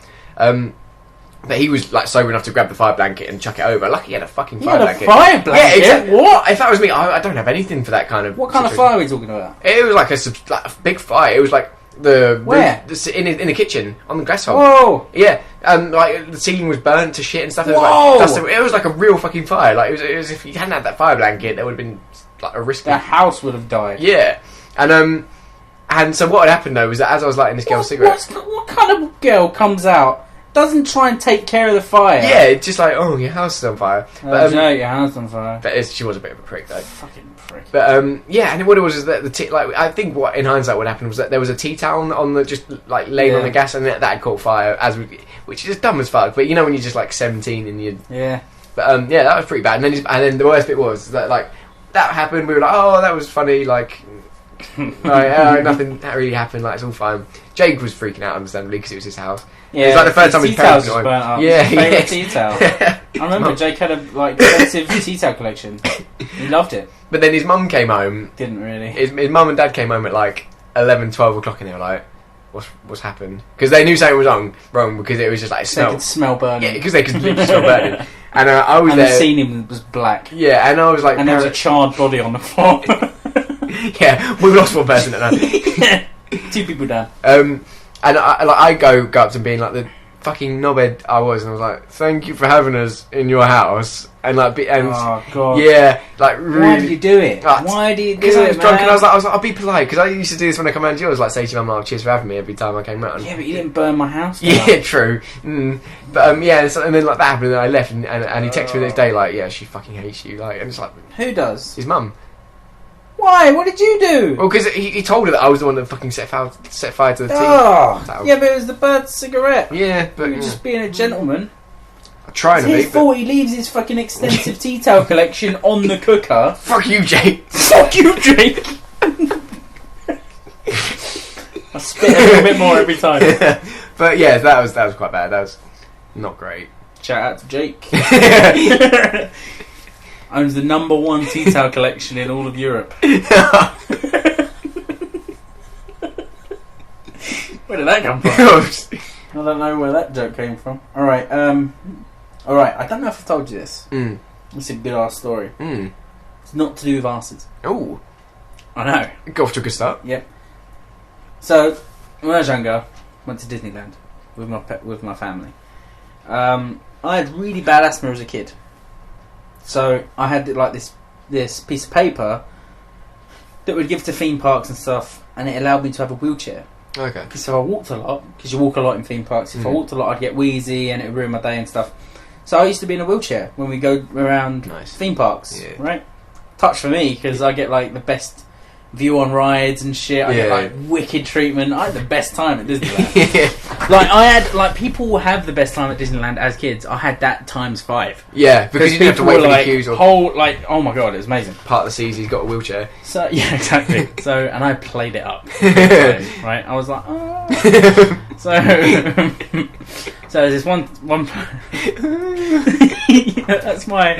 [SPEAKER 2] But he was like sober enough to grab the fire blanket and chuck it over. Lucky he had a fucking fire blanket.
[SPEAKER 1] Fire blanket?
[SPEAKER 2] Yeah, exactly. What? If that was me, I don't have anything for that kind of.
[SPEAKER 1] What kind of fire are we talking about?
[SPEAKER 2] It was like a big fire. It was like
[SPEAKER 1] where
[SPEAKER 2] in the kitchen on the gas hob.
[SPEAKER 1] Whoa!
[SPEAKER 2] Yeah, like the ceiling was burnt to shit and stuff. It was like a real fucking fire. Like it was if you hadn't had that fire blanket, there would have been like a risk.
[SPEAKER 1] The house would have died.
[SPEAKER 2] Yeah, and so what had happened though was that as I was lighting this girl's cigarette,
[SPEAKER 1] what kind of girl comes out? Doesn't try and take care of the fire.
[SPEAKER 2] Yeah, it's just like, oh, your house is on fire.
[SPEAKER 1] But, no, your house is on fire.
[SPEAKER 2] But she was a bit of a prick, though.
[SPEAKER 1] Fucking prick.
[SPEAKER 2] But yeah, and what it was is that I think what in hindsight what happened was that there was a tea towel on the just like laying on the gas, and that had caught fire which is just dumb as fuck. But you know when you're just like 17 and you But yeah, that was pretty bad. And then the worst bit was that like that happened. We were like, oh, that was funny. Like. Nothing really happened. Like it's all fine. Jake was freaking out, understandably, because it was his house.
[SPEAKER 1] Yeah,
[SPEAKER 2] it was like the first time his parents
[SPEAKER 1] burnt up.
[SPEAKER 2] Yeah,
[SPEAKER 1] his favourite tea towel. I remember Jake had a expensive tea towel collection. He loved it.
[SPEAKER 2] But then his mum came home.
[SPEAKER 1] Didn't really.
[SPEAKER 2] His mum and dad came home at like 11, 12 o'clock, and they were like, "What's happened?" Because they knew something was wrong because it was just like
[SPEAKER 1] they could smell burning.
[SPEAKER 2] Yeah, because they could literally smell burning. And I was there.
[SPEAKER 1] The ceiling was black.
[SPEAKER 2] Yeah, and I was like,
[SPEAKER 1] and there was a charred body on the floor.
[SPEAKER 2] Yeah, we lost one person at that.
[SPEAKER 1] Yeah, 2 people down.
[SPEAKER 2] And I go up to being like the fucking knobhead I was, and I was like, "Thank you for having us in your house." And like,
[SPEAKER 1] oh god,
[SPEAKER 2] yeah, like really.
[SPEAKER 1] Why do you do it? Why do you do it?
[SPEAKER 2] Because I was drunk, and I was like, I'll be polite because I used to do this when I come round to yours, like say to your mum, "Cheers for having me" every time I came round.
[SPEAKER 1] Yeah, but you didn't burn my house down.
[SPEAKER 2] Yeah, true. But yeah, and then like that happened, and then I left, and he texted me the next day like, "Yeah, she fucking hates you," like, and it's like,
[SPEAKER 1] who does?
[SPEAKER 2] His mum.
[SPEAKER 1] Why? What did you do?
[SPEAKER 2] Well, because he told her that I was the one that fucking set fire to the tea.
[SPEAKER 1] Oh, yeah, but it was the bird's cigarette.
[SPEAKER 2] Yeah, but
[SPEAKER 1] you were just being a gentleman.
[SPEAKER 2] I'm trying to be.
[SPEAKER 1] His fault. He leaves his fucking extensive tea towel collection on the cooker.
[SPEAKER 2] Fuck you, Jake.
[SPEAKER 1] Fuck you, Jake. I spit a little bit more every time.
[SPEAKER 2] But yeah, that was quite bad. That was not great.
[SPEAKER 1] Shout out to Jake. Owns the #1 tea towel collection in all of Europe. Where did that come from? I don't know where that joke came from. Alright, I don't know if I've told you this. It's a good ass story. It's not to do with arses.
[SPEAKER 2] Oh.
[SPEAKER 1] I know.
[SPEAKER 2] Got off to a good start.
[SPEAKER 1] Yep. So, when I was younger, went to Disneyland with my family. I had really bad asthma as a kid. So I had like this piece of paper that would give to theme parks and stuff, and it allowed me to have a wheelchair.
[SPEAKER 2] Okay.
[SPEAKER 1] So I walked a lot, because you walk a lot in theme parks. If I walked a lot, I'd get wheezy and it would ruin my day and stuff. So I used to be in a wheelchair when we go around theme parks, right? Touch for me, because I get like the best view on rides and shit. I get like wicked treatment. I had the best time at Disneyland. Like I had like people will have the best time at Disneyland as kids. I had that ×5.
[SPEAKER 2] Yeah, because you didn't have to wait for the queues or
[SPEAKER 1] oh my god, it was amazing.
[SPEAKER 2] Part of the season he's got a wheelchair.
[SPEAKER 1] So yeah, exactly. So and I played it up. Right? I was like, oh. So there's this one that's my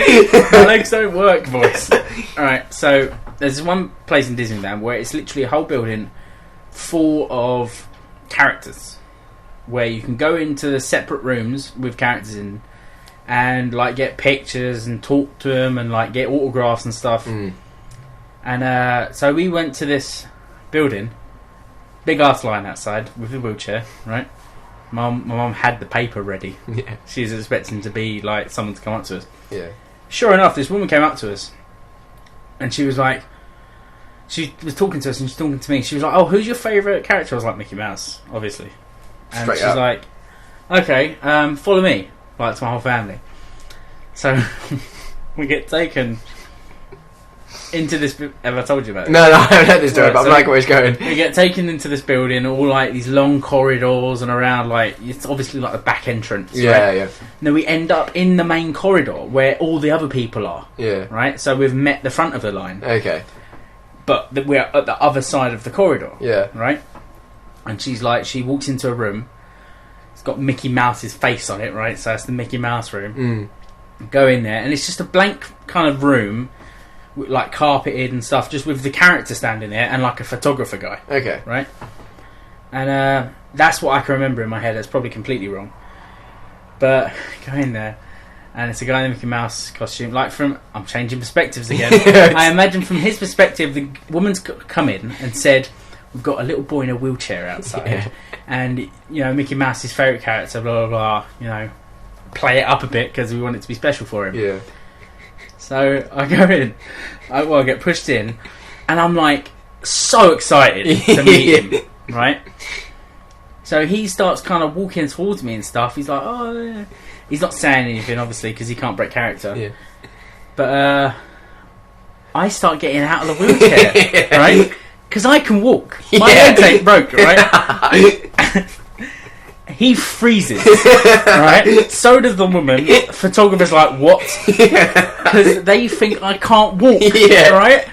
[SPEAKER 1] legs don't work voice. Alright, so there's one place in Disneyland where it's literally a whole building full of characters, where you can go into the separate rooms with characters in, and like get pictures and talk to them and like get autographs and stuff. And so we went to this building, big ass line outside with a wheelchair, right? My mum had the paper ready.
[SPEAKER 2] Yeah.
[SPEAKER 1] She was expecting to be like someone to come up to us.
[SPEAKER 2] Yeah.
[SPEAKER 1] Sure enough, this woman came up to us, and she was like, she was talking to us and she's talking to me. She was like, "Oh, who's your favourite character?" I was like, "Mickey Mouse, obviously." And
[SPEAKER 2] Straight
[SPEAKER 1] she's
[SPEAKER 2] up.
[SPEAKER 1] like, "Okay, follow me," like to my whole family. So we get taken into this. Have I told you about it?
[SPEAKER 2] No, I haven't heard this story,
[SPEAKER 1] Right,
[SPEAKER 2] but I'm like where it's going.
[SPEAKER 1] We get taken into this building, all like these long corridors and around, like it's obviously like the back entrance.
[SPEAKER 2] Yeah,
[SPEAKER 1] right?
[SPEAKER 2] yeah.
[SPEAKER 1] And then we end up in the main corridor where all the other people are.
[SPEAKER 2] Yeah.
[SPEAKER 1] Right. So we've met the front of the line.
[SPEAKER 2] Okay.
[SPEAKER 1] But we're at the other side of the corridor.
[SPEAKER 2] Yeah.
[SPEAKER 1] Right. And she's like, she walks into a room. It's got Mickey Mouse's face on it, right? So it's the Mickey Mouse room. Go in there, and it's just a blank kind of room like carpeted and stuff, just with the character standing there and like a photographer guy.
[SPEAKER 2] Okay.
[SPEAKER 1] Right? And that's what I can remember in my head. That's probably completely wrong. But go in there, and it's a guy in the Mickey Mouse costume. Like I'm changing perspectives again. I imagine from his perspective, the woman's come in and said, "We've got a little boy in a wheelchair outside, and Mickey Mouse's favourite character, blah blah blah. Play it up a bit because we want it to be special for him."
[SPEAKER 2] Yeah.
[SPEAKER 1] So I go in, I get pushed in, and I'm like so excited to meet him, right? So he starts kind of walking towards me and stuff. He's like, "Oh," yeah. He's not saying anything, obviously, because he can't break character.
[SPEAKER 2] Yeah.
[SPEAKER 1] But I start getting out of the wheelchair, right? Because I can walk. My legs ain't broke, right? He freezes, right? So does the woman. Photographer's like, what? Because they think I can't walk, right?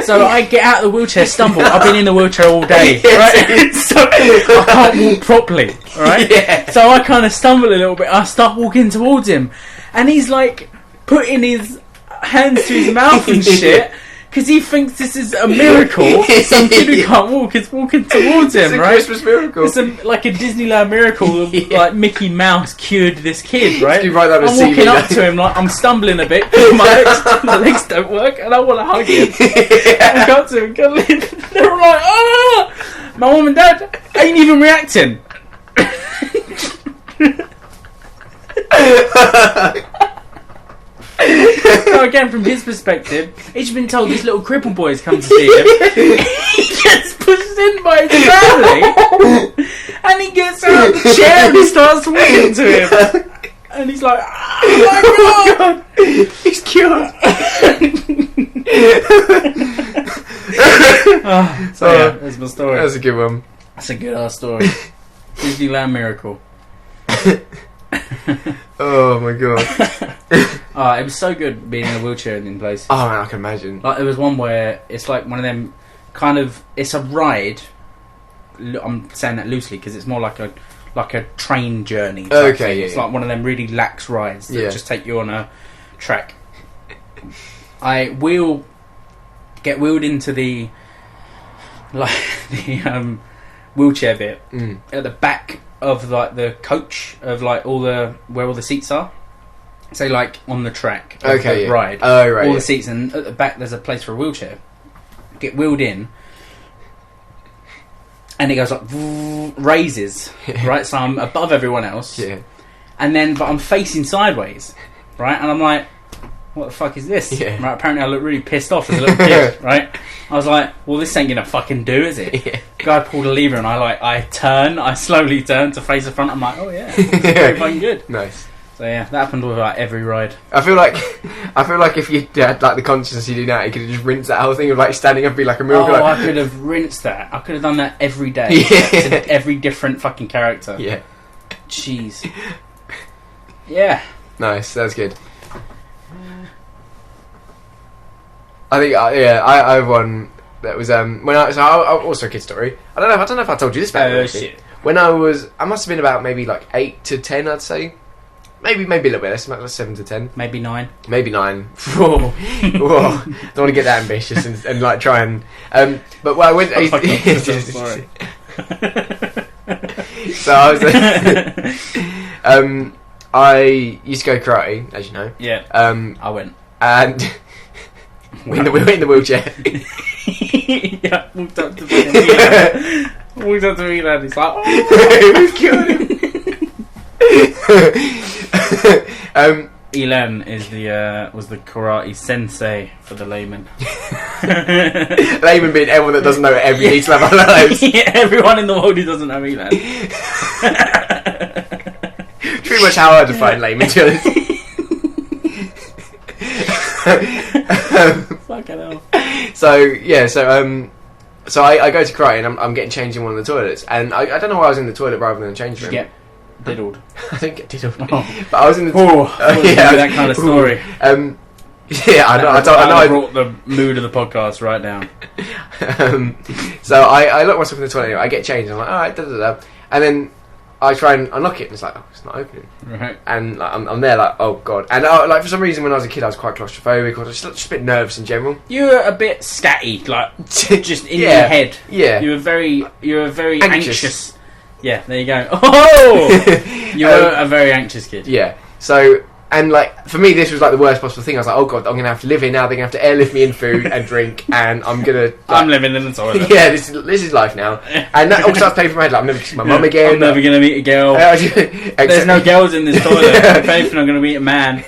[SPEAKER 1] So I get out of the wheelchair, stumble. I've been in the wheelchair all day, right? So I can't walk properly, right? Yeah. So I kind of stumble a little bit. I start walking towards him, and he's like putting his hands to his mouth and shit. Because he thinks this is a miracle. Some kid who can't walk is walking towards him, right?
[SPEAKER 2] It's a Christmas miracle.
[SPEAKER 1] It's like a Disneyland miracle. Like Mickey Mouse cured this kid, right?
[SPEAKER 2] You write that on
[SPEAKER 1] I'm
[SPEAKER 2] CV
[SPEAKER 1] walking up to him, like I'm stumbling a bit because my legs don't work, and I want to hug him. I walk up to him, they're like, "Ah!" My mum and dad ain't even reacting. So again, from his perspective, he's been told this little cripple boy's come to see him. He gets pushed in by his family, and he gets out of the chair and he starts walking to him. And he's like, "Oh my god,
[SPEAKER 2] he's cured."
[SPEAKER 1] So yeah, that's my story.
[SPEAKER 2] That's a good one.
[SPEAKER 1] That's a good ass story. Disneyland miracle.
[SPEAKER 2] Oh my god.
[SPEAKER 1] It was so good being in a wheelchair in places.
[SPEAKER 2] Oh man, I can imagine.
[SPEAKER 1] Like there was one where it's like one of them kind of, it's a ride. I'm saying that loosely because it's more like a train journey type thing. It's like one of them really lax rides that just take you on a track. I get wheeled into the wheelchair bit at the back of like the coach of like where all the seats are. So like on the track of the ride.
[SPEAKER 2] Oh right.
[SPEAKER 1] All the seats, and at the back there's a place for a wheelchair. Get wheeled in, and it goes like raises, right? So I'm above everyone else.
[SPEAKER 2] Yeah.
[SPEAKER 1] And then but I'm facing sideways, right? And I'm like, what the fuck is this?
[SPEAKER 2] Yeah.
[SPEAKER 1] Right, apparently I look really pissed off as a little kid, right? I was like, well, this ain't gonna fucking do, is it?
[SPEAKER 2] Yeah.
[SPEAKER 1] Guy pulled a lever and I slowly turn to face the front. I'm like, oh yeah, it's very fucking good.
[SPEAKER 2] Nice.
[SPEAKER 1] So yeah, that happened with like every ride.
[SPEAKER 2] I feel like if you had like the consciousness you do now, you could have just rinsed that whole thing of like standing up and be like a miracle.
[SPEAKER 1] Oh, I could have rinsed that. I could have done that every day. To every different fucking character.
[SPEAKER 2] Yeah.
[SPEAKER 1] Jeez. Yeah.
[SPEAKER 2] Nice. That's good. I think I have one that was when I also a kid story. I don't know if I told you this about
[SPEAKER 1] Oh shit.
[SPEAKER 2] When I must have been about maybe like 8 to 10, I'd say. Maybe a little bit less, like 7 to 10.
[SPEAKER 1] Maybe 9.
[SPEAKER 2] Maybe 9. Whoa. Don't want to get that ambitious and like try and. But well, I went. So I was. I used to go karate, as you know.
[SPEAKER 1] Yeah. I went.
[SPEAKER 2] And we're in the wheelchair.
[SPEAKER 1] Yeah, walked up to me and he's like, oh,
[SPEAKER 2] we've killed him.
[SPEAKER 1] Elan is was the karate sensei for the layman.
[SPEAKER 2] Layman being everyone that doesn't know every detail of our lives.
[SPEAKER 1] Yeah, everyone in the world who doesn't know Elan.
[SPEAKER 2] Pretty much how I define layman, to be honest.
[SPEAKER 1] Fucking hell.
[SPEAKER 2] So I go to karate and I'm getting changed in one of the toilets, and I don't know why I was in the toilet rather than the change room.
[SPEAKER 1] Get diddled.
[SPEAKER 2] I didn't get diddled.
[SPEAKER 1] Oh.
[SPEAKER 2] But I was in the
[SPEAKER 1] that kind of story.
[SPEAKER 2] Yeah, I know. I
[SPEAKER 1] brought the mood of the podcast right down.
[SPEAKER 2] So I lock myself in the toilet anyway. I get changed. I'm like, all right, and then I try and unlock it, and it's like, oh, it's not opening.
[SPEAKER 1] Right.
[SPEAKER 2] And like, I'm there like, oh god. And like for some reason, when I was a kid, I was quite claustrophobic, or just a bit nervous in general.
[SPEAKER 1] You were a bit scatty, like just in your
[SPEAKER 2] Yeah.
[SPEAKER 1] head.
[SPEAKER 2] Yeah.
[SPEAKER 1] You were very
[SPEAKER 2] Anxious.
[SPEAKER 1] anxious. Yeah, there you go. Oh, you were a very anxious kid.
[SPEAKER 2] Yeah. So, and like for me, this was like the worst possible thing. I was like, oh god, I'm gonna have to live here now. They're gonna have to airlift me in food and drink, and I'm gonna. Like,
[SPEAKER 1] I'm living in the toilet.
[SPEAKER 2] Yeah, this is life now, and that all starts playing from my head. Like, I'm never kissing my mum again.
[SPEAKER 1] I'm never gonna meet a girl. There's no girls in this toilet. If anything, I'm gonna meet a man.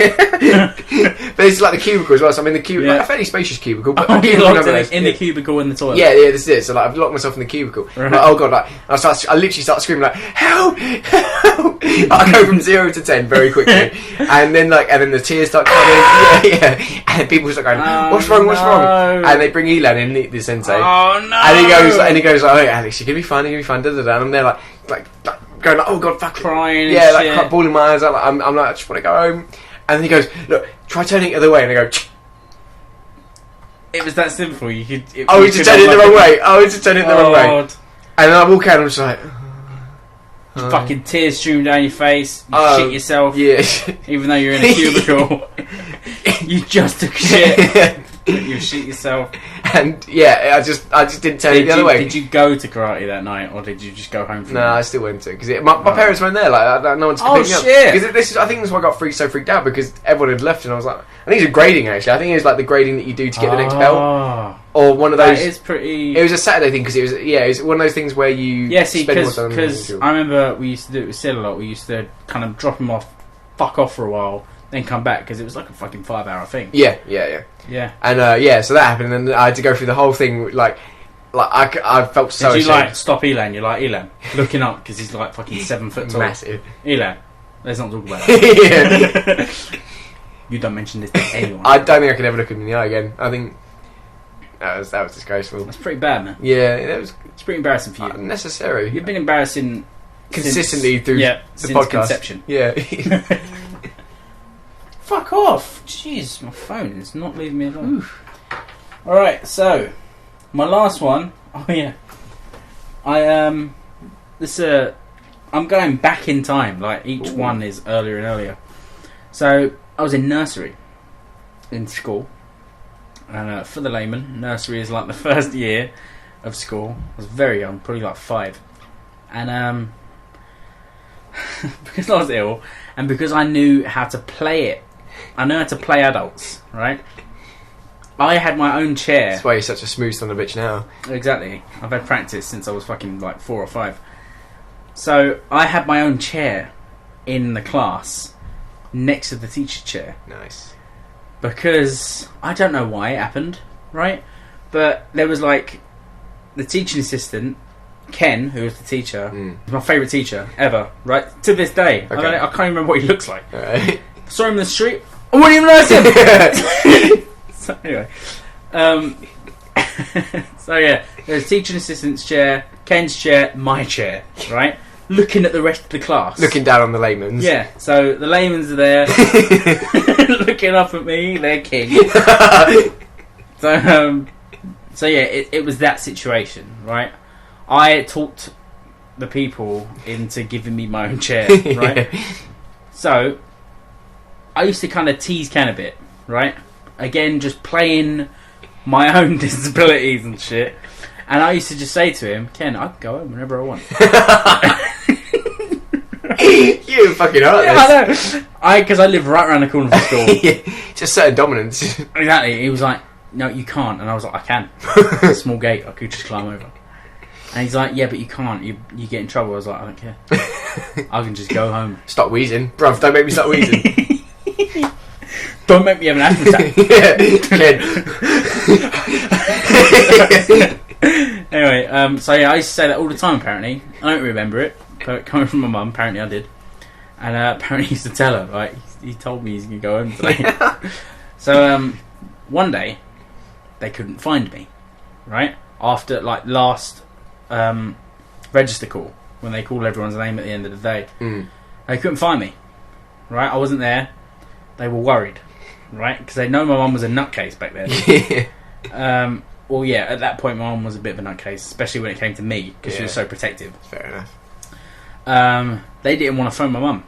[SPEAKER 2] But it's like the cubicle as well. So I'm in the cubicle, like a fairly spacious cubicle. But
[SPEAKER 1] You're locked in the cubicle in the toilet.
[SPEAKER 2] Yeah, this is it. So like, I've locked myself in the cubicle.
[SPEAKER 1] Right.
[SPEAKER 2] Like, oh god, like I literally start screaming like, help, help! I go from 0 to 10 very quickly, and then the tears start coming. Yeah. And people start going, what's wrong? What's wrong? And they bring Elan in, the sensei.
[SPEAKER 1] Oh no!
[SPEAKER 2] And he goes, oh Alex, you're gonna be fine. You're gonna be fine. Da, da, da. And I'm there like going like, oh god, fuck,
[SPEAKER 1] crying.
[SPEAKER 2] Yeah,
[SPEAKER 1] and
[SPEAKER 2] like bawling my eyes out. Like, I'm like, I just want to go home. And then he goes, look, try turning it the other way. And I go,
[SPEAKER 1] it was that simple. You could.
[SPEAKER 2] we just turned it the wrong way. We just turned it the wrong way. And then I walk out and I'm just like,
[SPEAKER 1] fucking tears stream down your face. You shit yourself.
[SPEAKER 2] Yeah.
[SPEAKER 1] Even though you're in a cubicle, you just took a shit. You shit yourself.
[SPEAKER 2] And yeah, I just didn't turn it the other way.
[SPEAKER 1] Did you go to karate that night, or did you just go home from
[SPEAKER 2] No, I still went to because my parents weren't there. Like no one to pick me up.
[SPEAKER 1] Shit!
[SPEAKER 2] Because I think that's why I got so freaked out because everyone had left and I was like, I think it's grading actually. I think it was like the grading that you do to get the next belt, or one of those.
[SPEAKER 1] That is pretty.
[SPEAKER 2] It was a Saturday thing because it was one of those things where you
[SPEAKER 1] see,
[SPEAKER 2] spend more time
[SPEAKER 1] because I remember we used to do it with Sid a lot. We used to kind of drop him off, fuck off for a while, then come back because it was like a fucking 5-hour thing.
[SPEAKER 2] Yeah. And so that happened, and then I had to go through the whole thing. Like I felt so.
[SPEAKER 1] Did you
[SPEAKER 2] ashamed.
[SPEAKER 1] stop Elan? You're like Elan, looking up because he's like fucking 7 foot tall.
[SPEAKER 2] Massive.
[SPEAKER 1] Elan, let's not talk about that. You don't mention this to anyone.
[SPEAKER 2] I don't think I could ever look him in the eye again. I think that was disgraceful.
[SPEAKER 1] That's pretty bad, man.
[SPEAKER 2] Yeah, it's
[SPEAKER 1] pretty embarrassing for you.
[SPEAKER 2] Unnecessary.
[SPEAKER 1] You've been embarrassing
[SPEAKER 2] consistently through the
[SPEAKER 1] since
[SPEAKER 2] podcast.
[SPEAKER 1] Conception.
[SPEAKER 2] Yeah.
[SPEAKER 1] Fuck off! Jeez, my phone is not leaving me alone. Alright, so my last one. Oh yeah, I'm going back in time. Like each one is earlier and earlier. So I was in nursery in school, and for the layman, nursery is like the first year of school. I was very young, probably like 5, and because I was ill, and because I knew how to play it. I know how to play adults, right? I had my own chair.
[SPEAKER 2] That's why you're such a smooth son of a bitch now.
[SPEAKER 1] Exactly. I've had practice since I was fucking like 4 or 5. So I had my own chair in the class next to the teacher's chair.
[SPEAKER 2] Nice.
[SPEAKER 1] Because I don't know why it happened, right? But there was like the teaching assistant, Ken, who was the teacher, was my favourite teacher ever, right? To this day.
[SPEAKER 2] Okay.
[SPEAKER 1] I can't even remember what he looks like.
[SPEAKER 2] Alright.
[SPEAKER 1] Saw him in the street. I wouldn't even notice him. So anyway, so yeah, there's teaching assistant's chair, Ken's chair, my chair, right? Looking at the rest of the class,
[SPEAKER 2] Looking down on the layman's.
[SPEAKER 1] Yeah, so the layman's are there, looking up at me. They're king. So yeah, it was that situation, right? I talked the people into giving me my own chair, right? So I used to kind of tease Ken a bit, right? Again, just playing my own disabilities and shit. And I used to just say to him, Ken, I can go home whenever I want.
[SPEAKER 2] You fucking heartless.
[SPEAKER 1] Yeah, I know. Because I live right around the corner from school.
[SPEAKER 2] Yeah, just certain dominance.
[SPEAKER 1] Exactly. He was like, no, you can't. And I was like, I can. It's a small gate. I could just climb over. And he's like, yeah, but you can't. You get in trouble. I was like, I don't care. I can just go home.
[SPEAKER 2] Stop wheezing. Bruv, don't make me start wheezing.
[SPEAKER 1] Don't make me have an asthma attack. Anyway, so yeah, I used to say that all the time apparently. I don't remember it, but coming from my mum, apparently I did. And apparently he used to tell her, like, he told me he's going to go home today. So one day, they couldn't find me, right? After, like, last register call, when they call everyone's name at the end of the day. They couldn't find me, right? I wasn't there. They were worried, right? Because they know my mum was a nutcase back then. Well, yeah, at that point my mum was a bit of a nutcase, especially when it came to me, because she was so protective.
[SPEAKER 2] Fair
[SPEAKER 1] they didn't want to phone my mum.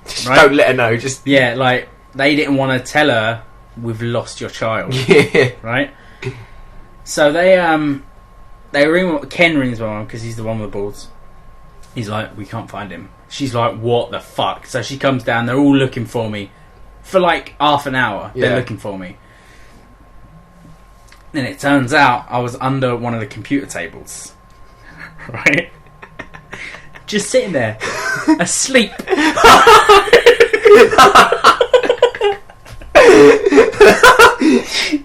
[SPEAKER 2] Just
[SPEAKER 1] Right?
[SPEAKER 2] don't let her know. Just
[SPEAKER 1] Yeah, like, they didn't want to tell her, we've lost your child.
[SPEAKER 2] yeah.
[SPEAKER 1] Right? So they ring, Ken rings my mum because he's the one with the balls. He's like, we can't find him. She's like, what the fuck? So she comes down, they're all looking for me. For like half an hour, they're looking for me. Then it turns out I was under one of the computer tables. Right? Just sitting there, asleep.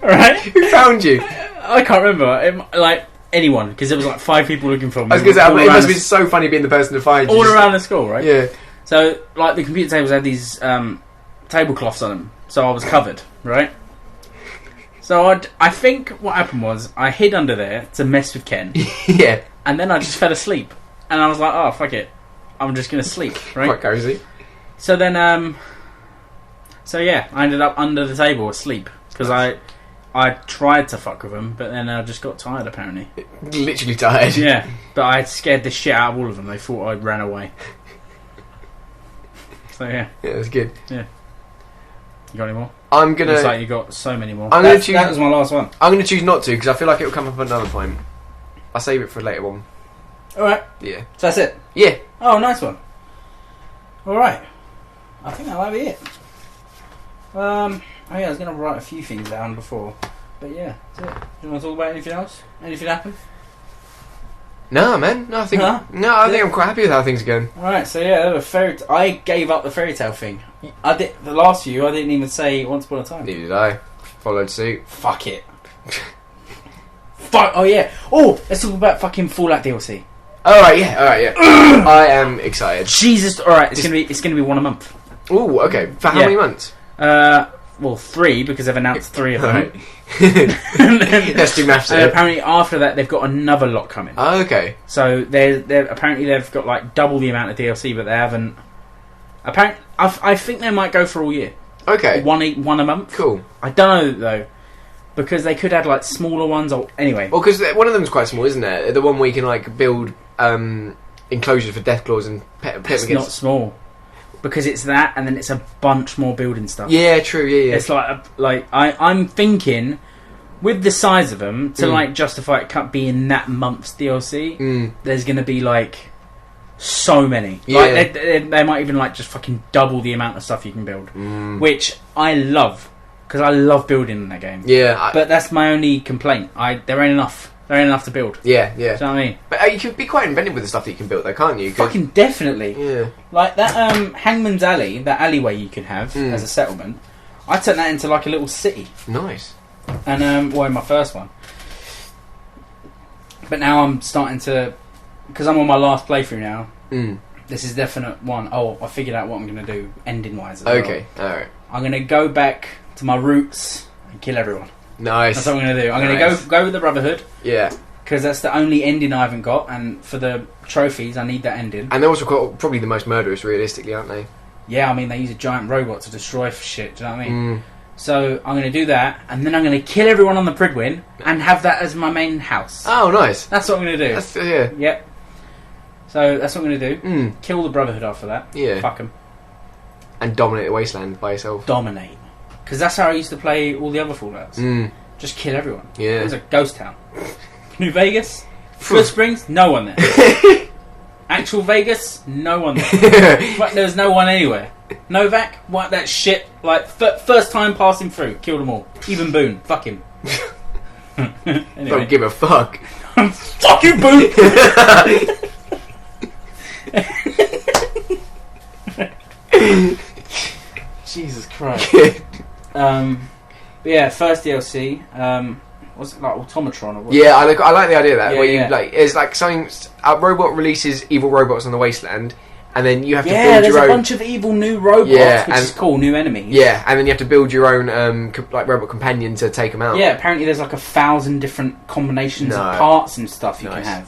[SPEAKER 1] Right?
[SPEAKER 2] Who found you?
[SPEAKER 1] I can't remember. Like anyone, because there was like 5 people looking for me.
[SPEAKER 2] I was going to say,
[SPEAKER 1] all
[SPEAKER 2] it
[SPEAKER 1] around
[SPEAKER 2] must have been so funny being the person to find you.
[SPEAKER 1] all around the school, right?
[SPEAKER 2] Yeah.
[SPEAKER 1] So like the computer tables had these tablecloths on them, so I was covered, right? So I think what happened was I hid under there to mess with Ken,
[SPEAKER 2] Yeah.
[SPEAKER 1] and then I just fell asleep, and I was like, oh fuck it, I'm just gonna sleep, right?
[SPEAKER 2] Quite cozy.
[SPEAKER 1] So then, so yeah, I ended up under the table asleep because I tried to fuck with him, but then I just got tired apparently.
[SPEAKER 2] Literally tired.
[SPEAKER 1] Yeah, but I scared the shit out of all of them. They thought I ran away. So yeah,
[SPEAKER 2] Yeah, that's good.
[SPEAKER 1] you got any more?
[SPEAKER 2] I'm gonna.
[SPEAKER 1] Looks like you got so many more.
[SPEAKER 2] I'm gonna choose.
[SPEAKER 1] That was my last one.
[SPEAKER 2] I'm gonna choose not to because I feel like it will come up at another point. I'll save it for a later one.
[SPEAKER 1] All right,
[SPEAKER 2] Yeah.
[SPEAKER 1] so that's it.
[SPEAKER 2] Yeah.
[SPEAKER 1] Oh, nice one. All right, I think that might be it. Oh yeah, I was gonna write a few things down before, but yeah, that's it. Do you want to talk about anything else? Anything happened?
[SPEAKER 2] No, man. No, I think.
[SPEAKER 1] Huh?
[SPEAKER 2] No, I think I'm quite happy with how things are going.
[SPEAKER 1] All right, so yeah, I gave up the fairy tale thing. I did the last few. I didn't even say Once Upon a Time.
[SPEAKER 2] Neither did I. Followed suit.
[SPEAKER 1] Fuck it. Fuck. Oh yeah. Oh, let's talk about fucking Fallout DLC.
[SPEAKER 2] All right. Yeah. All right. Yeah. I am excited.
[SPEAKER 1] Jesus. All right. It's gonna be one a month.
[SPEAKER 2] Ooh. Okay. For how
[SPEAKER 1] Yeah.
[SPEAKER 2] many months?
[SPEAKER 1] Well, 3 because they've announced 3 of them.
[SPEAKER 2] Alright.
[SPEAKER 1] And then-
[SPEAKER 2] Let's do maths
[SPEAKER 1] and
[SPEAKER 2] here.
[SPEAKER 1] apparently after that they've got another lot coming.
[SPEAKER 2] Oh, okay.
[SPEAKER 1] So they're apparently they've got like double the amount of DLC, but they haven't. Apparently, I think they might go for all year.
[SPEAKER 2] Okay.
[SPEAKER 1] One a month.
[SPEAKER 2] Cool.
[SPEAKER 1] I don't know though, because they could add like smaller ones or anyway.
[SPEAKER 2] Well, because one of them's quite small, isn't it? The one where you can like build enclosures for deathclaws and pet
[SPEAKER 1] It's not small because it's that, and then it's a bunch more building stuff.
[SPEAKER 2] Yeah, true. Yeah, yeah.
[SPEAKER 1] It's I'm thinking with the size of them to like justify it being that month's DLC. There's going to be like so many.
[SPEAKER 2] Yeah.
[SPEAKER 1] Like they might even like just fucking double the amount of stuff you can build, which I love because I love building in that game.
[SPEAKER 2] Yeah.
[SPEAKER 1] But that's my only complaint. There ain't enough. There ain't enough to build.
[SPEAKER 2] Yeah, yeah.
[SPEAKER 1] Do you know what I mean?
[SPEAKER 2] But you can be quite inventive with the stuff that you can build, though, can't you? 'Cause-
[SPEAKER 1] Fucking definitely.
[SPEAKER 2] Yeah.
[SPEAKER 1] Like that Hangman's Alley, that alleyway you can have as a settlement. I turned that into like a little city.
[SPEAKER 2] Nice.
[SPEAKER 1] And in my first one. But now I'm starting to, because I'm on my last playthrough now. This is definite one. Oh, I figured out what I'm going to do ending wise.
[SPEAKER 2] Okay. All right.
[SPEAKER 1] I'm going to go back to my roots and kill everyone.
[SPEAKER 2] Nice.
[SPEAKER 1] That's what I'm going to do. I'm going
[SPEAKER 2] Nice.
[SPEAKER 1] to go with the Brotherhood.
[SPEAKER 2] Yeah.
[SPEAKER 1] Because that's the only ending I haven't got, and for the trophies, I need that ending.
[SPEAKER 2] And they're also probably the most murderous, realistically, aren't they?
[SPEAKER 1] Yeah, I mean, they use a giant robot to destroy shit, do you know what I mean? So, I'm going to do that, and then I'm going to kill everyone on the Pridwin, and have that as my main house.
[SPEAKER 2] Oh, nice.
[SPEAKER 1] That's what I'm going to do.
[SPEAKER 2] That's, yeah.
[SPEAKER 1] Yep. So, that's what I'm going to do. Kill the Brotherhood after that.
[SPEAKER 2] Yeah.
[SPEAKER 1] Fuck them.
[SPEAKER 2] And dominate the wasteland by yourself.
[SPEAKER 1] Dominate. Because that's how I used to play all the other Fallouts. Just kill everyone.
[SPEAKER 2] Yeah.
[SPEAKER 1] It was a ghost town. New Vegas, Good Springs, no one there. Actual Vegas, no one there. But there was no one anywhere. Novak, what that shit? Like first time passing through, killed them all. Even Boone, fuck him. Anyway.
[SPEAKER 2] Don't give a fuck.
[SPEAKER 1] Fuck you, Boone. Jesus Christ. But yeah, first DLC. Was it like Automatron or what?
[SPEAKER 2] Yeah, I like the idea of that.
[SPEAKER 1] Yeah,
[SPEAKER 2] where you
[SPEAKER 1] yeah.
[SPEAKER 2] like, it's like something. A robot releases evil robots on the wasteland, and then you have to
[SPEAKER 1] Yeah,
[SPEAKER 2] build
[SPEAKER 1] there's
[SPEAKER 2] your
[SPEAKER 1] a
[SPEAKER 2] own.
[SPEAKER 1] bunch of evil new robots,
[SPEAKER 2] Yeah,
[SPEAKER 1] which
[SPEAKER 2] and-
[SPEAKER 1] is cool, new enemies.
[SPEAKER 2] Yeah, and then you have to build your own like robot companion to take them out.
[SPEAKER 1] Yeah, apparently there's like 1,000 different combinations
[SPEAKER 2] No.
[SPEAKER 1] of parts and stuff you
[SPEAKER 2] Nice.
[SPEAKER 1] can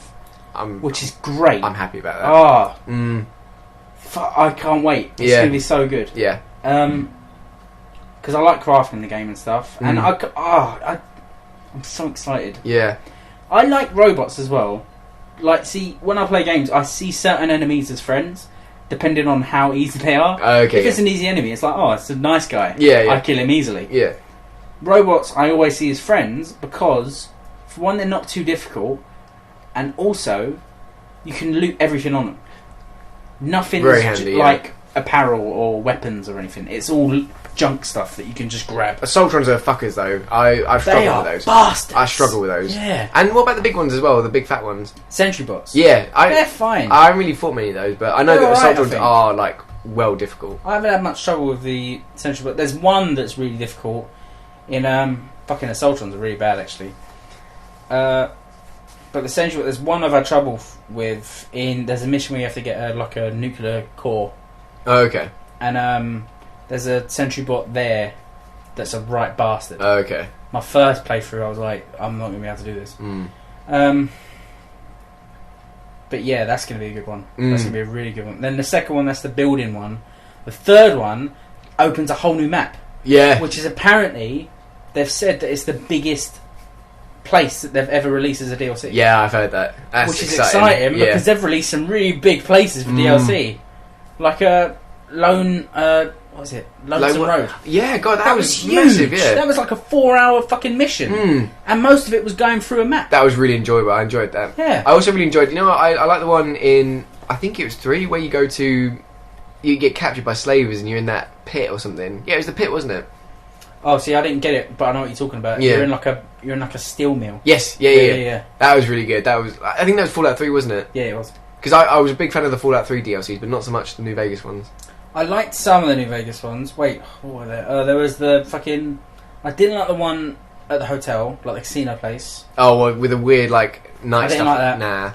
[SPEAKER 1] have, which is great.
[SPEAKER 2] I'm happy about that.
[SPEAKER 1] Oh, I can't wait. It's
[SPEAKER 2] Yeah.
[SPEAKER 1] going to be so good.
[SPEAKER 2] Yeah.
[SPEAKER 1] Because I like crafting the game and stuff, and I'm so excited.
[SPEAKER 2] Yeah.
[SPEAKER 1] I like robots as well. like, see, when I play games, I see certain enemies as friends, depending on how easy they are.
[SPEAKER 2] Okay.
[SPEAKER 1] If it's an easy enemy, it's like, oh, it's a nice guy.
[SPEAKER 2] Yeah, yeah.
[SPEAKER 1] I kill him easily.
[SPEAKER 2] Yeah.
[SPEAKER 1] Robots, I always see as friends because, for one, they're not too difficult, and also, you can loot everything on them. Nothing's
[SPEAKER 2] Very handy,
[SPEAKER 1] like apparel or weapons or anything. It's all junk stuff that you can just grab.
[SPEAKER 2] Assaultrons are fuckers, though. I've
[SPEAKER 1] They
[SPEAKER 2] struggled
[SPEAKER 1] are
[SPEAKER 2] with those.
[SPEAKER 1] bastards.
[SPEAKER 2] I struggle with those.
[SPEAKER 1] Yeah.
[SPEAKER 2] And what about the big ones as well? The big fat ones?
[SPEAKER 1] Sentry bots.
[SPEAKER 2] Yeah.
[SPEAKER 1] They're fine.
[SPEAKER 2] I haven't really fought many of those, but I know
[SPEAKER 1] They're
[SPEAKER 2] that
[SPEAKER 1] alright, I
[SPEAKER 2] Assaultrons
[SPEAKER 1] think.
[SPEAKER 2] are, like, well difficult.
[SPEAKER 1] I haven't had much trouble with the Sentry bot. There's one that's really difficult. In fucking Assaultrons are really bad actually. But the Sentry bot, there's one I've had trouble with. There's a mission where you have to get like a nuclear core.
[SPEAKER 2] Oh, okay.
[SPEAKER 1] And there's a Sentry bot there that's a right bastard.
[SPEAKER 2] Oh, okay.
[SPEAKER 1] My first playthrough, I was like, I'm not going to be able to do this. But yeah, that's going to be a good one. That's going to be a really good one. Then the second one, that's the building one. The third one opens a whole new map.
[SPEAKER 2] Yeah.
[SPEAKER 1] Which is apparently, they've said that it's the biggest place that they've ever released as a DLC.
[SPEAKER 2] Yeah, I've heard that. That's
[SPEAKER 1] which is exciting
[SPEAKER 2] yeah.
[SPEAKER 1] because they've released some really big places for DLC. Like a Lonesome Road.
[SPEAKER 2] Yeah, God, that was
[SPEAKER 1] huge.
[SPEAKER 2] massive, yeah.
[SPEAKER 1] That was like a 4-hour fucking mission. And most of it was going through a map.
[SPEAKER 2] That was really enjoyable. I enjoyed that.
[SPEAKER 1] Yeah.
[SPEAKER 2] I also really enjoyed, you know what, I like the one in, I think it was 3, where you go to, you get captured by slavers and you're in that pit or something. Yeah, it was the pit, wasn't it?
[SPEAKER 1] Oh, see, I didn't get it, but I know what you're talking about.
[SPEAKER 2] Yeah.
[SPEAKER 1] You're in like a steel mill.
[SPEAKER 2] Yes, yeah. That was really good. I think that was Fallout 3, wasn't it?
[SPEAKER 1] Yeah, it was.
[SPEAKER 2] Because I was a big fan of the Fallout 3 DLCs, but not so much the New Vegas ones.
[SPEAKER 1] I liked some of the New Vegas ones. Wait, what were there? There was the fucking... I didn't like the one at the hotel, like the casino place.
[SPEAKER 2] Oh, well, with the weird, like, night
[SPEAKER 1] I didn't
[SPEAKER 2] stuff.
[SPEAKER 1] like that.
[SPEAKER 2] Nah.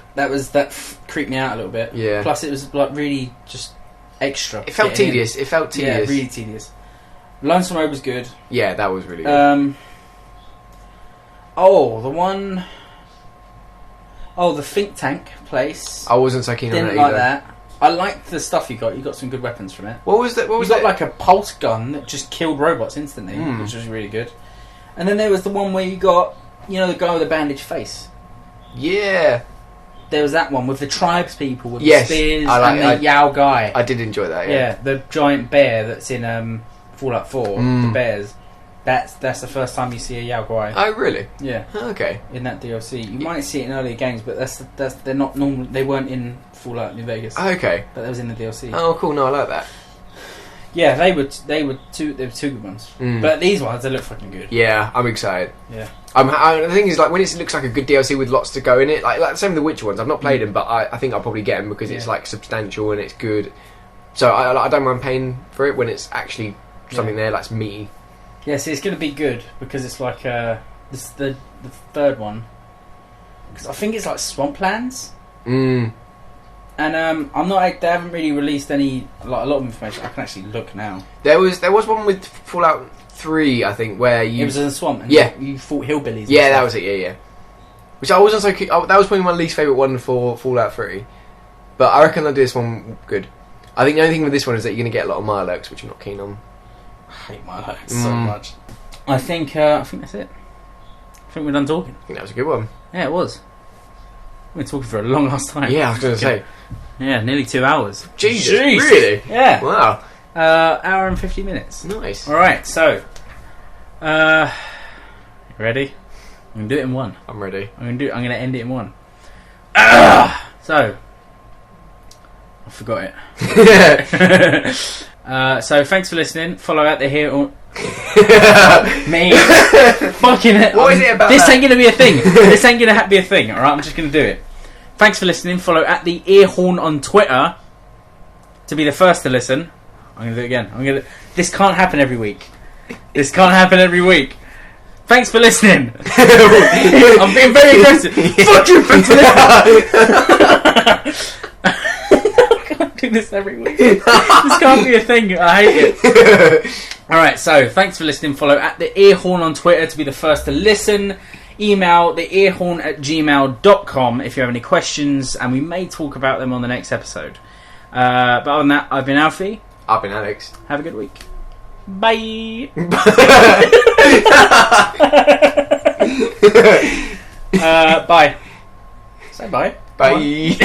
[SPEAKER 1] That creeped me out a little bit.
[SPEAKER 2] Yeah.
[SPEAKER 1] Plus, it was like really just extra.
[SPEAKER 2] It felt tedious.
[SPEAKER 1] In.
[SPEAKER 2] It felt tedious.
[SPEAKER 1] Yeah, really tedious. Lonesome Road was good.
[SPEAKER 2] Yeah, that was really good.
[SPEAKER 1] The one... Oh, the think tank place.
[SPEAKER 2] I wasn't so keen on that
[SPEAKER 1] Didn't
[SPEAKER 2] either.
[SPEAKER 1] like that. I liked the stuff you got. You got some good weapons from it.
[SPEAKER 2] What was that? What was
[SPEAKER 1] you got
[SPEAKER 2] that?
[SPEAKER 1] like a pulse gun that just killed robots instantly, which was really good. And then there was the one where you got, you know, the guy with the bandaged face.
[SPEAKER 2] Yeah.
[SPEAKER 1] There was that one with the tribes people with
[SPEAKER 2] Yes,
[SPEAKER 1] the spears
[SPEAKER 2] and
[SPEAKER 1] the Yao guy.
[SPEAKER 2] I did enjoy that.
[SPEAKER 1] Yeah, the giant bear that's in Fallout 4. The bears. That's the first time you see a Yao guy.
[SPEAKER 2] Oh, really?
[SPEAKER 1] Yeah.
[SPEAKER 2] Okay.
[SPEAKER 1] In that DLC, you might see it in earlier games, but they're not normal. They weren't in Fallout New Vegas.
[SPEAKER 2] Okay.
[SPEAKER 1] But that was in the DLC.
[SPEAKER 2] Oh, cool. No, I like that.
[SPEAKER 1] Yeah, they were two good ones. But these ones, they look fucking good.
[SPEAKER 2] Yeah, I'm excited.
[SPEAKER 1] Yeah.
[SPEAKER 2] The thing is, like, when it looks like a good DLC with lots to go in it, like same with the Witcher ones. I've not played them, but I think I'll probably get them because it's like substantial and it's good. So I don't mind paying for it when it's actually something there that's meaty.
[SPEAKER 1] Yeah, see, it's going to be good because it's like this is the third one. Because I think it's like Swamplands. And I'm not. They haven't really released any a lot of information. I can actually look now.
[SPEAKER 2] There was one with Fallout 3, I think, where you.
[SPEAKER 1] It was in a swamp. And you fought hillbillies.
[SPEAKER 2] Yeah, that was it. Yeah. Which I wasn't so. That was probably my least favourite one for Fallout 3. But I reckon they'll do this one good. I think the only thing with this one is that you're going to get a lot of Mirelurks, which I'm not keen on.
[SPEAKER 1] I hate Mirelurks so much. I think that's it. I think we're done talking.
[SPEAKER 2] I think that was a good one.
[SPEAKER 1] Yeah, it was. We've been talking for a long ass time.
[SPEAKER 2] Yeah, I was going to say.
[SPEAKER 1] Yeah, nearly 2 hours.
[SPEAKER 2] Jesus, really?
[SPEAKER 1] Yeah.
[SPEAKER 2] Wow.
[SPEAKER 1] Hour and 50 minutes.
[SPEAKER 2] Nice.
[SPEAKER 1] Alright, so ready? I'm gonna do it in one.
[SPEAKER 2] I'm ready.
[SPEAKER 1] I'm gonna end it in one. So I forgot it. So thanks for listening. Follow out the here or me. Fucking it.
[SPEAKER 2] What is it about
[SPEAKER 1] this?
[SPEAKER 2] That?
[SPEAKER 1] Ain't gonna be a thing. This ain't gonna be a thing. Alright, I'm just gonna do it. Thanks for listening. Follow at the Earhorn on Twitter to be the first to listen. I'm gonna do it again. This can't happen every week. Thanks for listening. I'm being very aggressive. Fuck you. Thanks for listening. I can't do this every week. This can't be a thing. I hate it. Alright, so thanks for listening. Follow at the Earhorn on Twitter to be the first to listen. Email theearhorn@gmail.com if you have any questions, and we may talk about them on the next episode. But other than that, I've been Alfie.
[SPEAKER 2] I've been Alex.
[SPEAKER 1] Have a good week. Bye. Bye. Say bye.
[SPEAKER 2] Bye.